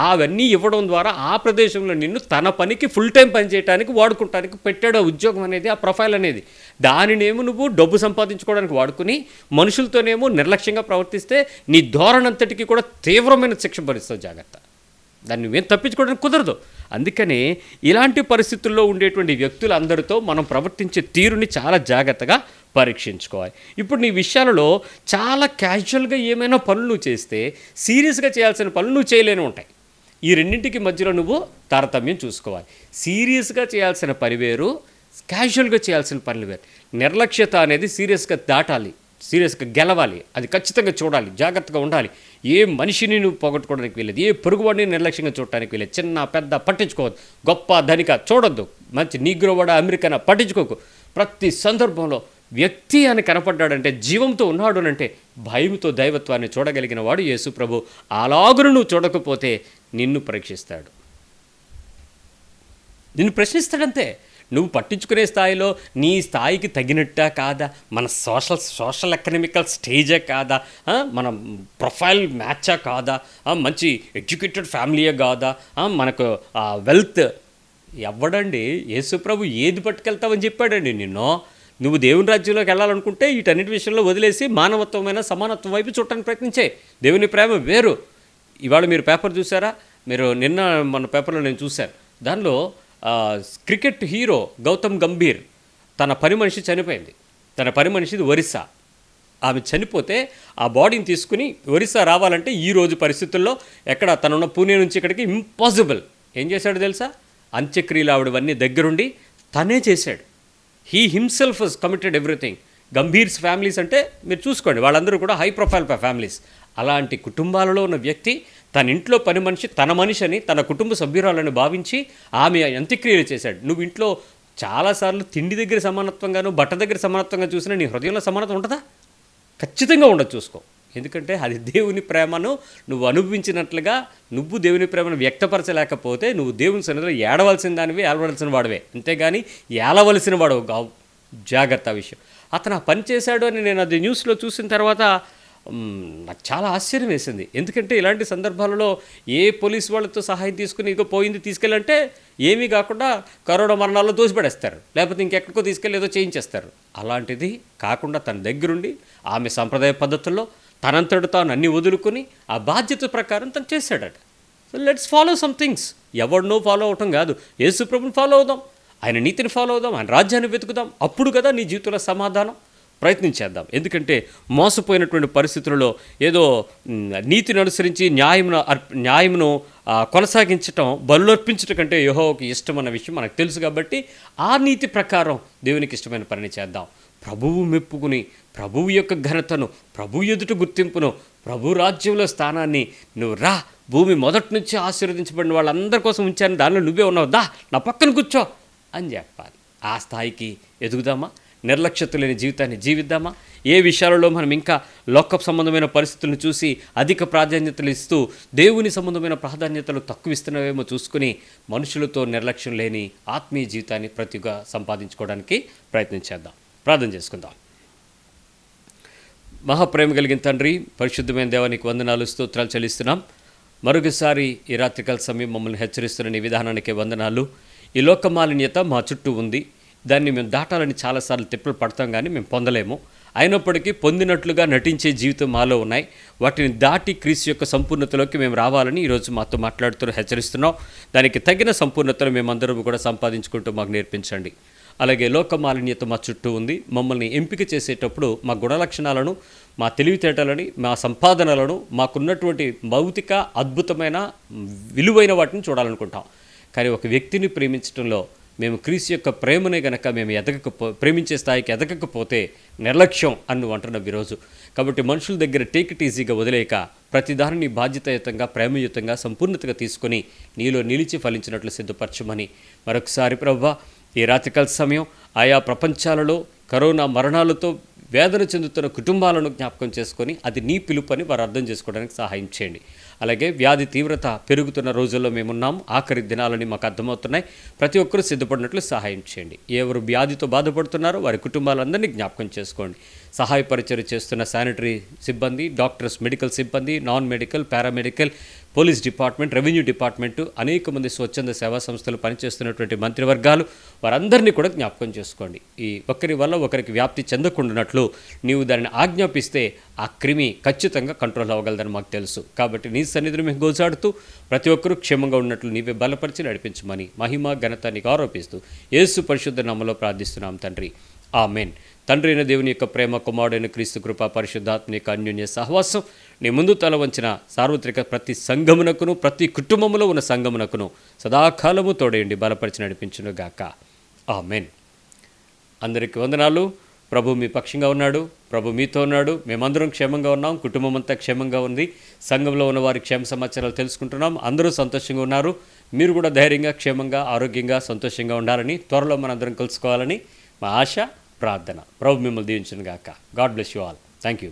అవన్నీ ఇవ్వడం ద్వారా ఆ ప్రదేశంలో నిన్ను తన పనికి ఫుల్ టైం పని చేయడానికి వాడుకుంటానికి పెట్టాడు. ఉద్యోగం అనేది, ఆ ప్రొఫైల్ అనేది. దానినేమో నువ్వు డబ్బు సంపాదించుకోవడానికి వాడుకుని మనుషులతోనేమో నిర్లక్ష్యంగా ప్రవర్తిస్తే నీ ధోరణంతటికి కూడా తీవ్రమైన శిక్ష భరిస్తావు. జాగ్రత్త, దాన్ని నువ్వేం తప్పించుకోవడానికి కుదరదు. అందుకనే ఇలాంటి పరిస్థితుల్లో ఉండేటువంటి వ్యక్తులందరితో మనం ప్రవర్తించే తీరుని చాలా జాగ్రత్తగా పరీక్షించుకోవాలి. ఇప్పుడు నీ విషయాలలో చాలా క్యాజువల్గా ఏమైనా పనులు నువ్వు చేస్తే సీరియస్గా చేయాల్సిన పనులు నువ్వు చేయలేని ఉంటాయి. ఈ రెండింటికి మధ్యలో నువ్వు తారతమ్యం చూసుకోవాలి. సీరియస్గా చేయాల్సిన పని వేరు, క్యాజువల్గా చేయాల్సిన పనులు వేరు. నిర్లక్ష్యత అనేది సీరియస్గా దాటాలి, సీరియస్గా గెలవాలి, అది ఖచ్చితంగా చూడాలి, జాగ్రత్తగా ఉండాలి. ఏ మనిషిని నువ్వు పోగొట్టుకోవడానికి వెళ్ళేది, ఏ పొరుగువాడిని నిర్లక్ష్యంగా చూడటానికి వెళ్ళేది. చిన్న పెద్ద పట్టించుకోవద్దు, గొప్ప ధనిక చూడొద్దు, మంచి నీగ్రోవాడ అమెరికన్ పట్టించుకోకు. ప్రతి సందర్భంలో వ్యక్తి అని కనపడ్డాడంటే, జీవంతో ఉన్నాడు అంటే భయంతో దైవత్వాన్ని చూడగలిగిన వాడు యేసు ప్రభు. అలాగును నువ్వు చూడకపోతే నిన్ను పరీక్షిస్తాడు, నిన్ను ప్రశ్నిస్తాడంతే. నువ్వు పట్టించుకునే స్థాయిలో నీ స్థాయికి తగినట్టా కాదా, మన సోషల్ ఎకనామికల్ స్టేజే కాదా, మన ప్రొఫైల్ మ్యాచా కాదా, మంచి ఎడ్యుకేటెడ్ ఫ్యామిలీయే కాదా, మనకు వెల్త్ ఎవడండి? యేసుప్రభు ఏది పట్టుకెళ్తావని చెప్పాడండి నిన్ను? నువ్వు దేవుని రాజ్యంలోకి వెళ్ళాలనుకుంటే వీటన్నిటి విషయంలో వదిలేసి మానవత్వమైన సమానత్వం వైపు చూడటానికి ప్రయత్నించే. దేవుని ప్రేమ వేరు. ఇవాళ మీరు పేపర్ చూసారా? మీరు నిన్న మన పేపర్లో నేను చూశాను. దానిలో క్రికెట్ హీరో గౌతమ్ గంభీర్ తన పని మనిషి చనిపోయింది. తన పని మనిషిది ఒరిస్సా. ఆమె చనిపోతే ఆ బాడీని తీసుకుని ఒరిస్సా రావాలంటే ఈ రోజు పరిస్థితుల్లో ఎక్కడ తనున్న పూణే నుంచి ఇక్కడికి ఇంపాసిబుల్. ఏం చేశాడు తెలుసా? అంత్యక్రియలు ఆవిడవన్నీ దగ్గరుండి తనే చేశాడు. He himself has committed everything. Gambhir's families అంటే మీరు చూసుకోండి, వాళ్ళందరూ కూడా హై ప్రొఫైల్ ఫ్యామిలీస్. అలాంటి కుటుంబాలలో ఉన్న వ్యక్తి తన ఇంట్లో పని మనిషి తన మనిషిని, తన కుటుంబ సభ్యురాలని భావించి ఆమె అంత్యక్రియలు చేశాడు. నువ్వు ఇంట్లో చాలాసార్లు తిండి దగ్గర సమానత్వంగాను, బట్ట దగ్గర సమానత్వంగా చూసినా నీ హృదయంలో సమానత్వం ఉంటుందా? ఖచ్చితంగా ఉండదు. చూసుకో. ఎందుకంటే అది దేవుని ప్రేమను నువ్వు అనుభవించినట్లుగా నువ్వు దేవుని ప్రేమను వ్యక్తపరచలేకపోతే నువ్వు దేవుని సన్నిధిలో ఏడవలసిన దానివి, ఏడవలసిన వాడవే, అంతేగాని ఏలవలసిన వాడవు కావు. జాగ్రత్త విషయం. అతను ఆ పని చేశాడు అని నేను అది న్యూస్లో చూసిన తర్వాత నాకు చాలా ఆశ్చర్యం వేసింది. ఎందుకంటే ఇలాంటి సందర్భాలలో ఏ పోలీసు వాళ్ళతో సహాయం తీసుకుని ఇదిగో పోయింది తీసుకెళ్ళంటే ఏమీ కాకుండా కరోనా మరణాల్లో దోసిపడేస్తారు, లేకపోతే ఇంకెక్కడికో తీసుకెళ్ళి ఏదో చేయించేస్తారు. అలాంటిది కాకుండా తన దగ్గరుండి ఆమె సంప్రదాయ పద్ధతుల్లో తనంతడు తాను అన్నీ వదులుకొని ఆ బాధ్యత ప్రకారం తను చేశాడట. So let's follow some things. ఎవరినో ఫాలో అవటం కాదు, యేసు ప్రభుని ఫాలో అవుదాం, ఆయన నీతిని ఫాలో అవుదాం, ఆయన రాజ్యాన్ని వెతుకుదాం. అప్పుడు కదా నీ జీవితంలో సమాధానం. ప్రయత్నించేద్దాం. ఎందుకంటే మోసపోయినటువంటి పరిస్థితులలో ఏదో నీతిని అనుసరించి న్యాయమును కొనసాగించటం, బలులర్పించటం కంటే యెహోవాకు ఇష్టమన్న విషయం మనకు తెలుసు కాబట్టి ఆ నీతి ప్రకారం దేవునికి ఇష్టమైన పనిని చేద్దాం. ప్రభువు మెప్పుకుని, ప్రభువు యొక్క ఘనతను, ప్రభు ఎదుట గుర్తింపును, ప్రభు రాజ్యంలో స్థానాన్ని నువ్వు రా, భూమి మొదటి నుంచి ఆశీర్వదించబడిన వాళ్ళందరి కోసం ఉంచాను, దానిలో నువ్వే ఉన్నావు, దా నా పక్కన కూర్చో అని చెప్పాలి. ఆ స్థాయికి ఎదుగుదామా? నిర్లక్ష్యత లేని జీవితాన్ని జీవిద్దామా? ఏ విషయాలలో మనం ఇంకా లోక సంబంధమైన పరిస్థితులను చూసి అధిక ప్రాధాన్యతలు ఇస్తూ దేవుని సంబంధమైన ప్రాధాన్యతలు తక్కువ ఇస్తున్నావేమో చూసుకుని మనుషులతో నిర్లక్ష్యం లేని ఆత్మీయ జీవితాన్ని ప్రతిగా సంపాదించుకోవడానికి ప్రయత్నించేద్దాం. ప్రార్థన చేసుకుందాం. మహాప్రేమ కలిగిన తండ్రి, పరిశుద్ధమైన దేవానికి వందనాలు, స్తోత్రాలు చెల్లిస్తున్నాం. మరొకసారి ఈ రాత్రికాల సమయం మమ్మల్ని హెచ్చరిస్తున్న నీ విధానానికి వందనాలు. ఈ లోక మాలిన్యత మా చుట్టూ ఉంది. దాన్ని మేము దాటాలని చాలాసార్లు తిప్పలు పడతాం, కానీ మేము పొందలేము. అయినప్పటికీ పొందినట్లుగా నటించే జీవితం మాలో ఉన్నాయి. వాటిని దాటి క్రీస్తు యొక్క సంపూర్ణతలోకి మేము రావాలని ఈరోజు మాతో మాట్లాడుతూ హెచ్చరిస్తున్నాం. దానికి తగిన సంపూర్ణతను మేమందరం కూడా సంపాదించుకుంటూ మాకు నేర్పించండి. అలాగే లోక మాలిన్యత మా చుట్టూ ఉంది. మమ్మల్ని ఎంపిక చేసేటప్పుడు మా గుణలక్షణాలను, మా తెలివితేటలని, మా సంపాదనలను, మాకున్నటువంటి భౌతిక అద్భుతమైన విలువైన వాటిని చూడాలనుకుంటాం. కానీ ఒక వ్యక్తిని ప్రేమించడంలో మేము క్రీస్తు యొక్క ప్రేమనే గనక మేము ప్రేమించే స్థాయికి ఎదగకపోతే నిర్లక్ష్యం అని అంటున్నాం ఈరోజు. కాబట్టి మనుషుల దగ్గర టేక్ ఇట్ ఈజీగా వదిలేక ప్రతిదారిని బాధ్యతాయుతంగా, ప్రేమయుతంగా, సంపూర్ణతగా తీసుకొని నీలో నిలిచి ఫలించినట్లు సిద్ధపరచమని మరొకసారి ప్రభువా, ఈ రాత్రికాల సమయం ఆయా ప్రపంచాలలో కరోనా మరణాలతో వేదన చెందుతున్న కుటుంబాలను జ్ఞాపకం చేసుకొని అది నీ పిలుపని వారు అర్థం చేసుకోవడానికి సహాయం చేయండి. అలాగే వ్యాధి తీవ్రత పెరుగుతున్న రోజుల్లో మేమున్నాం. ఆఖరి దినాలని మాకు అర్థమవుతున్నాయి. ప్రతి ఒక్కరూ సిద్ధపడినట్లు సహాయం చేయండి. ఎవరు వ్యాధితో బాధపడుతున్నారో వారి కుటుంబాలందరినీ జ్ఞాపకం చేసుకోండి. సహాయ పరిచర్య చేస్తున్న శానిటరీ సిబ్బంది, డాక్టర్స్, మెడికల్ సిబ్బంది, non medical, paramedical, police department, revenue department, అనేక మంది స్వచ్ఛంద సేవా సంస్థలు పనిచేస్తున్నటువంటి మంత్రివర్గాలు, వారందరినీ కూడా జ్ఞాపకం చేసుకోండి. ఈ ఒకరి వల్ల ఒకరికి వ్యాప్తి చెందకుండానట్లు నీవు దానిని ఆజ్ఞాపిస్తే ఆ క్రిమి ఖచ్చితంగా కంట్రోల్ అవ్వగలదని మాకు తెలుసు. కాబట్టి నీ సన్నిధిని మేము గోజాడుతూ ప్రతి ఒక్కరూ క్షేమంగా ఉన్నట్లు నీవే బలపరిచి నడిపించమని మహిమ ఘనత నీకు ఆరోపిస్తూ యేసు పరిశుద్ధ నామములో ప్రార్థిస్తున్నాం తండ్రి. ఆమేన్. తండ్రి అయిన దేవుని యొక్క ప్రేమ, కుమారుడైన క్రీస్తు కృప, పరిశుద్ధాత్మ యొక్క అన్యోన్య సహవాసం నీ ముందు తల వంచిన సార్వత్రిక ప్రతి సంఘమునకును, ప్రతి కుటుంబములో ఉన్న సంఘమునకును సదాకాలము తోడేయండి, బలపరిచి నడిపించును గాక. ఆమేన్. అందరికీ వందనాలు. ప్రభు మీ పక్షంగా ఉన్నాడు. ప్రభు మీతో ఉన్నాడు. మేమందరం క్షేమంగా ఉన్నాం. కుటుంబం అంతా క్షేమంగా ఉంది. సంఘంలో ఉన్న వారి క్షేమ సమాచారాలు తెలుసుకుంటున్నాం. అందరూ సంతోషంగా ఉన్నారు. మీరు కూడా ధైర్యంగా, క్షేమంగా, ఆరోగ్యంగా, సంతోషంగా ఉండాలని, త్వరలో మనందరం కలుసుకోవాలని మా ఆశ, ప్రార్థన. ప్రభు మిమ్మల్ని దీవించును గాక. God bless you all. Thank you.